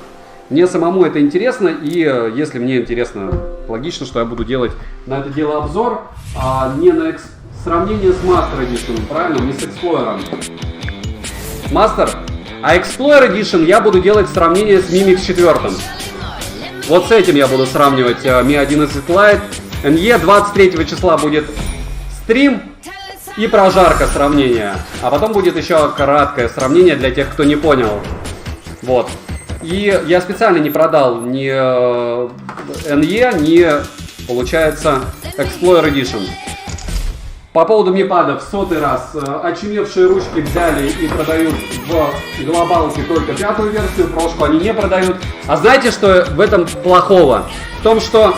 A: Мне самому это интересно, и если мне интересно, логично, что я буду делать на это дело обзор, а не на сравнение с Master Edition, правильно, не с Explorer. Master, а Explorer Edition я буду делать сравнение с Mi Mix 4. Вот с этим я буду сравнивать Mi 11 Lite. NE 23 числа будет стрим и прожарка сравнения. А потом будет еще краткое сравнение для тех, кто не понял. Вот. И я специально не продал ни NE, ни, получается, Explorer Edition. По поводу мипада в 100-й раз. Очумевшие ручки взяли и продают в глобалке только 5-ю версию, прошку они не продают. А знаете, что в этом плохого? В том, что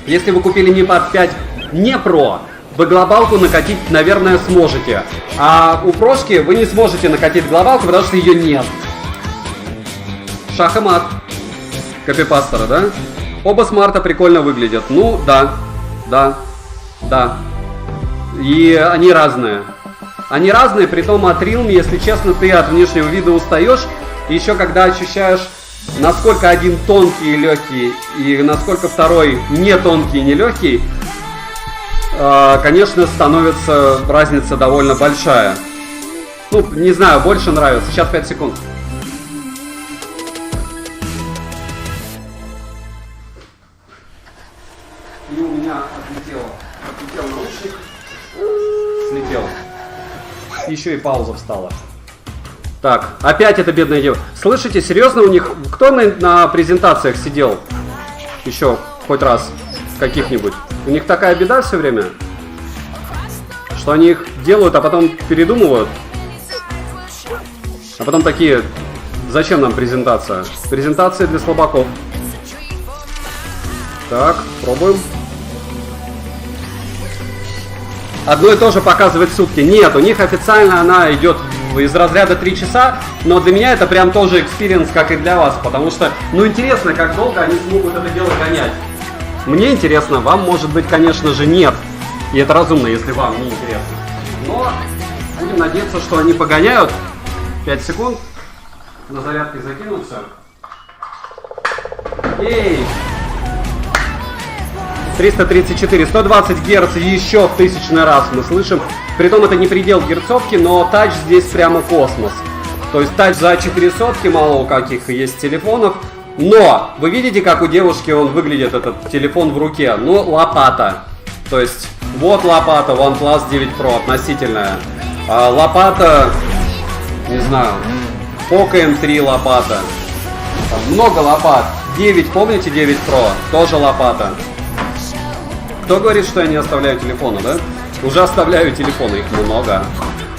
A: если вы купили мипад 5 не Pro, вы глобалку накатить, наверное, сможете. А у прошки вы не сможете накатить глобалку, потому что ее нет. Шах и мат. Копипастера, да? Оба смарта прикольно выглядят. Ну, да. И они разные. Они разные, притом от Realme, если честно, ты от внешнего вида устаешь. И еще когда ощущаешь, насколько один тонкий и легкий, и насколько второй не тонкий и не легкий, конечно, становится разница довольно большая. Ну, не знаю, больше нравится. Сейчас 5 секунд. И у меня отлетел наушник. Слетел. Еще и пауза встала. Так, опять эта бедная девушка. Слышите, серьезно, у них... Кто на презентациях сидел? Еще хоть раз. Каких-нибудь. У них такая беда все время, что они их делают, а потом передумывают. А потом такие... Зачем нам презентация? Презентация для слабаков. Так, пробуем. Одно и то же показывает сутки. Нет, у них официально она идет из разряда 3 часа, но для меня это прям тоже экспириенс, как и для вас, потому что, ну, интересно, как долго они смогут это дело гонять. Мне интересно, вам, может быть, конечно же, нет. И это разумно, если вам не интересно. Но будем надеяться, что они погоняют. 5 секунд. На зарядке закинутся. Эй! 334, 120 Гц еще в 1000-й раз мы слышим. Притом это не предел герцовки, но тач здесь прямо космос. То есть тач за 400, мало у каких есть телефонов. Но вы видите, как у девушки он выглядит, этот телефон в руке? Ну, лопата. То есть вот лопата OnePlus 9 Pro относительная. А лопата, не знаю, Poco M3 лопата. Там много лопат. 9, помните 9 Pro? Тоже лопата. Кто говорит, что я не оставляю телефона, да? Уже оставляю телефоны, их много.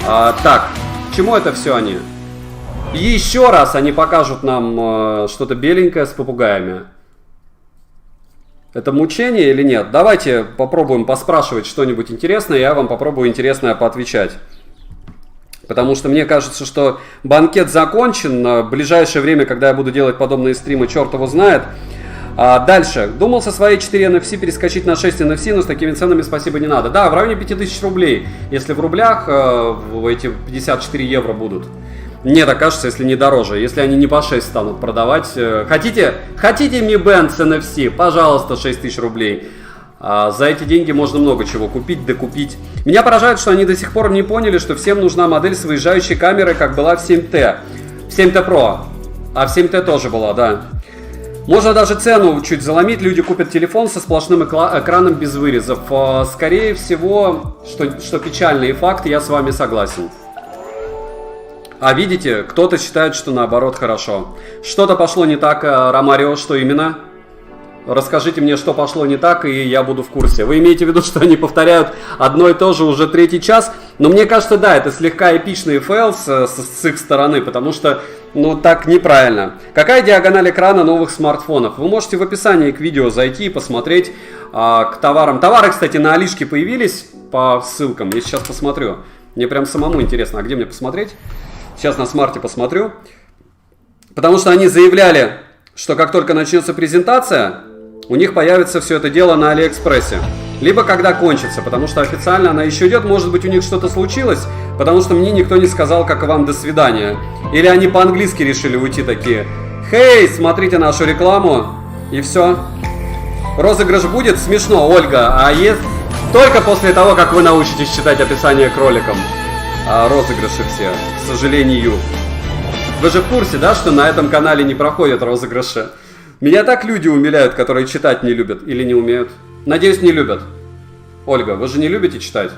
A: Так, к чему это все они? Еще раз они покажут нам что-то беленькое с попугаями. Это мучение или нет? Давайте попробуем поспрашивать что-нибудь интересное, я вам попробую интересное поотвечать. Потому что мне кажется, что банкет закончен. В ближайшее время, когда я буду делать подобные стримы, черт его знает. Дальше. Думал со своей 4 NFC перескочить на 6 NFC, но с такими ценами спасибо не надо. Да, в районе 5000 рублей. Если в рублях эти 54 евро будут. Мне так кажется, если не дороже. Если они не по 6 станут продавать. Хотите Mi Band с NFC? Пожалуйста, 6000 рублей. За эти деньги можно много чего купить, докупить. Меня поражает, что они до сих пор не поняли, что всем нужна модель с выезжающей камерой, как была в 7T. В 7T Pro. А в 7T тоже была, да. Можно даже цену чуть заломить, люди купят телефон со сплошным экраном без вырезов. Скорее всего, что печальный факт, я с вами согласен. А видите, кто-то считает, что наоборот хорошо. Что-то пошло не так, Ромарио, что именно? Расскажите мне, что пошло не так, и я буду в курсе. Вы имеете в виду, что они повторяют одно и то же уже 3-й час? Но мне кажется, да, это слегка эпичный фейл с их стороны, потому что Ну, так неправильно. Какая диагональ экрана новых смартфонов? Вы можете в описании к видео зайти и посмотреть к товарам. Товары, кстати, на Алишке появились по ссылкам. Я сейчас посмотрю. Мне прям самому интересно. А где мне посмотреть? Сейчас на смарте посмотрю. Потому что они заявляли, что как только начнется презентация, у них появится все это дело на Алиэкспрессе. Либо когда кончится, потому что официально она еще идет. Может быть, у них что-то случилось, потому что мне никто не сказал, как вам до свидания. Или они по-английски решили уйти такие: «Хей, смотрите нашу рекламу», и все. Розыгрыш будет? Смешно, Ольга. А есть только после того, как вы научитесь читать описание к роликам. Розыгрыши все, к сожалению. Вы же в курсе, да, что на этом канале не проходят розыгрыши? Меня так люди умиляют, которые читать не любят или не умеют. Надеюсь, не любят. Ольга, вы же не любите читать?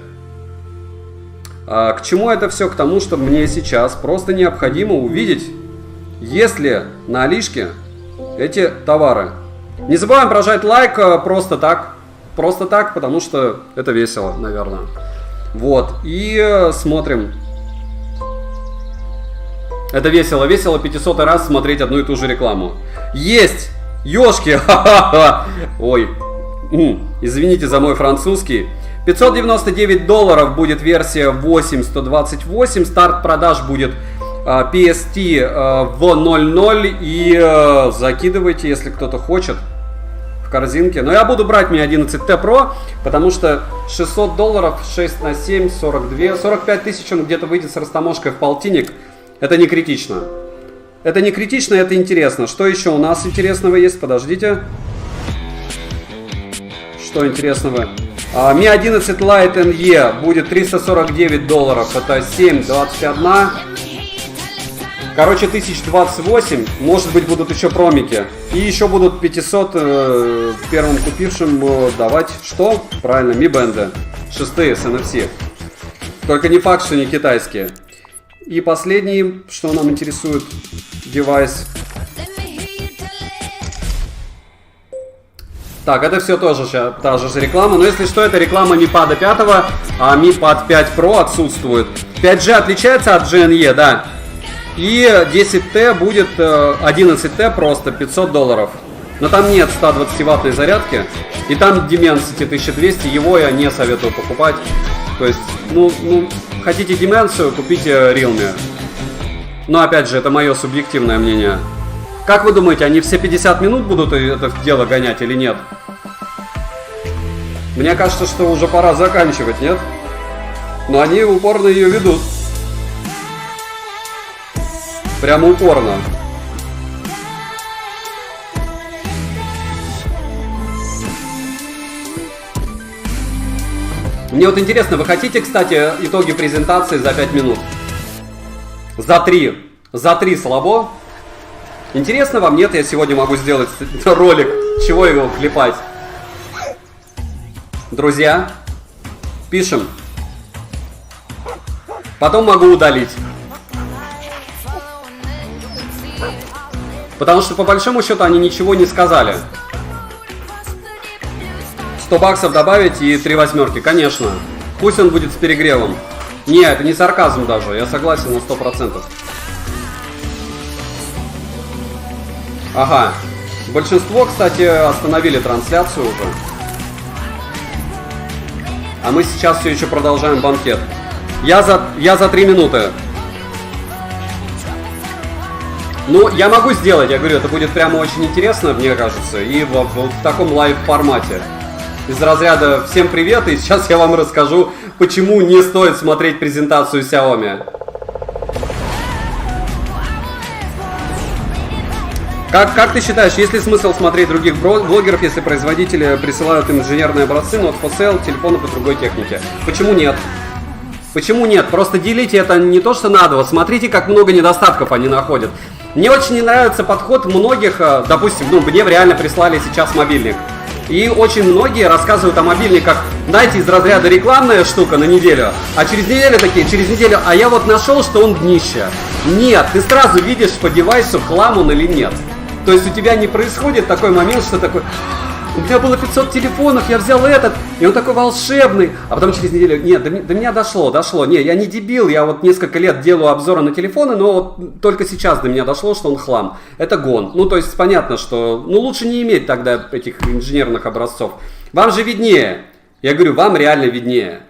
A: К чему это все? К тому, что мне сейчас просто необходимо увидеть, есть ли на Алишке эти товары. Не забываем прожать лайк просто так, потому что это весело, наверное. Вот, и смотрим. Это весело, 500 раз смотреть одну и ту же рекламу. Есть! Ёшки! Ой, извините за мой французский. $599 будет версия 8.128. Старт продаж будет PST в 00. И закидывайте, если кто-то хочет, в корзинке. Но я буду брать Mi 11T Pro, потому что $600, 6 на 7, 42, 45 тысяч он где-то выйдет с растаможкой в полтинник. Это не критично. Это не критично, это интересно. Что еще у нас интересного есть? Подождите. Что интересного? Mi 11 Lite NE будет $349. Это 7,21. Короче, 1028. Может быть, будут еще промики. И еще будут 500 первым купившим давать что? Правильно, Mi Band. 6 с NFC. Только не факт, что не китайские. И последний, что нам интересует, девайс. Так, это все тоже та же реклама. Но если что, это реклама Mi Pad 5, а Mi Pad 5 Pro отсутствует. 5G отличается от GNE, да. И 10T будет 11T просто $500. Но там нет 120-ваттной зарядки. И там Dimensity 1200, его я не советую покупать. То есть, хотите Dimensity, купите Realme. Но опять же, это мое субъективное мнение. Как вы думаете, они все 50 минут будут это дело гонять или нет? Мне кажется, что уже пора заканчивать, нет? Но они упорно ее ведут. Прямо упорно. Мне вот интересно, вы хотите, кстати, итоги презентации за 5 минут? За 3. За 3 слабо? Интересно вам? Нет, я сегодня могу сделать ролик. Чего его клепать? Друзья, пишем. Потом могу удалить. Потому что по большому счету они ничего не сказали. $100 добавить и 3 восьмерки, конечно. Пусть он будет с перегревом. Не, это не сарказм даже, я согласен на 100%. Ага. Большинство, кстати, остановили трансляцию уже. А мы сейчас все еще продолжаем банкет. Я за 3 минуты. Ну, я могу сделать, я говорю, это будет прямо очень интересно, мне кажется. И в таком лайв-формате. Из разряда «Всем привет», и сейчас я вам расскажу, почему не стоит смотреть презентацию Xiaomi. Как ты считаешь, есть ли смысл смотреть других блогеров, если производители присылают им инженерные образцы, Note for Sale, телефоны по другой технике? Почему нет? Почему нет? Просто делите это не то, что на 2. Смотрите, как много недостатков они находят. Мне очень не нравится подход многих, допустим, мне реально прислали сейчас мобильник. И очень многие рассказывают о мобильниках, знаете, из разряда рекламная штука на неделю, а через неделю, а я вот нашел, что он днище. Нет, ты сразу видишь по девайсу, хлам он или нет. То есть у тебя не происходит такой момент, что такой, у меня было 500 телефонов, я взял этот, и он такой волшебный. А потом через неделю, нет, до меня дошло. Не, я не дебил, я вот несколько лет делаю обзоры на телефоны, но вот только сейчас до меня дошло, что он хлам. Это гон. Ну, то есть, понятно, что, ну, лучше не иметь тогда этих инженерных образцов. Вам же виднее. Я говорю, вам реально виднее.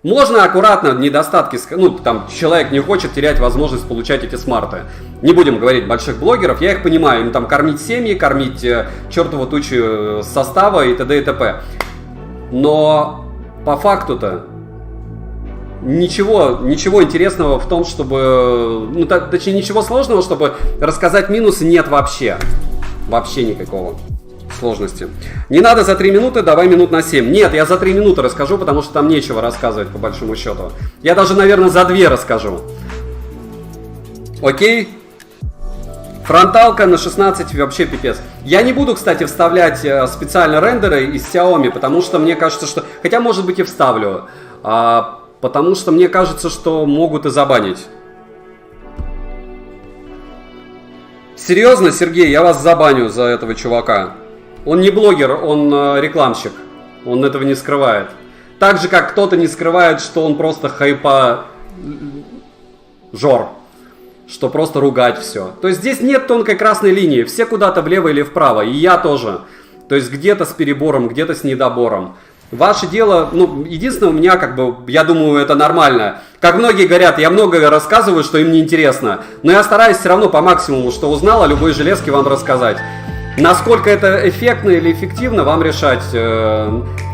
A: Можно аккуратно недостатки, ну, там, человек не хочет терять возможность получать эти смарты. Не будем говорить больших блогеров, я их понимаю, им там кормить семьи, кормить чертову тучу состава и т.д. и т.п. Но по факту-то ничего интересного в том, чтобы, ну, точнее, ничего сложного, чтобы рассказать минусы, нет вообще. Вообще никакого. Сложности. Не надо за 3 минуты, давай минут на 7. Нет, я за 3 минуты расскажу, потому что там нечего рассказывать по большому счету. Я даже, наверное, за 2 расскажу. Окей? Фронталка на 16 вообще пипец. Я не буду, кстати, вставлять специально рендеры из Xiaomi, потому что мне кажется, что... Хотя, может быть, и вставлю. Потому что мне кажется, что могут и забанить. Серьезно, Сергей, я вас забаню за этого чувака. Он не блогер, он рекламщик. Он этого не скрывает. Так же, как кто-то не скрывает, что он просто хайпа... жор. Что просто ругать все. То есть здесь нет тонкой красной линии. Все куда-то влево или вправо. И я тоже. То есть где-то с перебором, где-то с недобором. Ваше дело, ну, единственное, у меня, как бы, я думаю, это нормально. Как многие говорят, я много рассказываю, что им не интересно. Но я стараюсь все равно по максимуму, что узнал, о любой железке вам рассказать. Насколько это эффектно или эффективно, вам решать.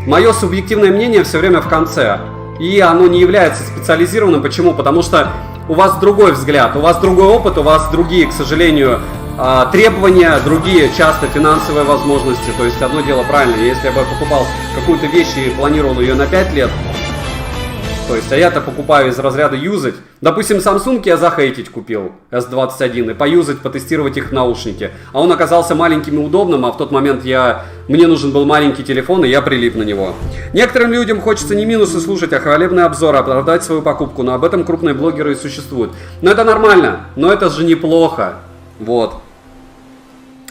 A: Мое субъективное мнение все время в конце. И оно не является специализированным. Почему? Потому что у вас другой взгляд, у вас другой опыт, у вас другие, к сожалению, требования, другие часто финансовые возможности. То есть одно дело правильно, если я бы покупал какую-то вещь и планировал ее на 5 лет, то есть, а я-то покупаю из разряда юзать. Допустим, Samsung я захейтить купил, S21, и поюзать, потестировать их в наушнике. А он оказался маленьким и удобным, а в тот момент мне нужен был маленький телефон, и я прилип на него. Некоторым людям хочется не минусы слушать, а хвалебные обзоры, оправдать свою покупку, но об этом крупные блогеры и существуют. Но это нормально, но это же неплохо. Вот.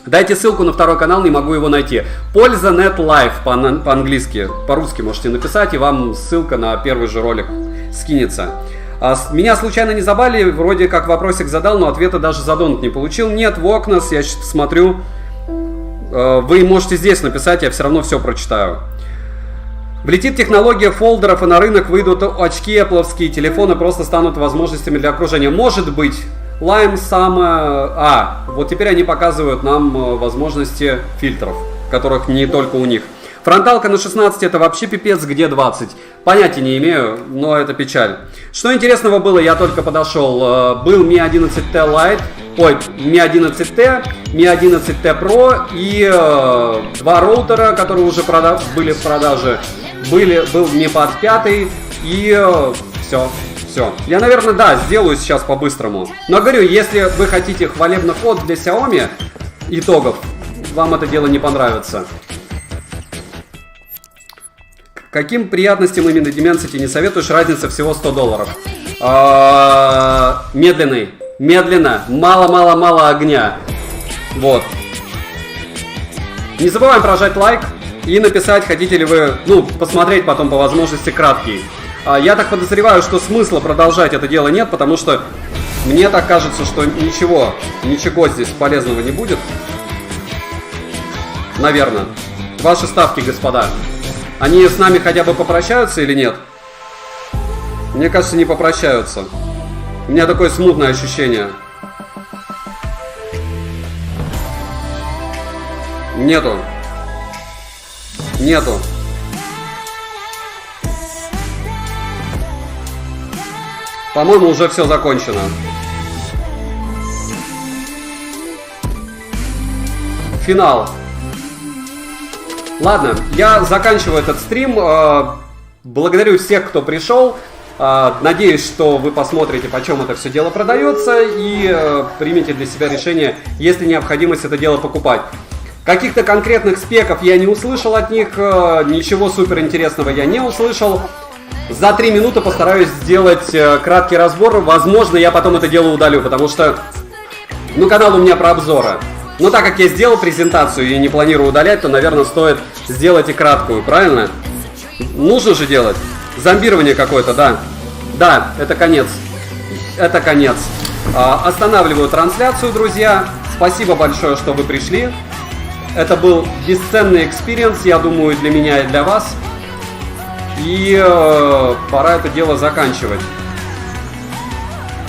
A: Дайте ссылку на второй канал, не могу его найти. Польза Net Life по-английски. По-русски можете написать, и вам ссылка на первый же ролик скинется. Меня случайно не забали, вроде как вопросик задал, но ответа даже за донат не получил. Нет, в окна, я сейчас смотрю. Вы можете здесь написать, я все равно все прочитаю. Влетит технология фолдеров, и на рынок выйдут очки эппловские, телефоны просто станут возможностями для окружения. Может быть. Lime самое... вот теперь они показывают нам возможности фильтров, которых не только у них. Фронталка на 16 это вообще пипец, где 20? Понятия не имею, но это печаль. Что интересного было, я только подошел. Был Mi 11T Lite, Mi 11T, Mi 11T Pro и 2 роутера, которые уже были в продаже. Был Mi Pad 5 и все. Все. Я, наверное, да, сделаю сейчас по-быстрому. Но говорю, если вы хотите хвалебных ход для Xiaomi, итогов, вам это дело не понравится. Каким приятностям именно Dimensity не советуешь? Разница всего $100. Медленный. Медленно. Мало огня. Вот. Не забываем прожать лайк и написать, хотите ли вы, посмотреть потом по возможности краткий. Я так подозреваю, что смысла продолжать это дело нет, потому что мне так кажется, что ничего здесь полезного не будет. Наверное. Ваши ставки, господа. Они с нами хотя бы попрощаются или нет? Мне кажется, не попрощаются. У меня такое смутное ощущение. Нету. По-моему, уже все закончено. Финал. Ладно, я заканчиваю этот стрим. Благодарю всех, кто пришел. Надеюсь, что вы посмотрите, почем это все дело продается, и примите для себя решение, есть ли необходимость это дело покупать. Каких-то конкретных спеков я не услышал от них, ничего супер интересного я не услышал. За 3 минуты постараюсь сделать краткий разбор. Возможно, я потом это дело удалю, потому что, канал у меня про обзоры. Но так как я сделал презентацию и не планирую удалять, то, наверное, стоит сделать и краткую, правильно? Нужно же делать. Зомбирование какое-то, да. Да, это конец. Это конец. Останавливаю трансляцию, друзья. Спасибо большое, что вы пришли. Это был бесценный экспириенс, я думаю, для меня и для вас. И пора это дело заканчивать.